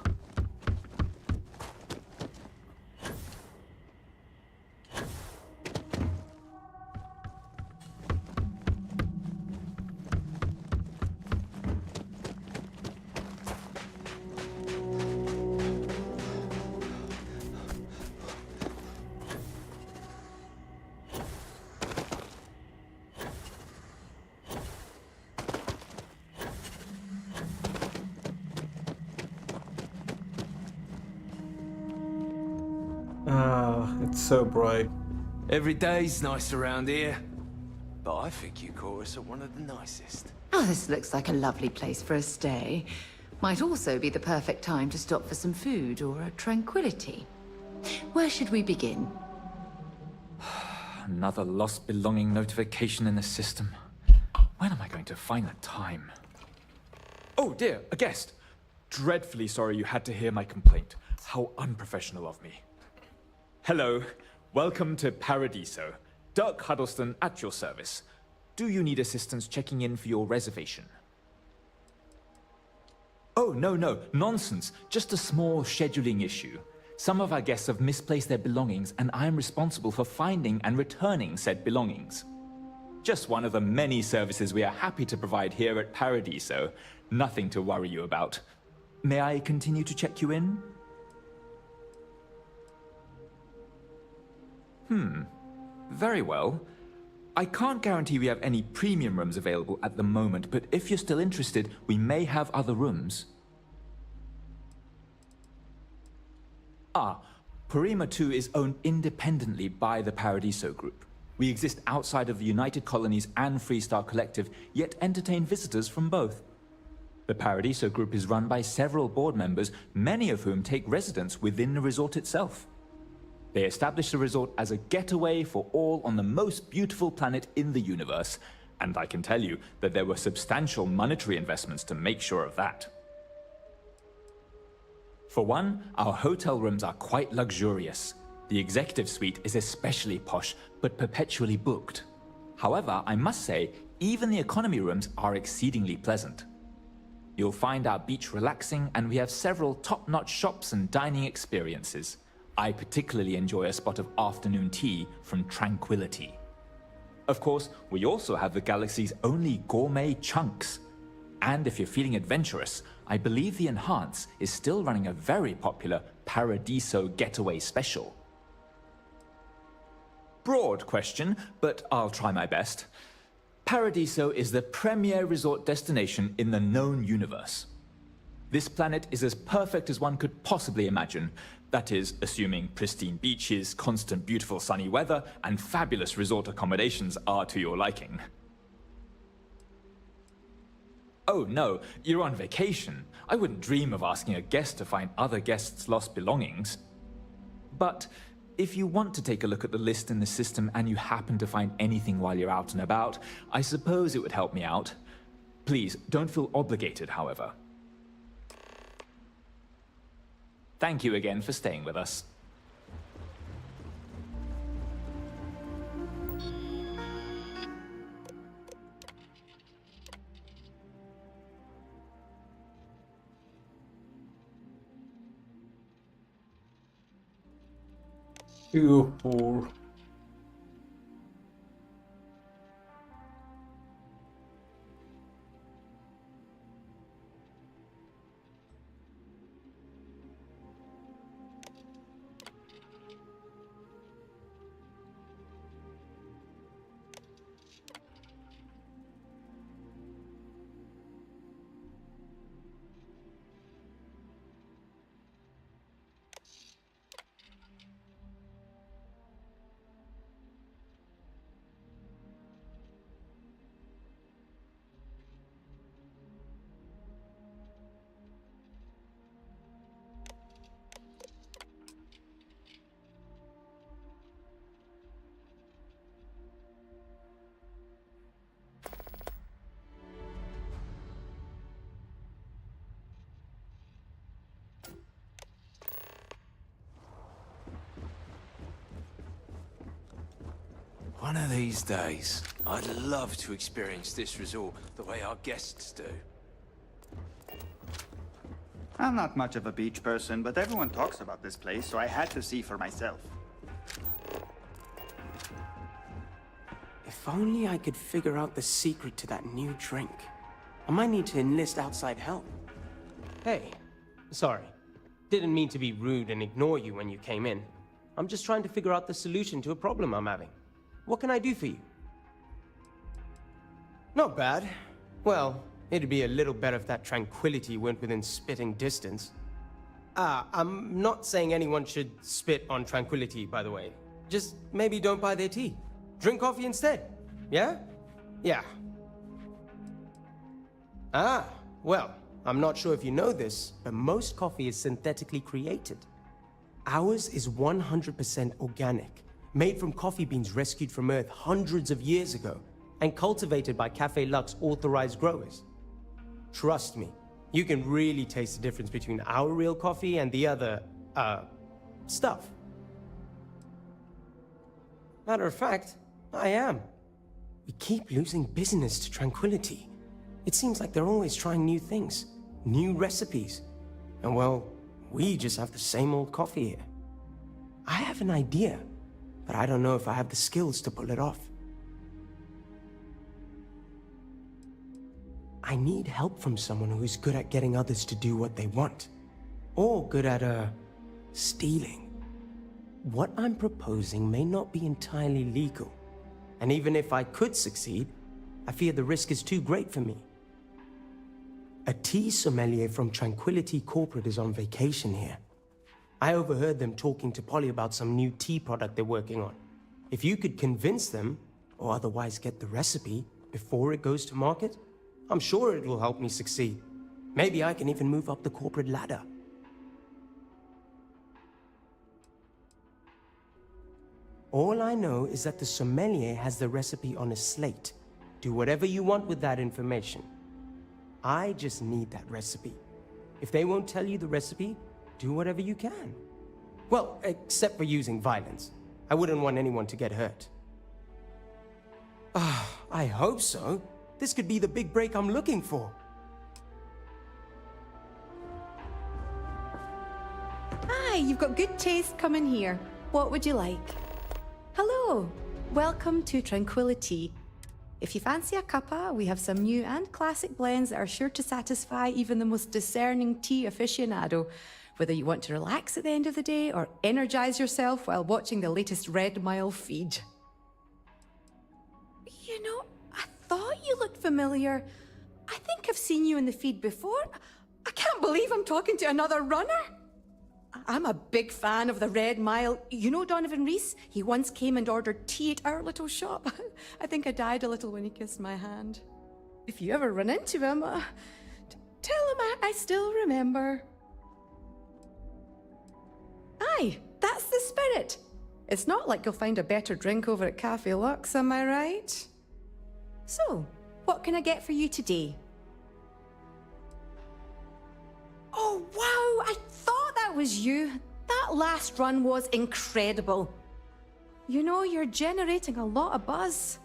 It's so bright. Every day's nice around here. But I think you call us one of the nicest. Oh, this looks like a lovely place for a stay. Might also be the perfect time to stop for some food or a tranquility. Where should we begin? Another lost belonging notification in the system. When am I going to find the time? Oh dear, a guest. Dreadfully sorry you had to hear my complaint. How unprofessional of me. Hello, welcome to Paradiso. Dirk Huddleston at your service. Do you need assistance checking in for your reservation? Oh, no, nonsense. Just a small scheduling issue. Some of our guests have misplaced their belongings, and I am responsible for finding and returning said belongings. Just one of the many services we are happy to provide here at Paradiso. Nothing to worry you about. May I continue to check you in? Very well. I can't guarantee we have any premium rooms available at the moment, but if you're still interested, we may have other rooms. Parima 2 is owned independently by the Paradiso Group. We exist outside of the United Colonies and Freestar Collective, yet entertain visitors from both. The Paradiso Group is run by several board members, many of whom take residence within the resort itself. They established the resort as a getaway for all on the most beautiful planet in the universe, and I can tell you that there were substantial monetary investments to make sure of that. For one, our hotel rooms are quite luxurious. The executive suite is especially posh, but perpetually booked. However, I must say, even the economy rooms are exceedingly pleasant. You'll find our beach relaxing, and we have several top-notch shops and dining experiences. I particularly enjoy a spot of afternoon tea from Tranquility. Of course, we also have the galaxy's only gourmet chunks. And if you're feeling adventurous, I believe the Enhance is still running a very popular Paradiso Getaway Special. Broad question, but I'll try my best. Paradiso is the premier resort destination in the known universe. This planet is as perfect as one could possibly imagine. That is, assuming pristine beaches, constant beautiful sunny weather, and fabulous resort accommodations are to your liking. Oh no, you're on vacation. I wouldn't dream of asking a guest to find other guests' lost belongings. But if you want to take a look at the list in the system and you happen to find anything while you're out and about, I suppose it would help me out. Please, don't feel obligated, however. Thank you again for staying with us. Poor. One of these days, I'd love to experience this resort the way our guests do. I'm not much of a beach person, but everyone talks about this place, so I had to see for myself. If only I could figure out the secret to that new drink. I might need to enlist outside help. Hey, sorry. Didn't mean to be rude and ignore you when you came in. I'm just trying to figure out the solution to a problem I'm having. What can I do for you? Not bad. Well, it'd be a little better if that tranquility weren't within spitting distance. I'm not saying anyone should spit on tranquility, by the way. Just maybe don't buy their tea. Drink coffee instead. Yeah? Yeah. Well, I'm not sure if you know this, but most coffee is synthetically created. Ours is 100% organic, made from coffee beans rescued from Earth hundreds of years ago, and cultivated by Cafe Luxe authorized growers. Trust me, you can really taste the difference between our real coffee and the other, stuff. Matter of fact, I am. We keep losing business to Tranquility. It seems like they're always trying new things, new recipes. And well, we just have the same old coffee here. I have an idea, but I don't know if I have the skills to pull it off. I need help from someone who's good at getting others to do what they want. Or good at, stealing. What I'm proposing may not be entirely legal. And even if I could succeed, I fear the risk is too great for me. A tea sommelier from Tranquility Corporate is on vacation here. I overheard them talking to Polly about some new tea product they're working on. If you could convince them, or otherwise get the recipe, before it goes to market, I'm sure it will help me succeed. Maybe I can even move up the corporate ladder. All I know is that the sommelier has the recipe on a slate. Do whatever you want with that information. I just need that recipe. If they won't tell you the recipe, do whatever you can. Well, except for using violence. I wouldn't want anyone to get hurt. I hope so. This could be the big break I'm looking for. Hi, you've got good taste coming here. What would you like? Hello, welcome to Tranquility. If you fancy a cuppa, we have some new and classic blends that are sure to satisfy even the most discerning tea aficionado, whether you want to relax at the end of the day or energize yourself while watching the latest Red Mile feed. You know, I thought you looked familiar. I think I've seen you in the feed before. I can't believe I'm talking to another runner. I'm a big fan of the Red Mile. You know Donovan Reese? He once came and ordered tea at our little shop. I think I died a little when he kissed my hand. If you ever run into him, tell him I still remember. Aye, that's the spirit. It's not like you'll find a better drink over at Cafe Luxe, am I right? So, what can I get for you today? Oh, wow! I thought that was you. That last run was incredible. You know, you're generating a lot of buzz.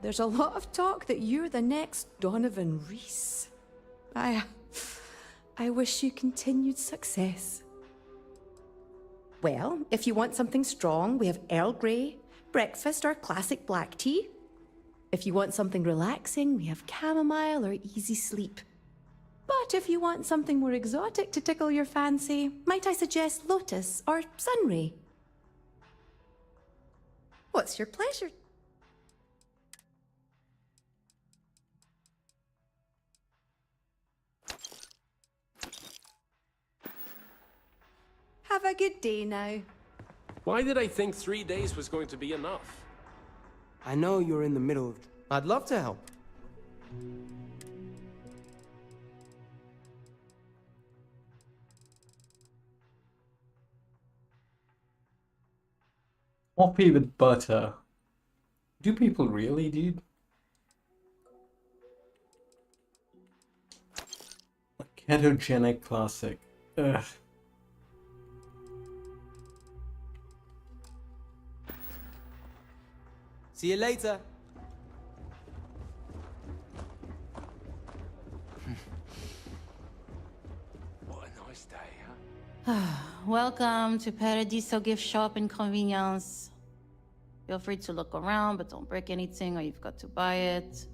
There's a lot of talk that you're the next Donovan Reese. I wish you continued success. Well, if you want something strong, we have Earl Grey, breakfast, or classic black tea. If you want something relaxing, we have chamomile or easy sleep. But if you want something more exotic to tickle your fancy, might I suggest lotus or sunray? What's your pleasure? Have a good day now. Why did I think 3 days was going to be enough? I know you're in the middle of... I'd love to help. Coffee with butter. Do people really, dude? A ketogenic classic. Ugh. See you later. What a nice day, huh? Welcome to Paradiso Gift Shop and Convenience. Feel free to look around, but don't break anything or you've got to buy it.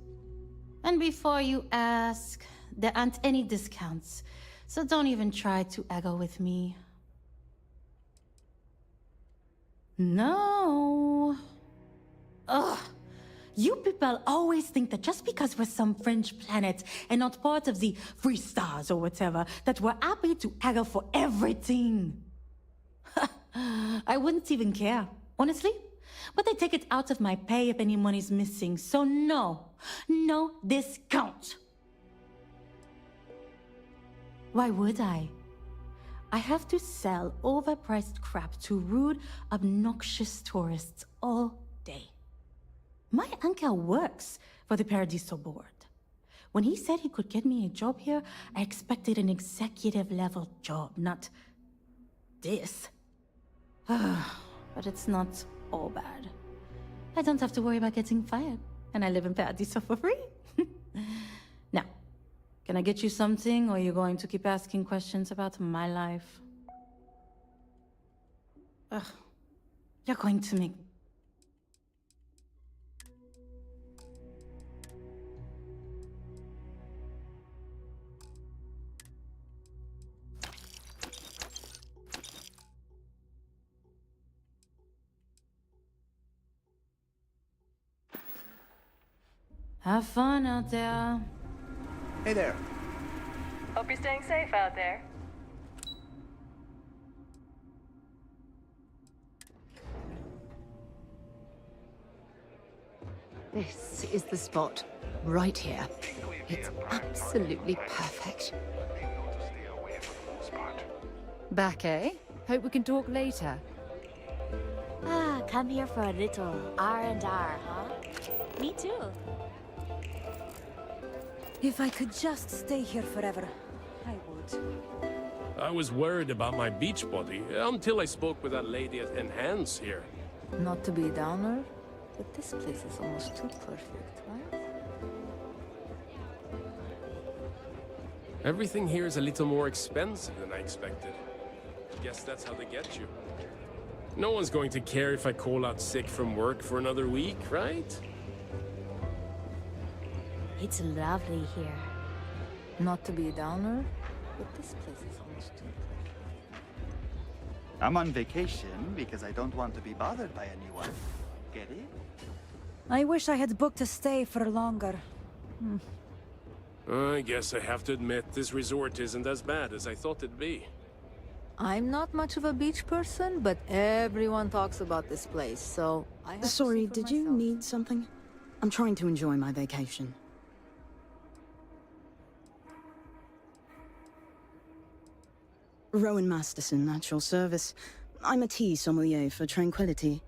And before you ask, there aren't any discounts, so don't even try to haggle with me. No. Ugh. You people always think that just because we're some fringe planet and not part of the free stars or whatever, that we're happy to haggle for everything. I wouldn't even care, honestly. But I take it out of my pay if any money's missing, so no discount. Why would I? I have to sell overpriced crap to rude, obnoxious tourists all day. My uncle works for the Paradiso board. When he said he could get me a job here, I expected an executive level job, not this. But it's not all bad. I don't have to worry about getting fired, and I live in Paradiso for free. Now, can I get you something, or are you going to keep asking questions about my life? You're going to make... Have fun out there. Hey there. Hope you're staying safe out there. This is the spot. Right here. It's absolutely perfect. Back, eh? Hope we can talk later. Come here for a little R&R, huh? Me too. If I could just stay here forever, I would. I was worried about my beach body until I spoke with that lady at Enhance here. Not to be a downer, but this place is almost too perfect, right? Everything here is a little more expensive than I expected. Guess that's how they get you. No one's going to care if I call out sick from work for another week, right? It's lovely here. Not to be a downer, but this place is almost too perfect. I'm on vacation because I don't want to be bothered by anyone. Get it? I wish I had booked a stay for longer. I guess I have to admit this resort isn't as bad as I thought it'd be. I'm not much of a beach person, but everyone talks about this place, so I have Sorry, did you need something? I'm trying to enjoy my vacation. Rowan Masterson, at your service. I'm a tea sommelier for Tranquility.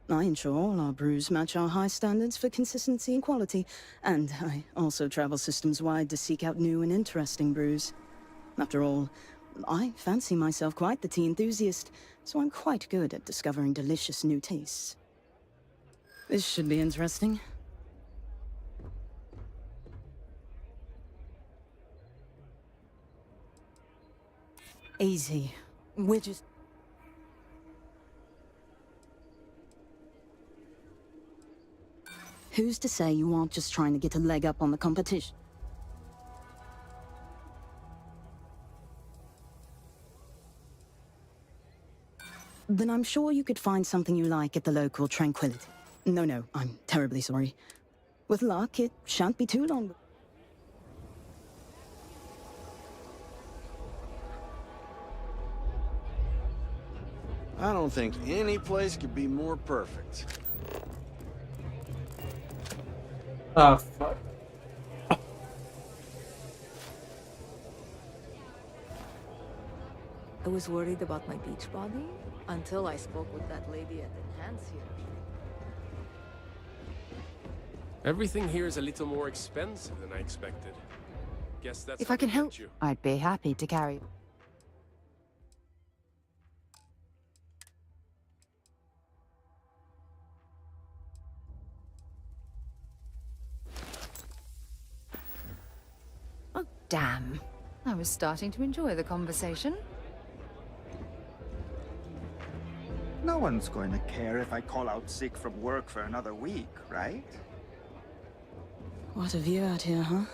I ensure all our brews match our high standards for consistency and quality, and I also travel systems-wide to seek out new and interesting brews. After all, I fancy myself quite the tea enthusiast, so I'm quite good at discovering delicious new tastes. This should be interesting. Easy. We're just... Who's to say you aren't just trying to get a leg up on the competition? Then I'm sure you could find something you like at the local Tranquility. No, I'm terribly sorry. With luck, it shan't be too long. I don't think any place could be more perfect. Ah, fuck. I was worried about my beach body until I spoke with that lady at Enhance here. Everything here is a little more expensive than I expected. Guess that's If how I can they help, get you. I'd be happy to carry. Oh, damn. I was starting to enjoy the conversation. No one's going to care if I call out sick from work for another week, right? What a view out here, huh?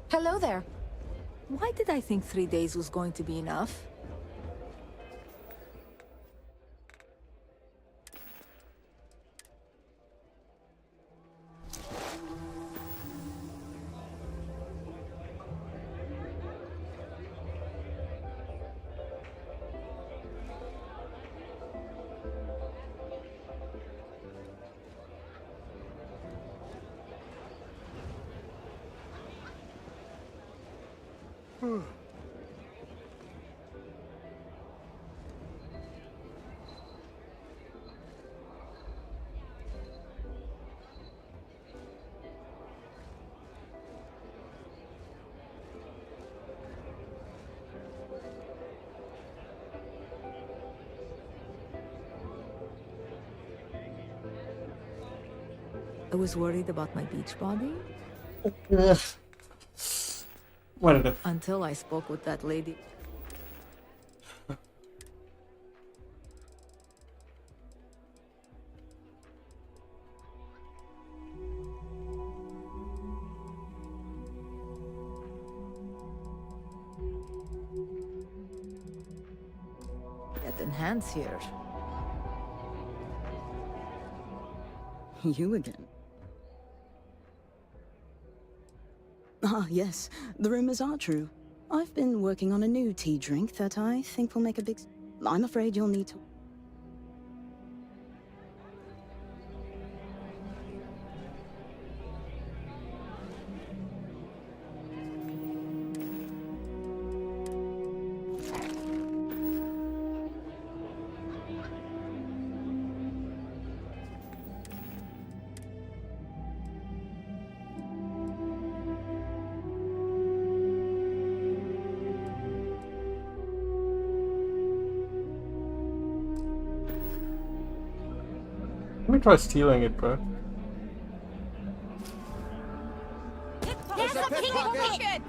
Hello there. Why did I think 3 days was going to be enough? I was worried about my beach body. What until I spoke with that lady. Get enhance here. You again? Ah, yes. The rumors are true. I've been working on a new tea drink that I think will make a big... I'm afraid you'll need to... Let me try stealing it, bro. There's a pickpocket!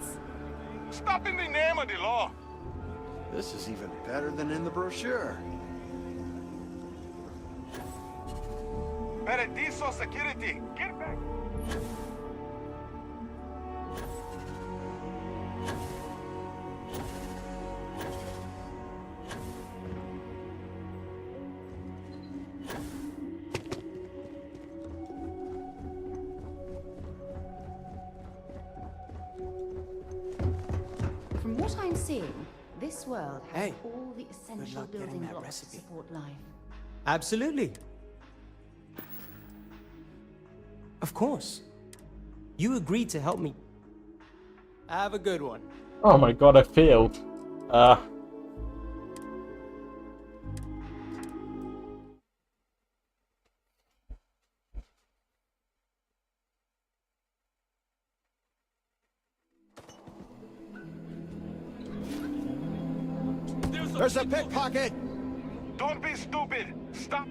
Stop in the name of the law! This is even better than in the brochure. Paradiso Security, get back! From what I'm seeing, this world has Hey, all the essential luck getting building that blocks recipe. to support life. Absolutely. Of course. You agreed to help me. Have a good one. Oh my god, I failed. There's a pickpocket! Don't be stupid! Stop!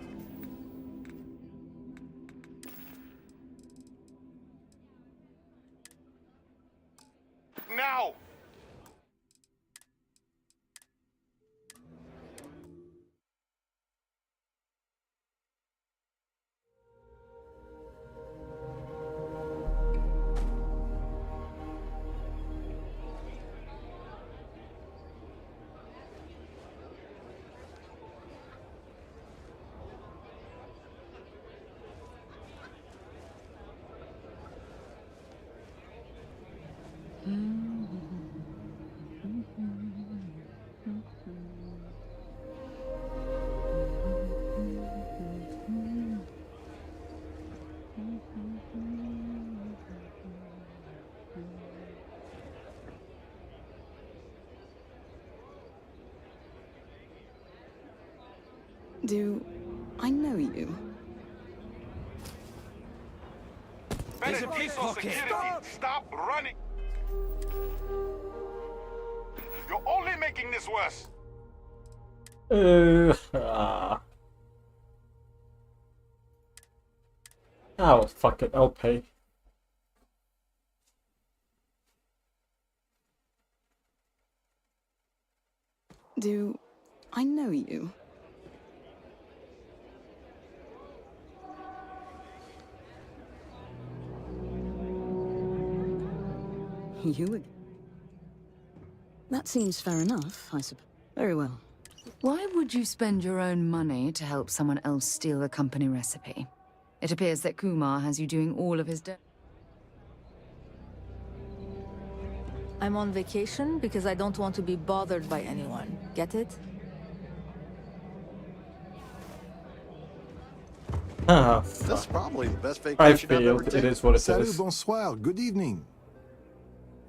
Now! Do I know you? Paradiso Security, stop running! You're only making this worse! Oh, fuck it, I'll pay. Do I know you? You again? That seems fair enough, I suppose. Very well. Why would you spend your own money to help someone else steal a company recipe? It appears that Kumar has you doing all of his I'm on vacation because I don't want to be bothered by anyone. Get it? Ah, That's probably the best I vacation I've ever failed. It taken. is what it Salut, is. bonsoir, good evening.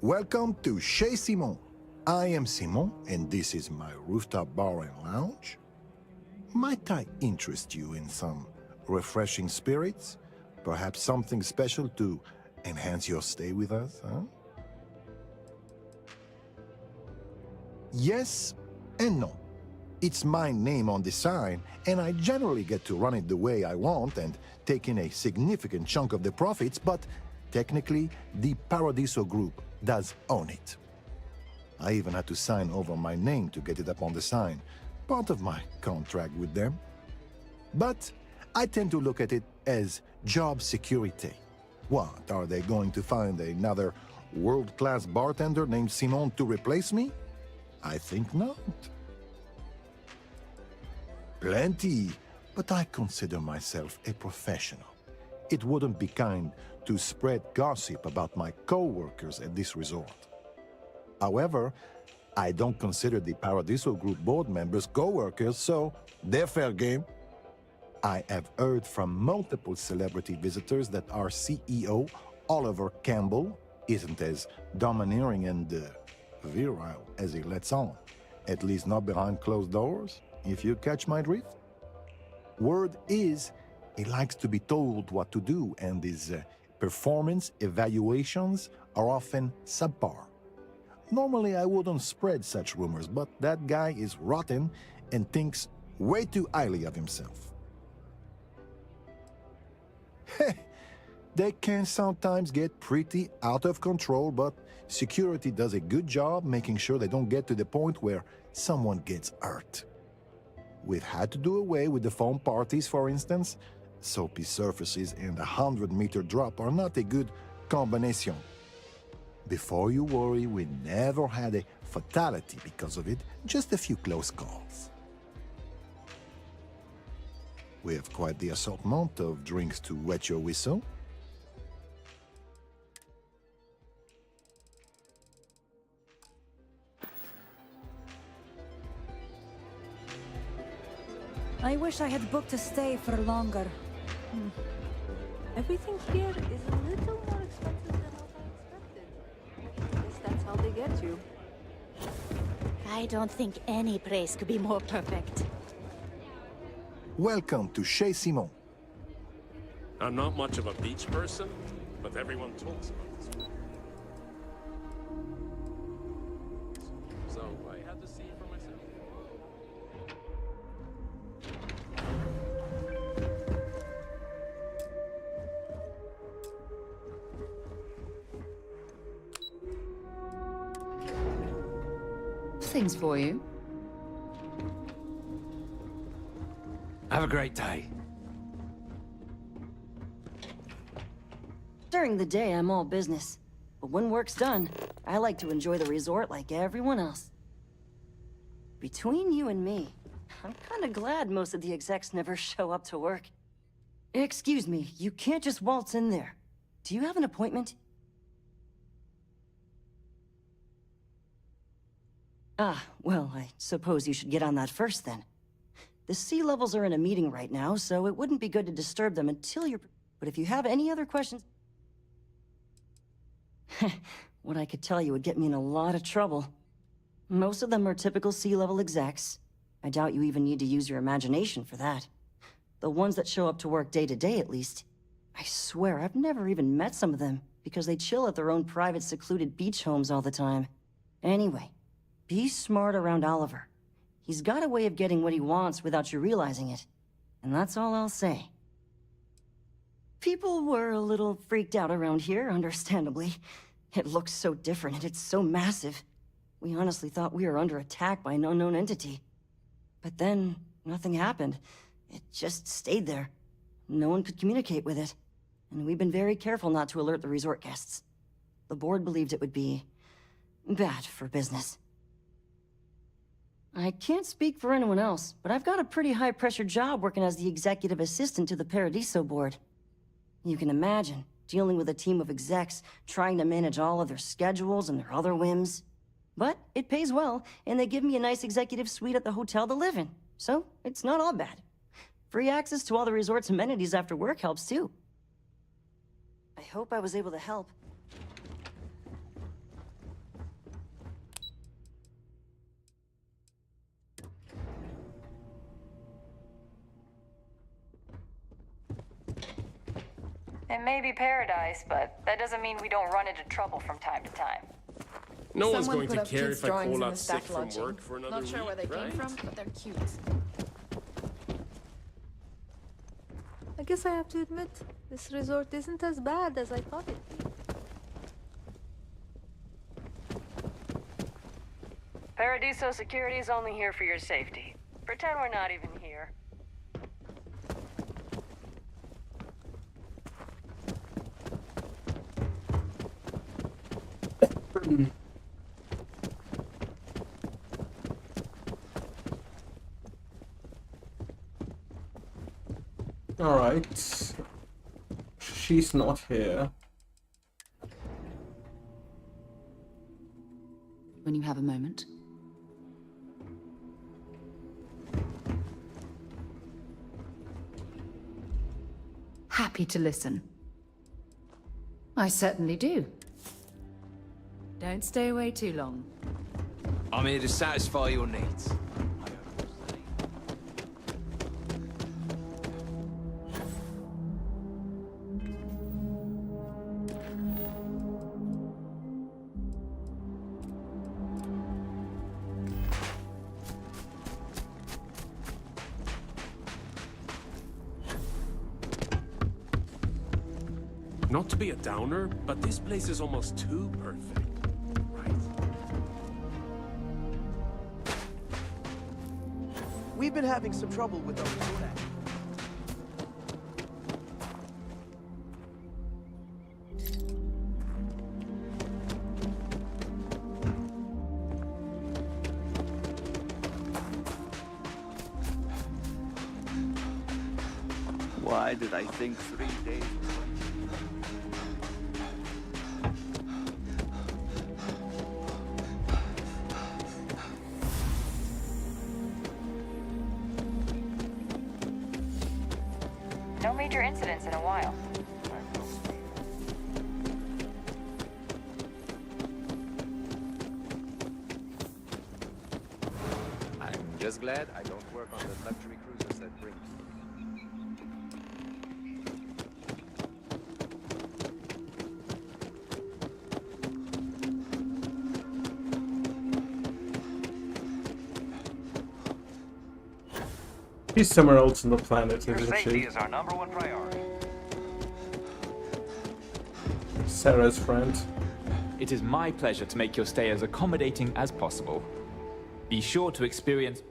Welcome to Chez Simon. I am Simon, and this is my rooftop bar and lounge. Might I interest you in some refreshing spirits? Perhaps something special to enhance your stay with us, huh? Yes and no. It's my name on the sign, and I generally get to run it the way I want and take in a significant chunk of the profits, but technically, the Paradiso Group does own it. I even had to sign over my name to get it up on the sign, part of my contract with them. But I tend to look at it as job security. What, are they going to find another world-class bartender named Simon to replace me? I think not. Plenty, but I consider myself a professional. It wouldn't be kind to spread gossip about my co-workers at this resort. However, I don't consider the Paradiso Group board members co-workers, so they're fair game. I have heard from multiple celebrity visitors that our CEO, Oliver Campbell, isn't as domineering and virile as he lets on. At least not behind closed doors, if you catch my drift. Word is, he likes to be told what to do, and his performance evaluations are often subpar. Normally, I wouldn't spread such rumors, but that guy is rotten and thinks way too highly of himself. They can sometimes get pretty out of control, but security does a good job making sure they don't get to the point where someone gets hurt. We've had to do away with the foam parties, for instance. Soapy surfaces and a 100-meter drop are not a good combination. Before you worry, we never had a fatality because of it, just a few close calls. We have quite the assortment of drinks to wet your whistle. I wish I had booked a stay for longer. Everything here is a little more expensive than what I expected. I guess that's how they get you. I don't think any place could be more perfect. Welcome to Chez Simon. I'm not much of a beach person, but everyone talks about this one. So I had to see it for myself. Things for you. Have a great day. During the day, I'm all business. But when work's done, I like to enjoy the resort like everyone else. Between you and me, I'm kinda glad most of the execs never show up to work. Excuse me, you can't just waltz in there. Do you have an appointment? Ah, well, I suppose you should get on that first then. The sea levels are in a meeting right now, so it wouldn't be good to disturb them until you're... But if you have any other questions... What I could tell you would get me in a lot of trouble. Most of them are typical sea level execs. I doubt you even need to use your imagination for that. The ones that show up to work day to day, at least. I swear, I've never even met some of them, because they chill at their own private secluded beach homes all the time. Anyway, be smart around Oliver. He's got a way of getting what he wants without you realizing it. And that's all I'll say. People were a little freaked out around here, understandably. It looks so different and it's so massive. We honestly thought we were under attack by an unknown entity. But then, nothing happened. It just stayed there. No one could communicate with it. And we've been very careful not to alert the resort guests. The board believed it would be... bad for business. I can't speak for anyone else, but I've got a pretty high-pressure job working as the executive assistant to the Paradiso board. You can imagine, dealing with a team of execs, trying to manage all of their schedules and their other whims. But it pays well, and they give me a nice executive suite at the hotel to live in, so it's not all bad. Free access to all the resort's amenities after work helps too. I hope I was able to help. It may be paradise, but that doesn't mean we don't run into trouble from time to time. No one's Someone going put to up care kids' if I drawings call in out the sick staff from lodging. work for another Not sure where they week, came right? from, but they're cute. I guess I have to admit, this resort isn't as bad as I thought it'd be. Paradiso security is only here for your safety. Pretend we're not even here. Alright. She's not here. When you have a moment. Happy to listen. I certainly do. Don't stay away too long. I'm here to satisfy your needs. Not to be a downer, but this place is almost too perfect. We've been having some trouble with our resort app. Why did I think 3 days? No major incidents in a while. I'm just glad I don't work on the luxury cruisers that bring. She's somewhere else on the planet, Your isn't safety she? is our #1 priority. Sarah's friend. It is my pleasure to make your stay as accommodating as possible. Be sure to experience...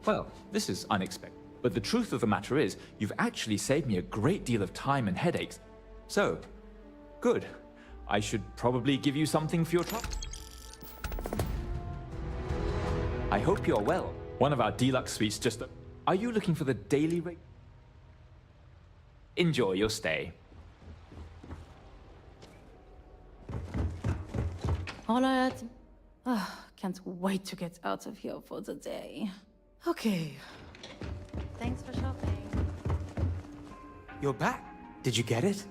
Well, this is unexpected. But the truth of the matter is, you've actually saved me a great deal of time and headaches. So, good. I should probably give you something for your trouble. I hope you're well. One of our deluxe suites just... Are you looking for the daily rate? Enjoy your stay. Alright. Can't wait to get out of here for the day. Okay. Thanks for shopping. You're back. Did you get it?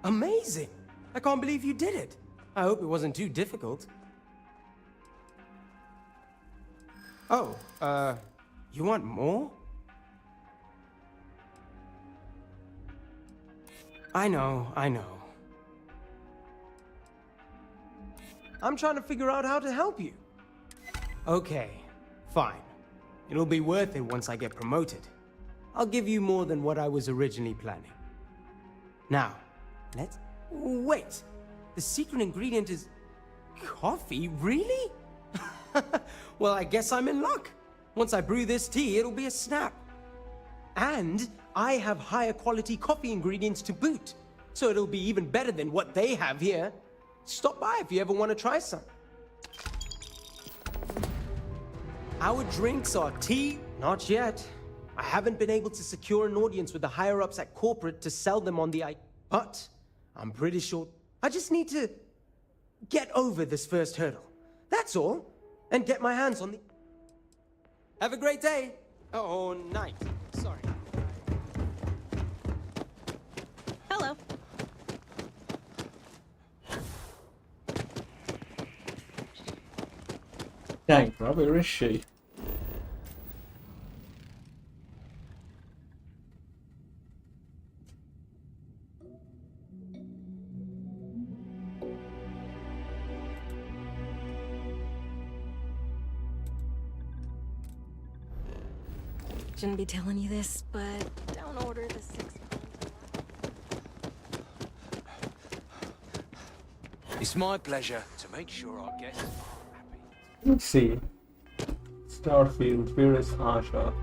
Amazing! I can't believe you did it. I hope it wasn't too difficult. Oh, you want more? I know. I'm trying to figure out how to help you. Okay, fine. It'll be worth it once I get promoted. I'll give you more than what I was originally planning. Now, let's... Wait! The secret ingredient is... coffee? Really? Well, I guess I'm in luck. Once I brew this tea, it'll be a snap. And I have higher quality coffee ingredients to boot, so it'll be even better than what they have here. Stop by if you ever want to try some. Our drinks are tea? Not yet. I haven't been able to secure an audience with the higher-ups at corporate to sell them on the but I'm pretty sure I just need to get over this first hurdle. That's all. And get my hands on the... Have a great day. Oh, night. Sorry. Hello. Dang, bro, where is she? Shouldn't be telling you this, but don't order the 6 It's my pleasure to make sure our guests are happy. Let's see. Starfield, where is Asha?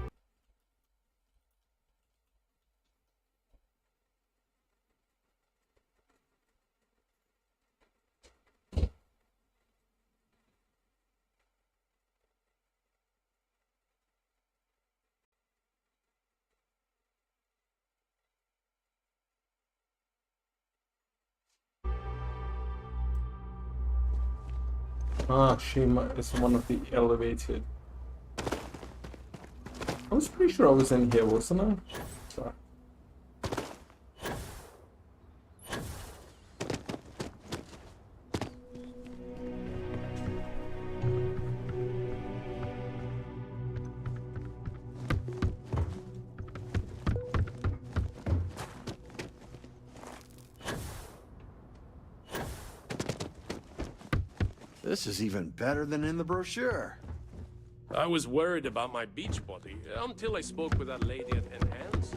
Ah, is one of the elevated. I was pretty sure I was in here, wasn't I? Sorry. This is even better than in the brochure. I was worried about my beach body until I spoke with that lady at Enhance.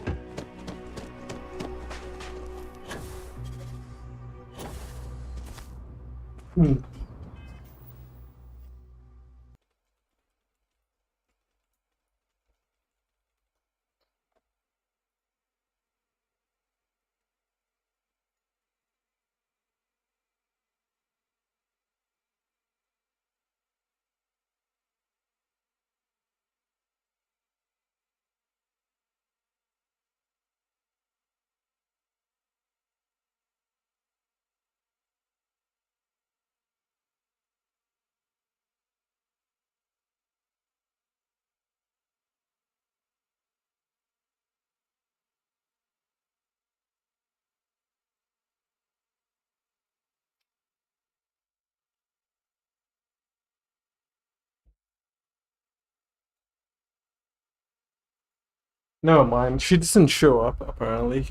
Never mind, she doesn't show up apparently.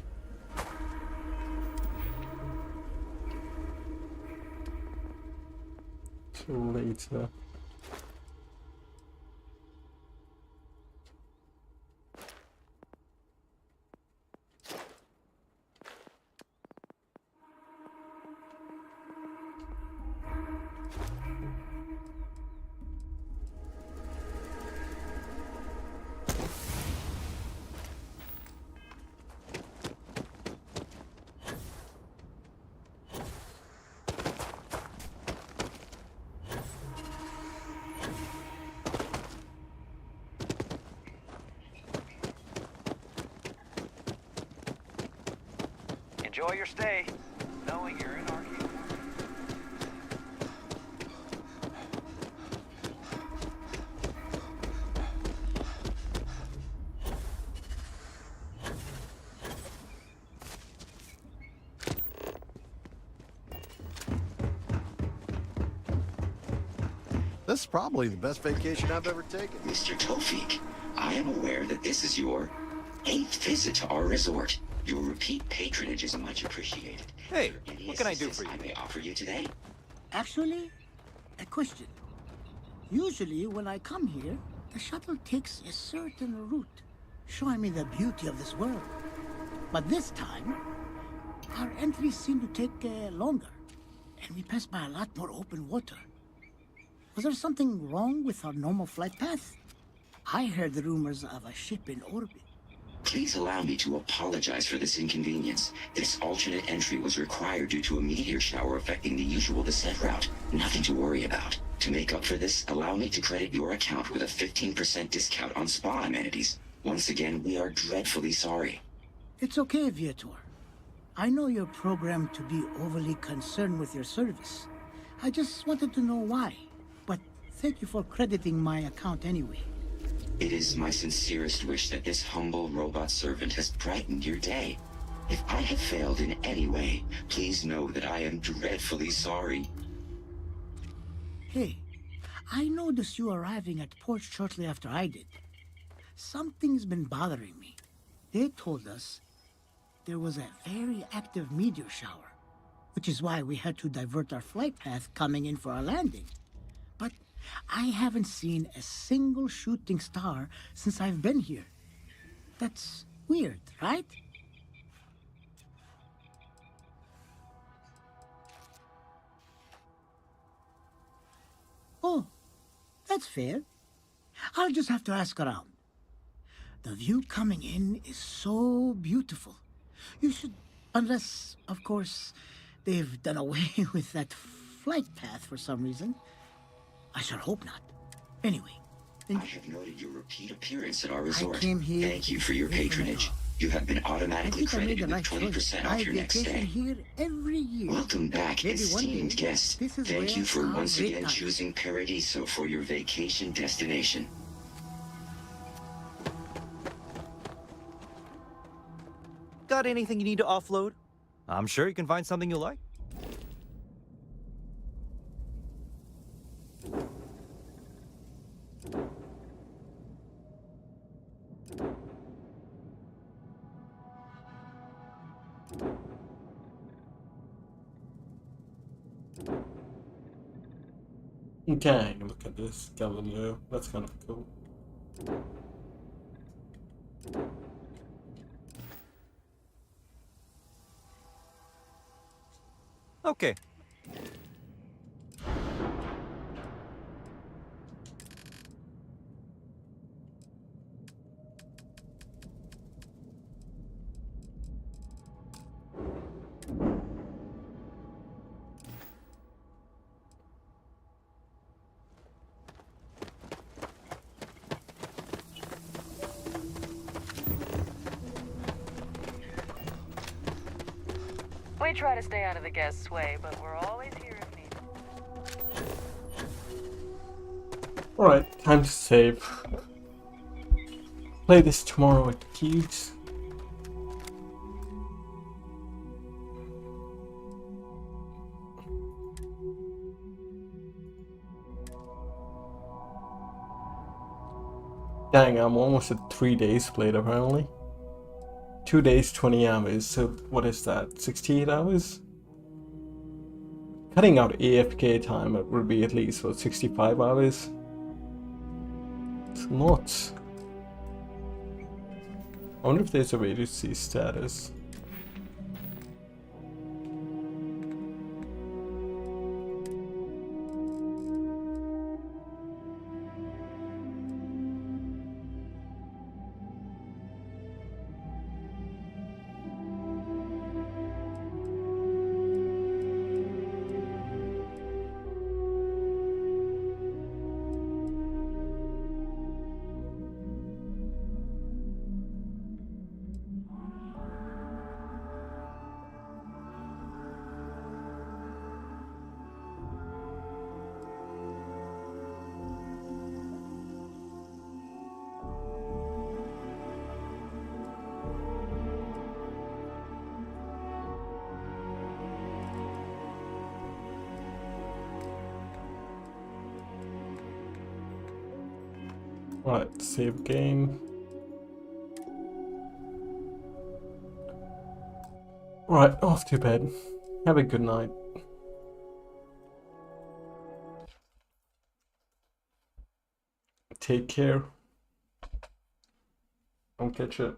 Till later. Enjoy your stay, knowing you're in our keep. This is probably the best vacation I've ever taken. Mr. Tofik, I am aware that this is your 8th visit to our resort. Your repeat patronage is much appreciated. Hey, what can I do for you? I may offer you today? Actually, a question. Usually when I come here, the shuttle takes a certain route, showing me the beauty of this world. But this time, our entries seem to take longer, and we pass by a lot more open water. Was there something wrong with our normal flight path? I heard the rumors of a ship in orbit. Please allow me to apologize for this inconvenience. This alternate entry was required due to a meteor shower affecting the usual descent route. Nothing to worry about. To make up for this, allow me to credit your account with a 15% discount on spa amenities. Once again, we are dreadfully sorry. It's okay, Viator. I know you're programmed to be overly concerned with your service. I just wanted to know why. But thank you for crediting my account anyway. It is my sincerest wish that this humble robot servant has brightened your day. If I have failed in any way, please know that I am dreadfully sorry. Hey, I noticed you arriving at port shortly after I did. Something's been bothering me. They told us there was a very active meteor shower, which is why we had to divert our flight path coming in for our landing. But I haven't seen a single shooting star since I've been here. That's weird, right? Oh, that's fair. I'll just have to ask around. The view coming in is so beautiful. You should, unless, of course, they've done away with that flight path for some reason. I should hope not. Anyway. I have noted your repeat appearance at our resort. I came here Thank you for your patronage. You have been automatically credited with 20% off your next stay. Here every year. Welcome back, Maybe one esteemed day, guest. this is Thank where you for I'll once again retire. choosing Paradiso for your vacation destination. Got anything you need to offload? I'm sure you can find something you like. Okay, look at this Galileo. That's kind of cool. Okay. We try to stay out of the guests' way, but we're always here if needed. Alright, time to save. Play this tomorrow at Q's. Dang, I'm almost at 3 days played apparently. 2 days, 20 hours, so what is that, 68 hours? Cutting out AFK time would be at least, what, 65 hours? It's not. I wonder if there's a way to see status. Right, save game. Right, off to bed. Have a good night. Take care. Don't catch it.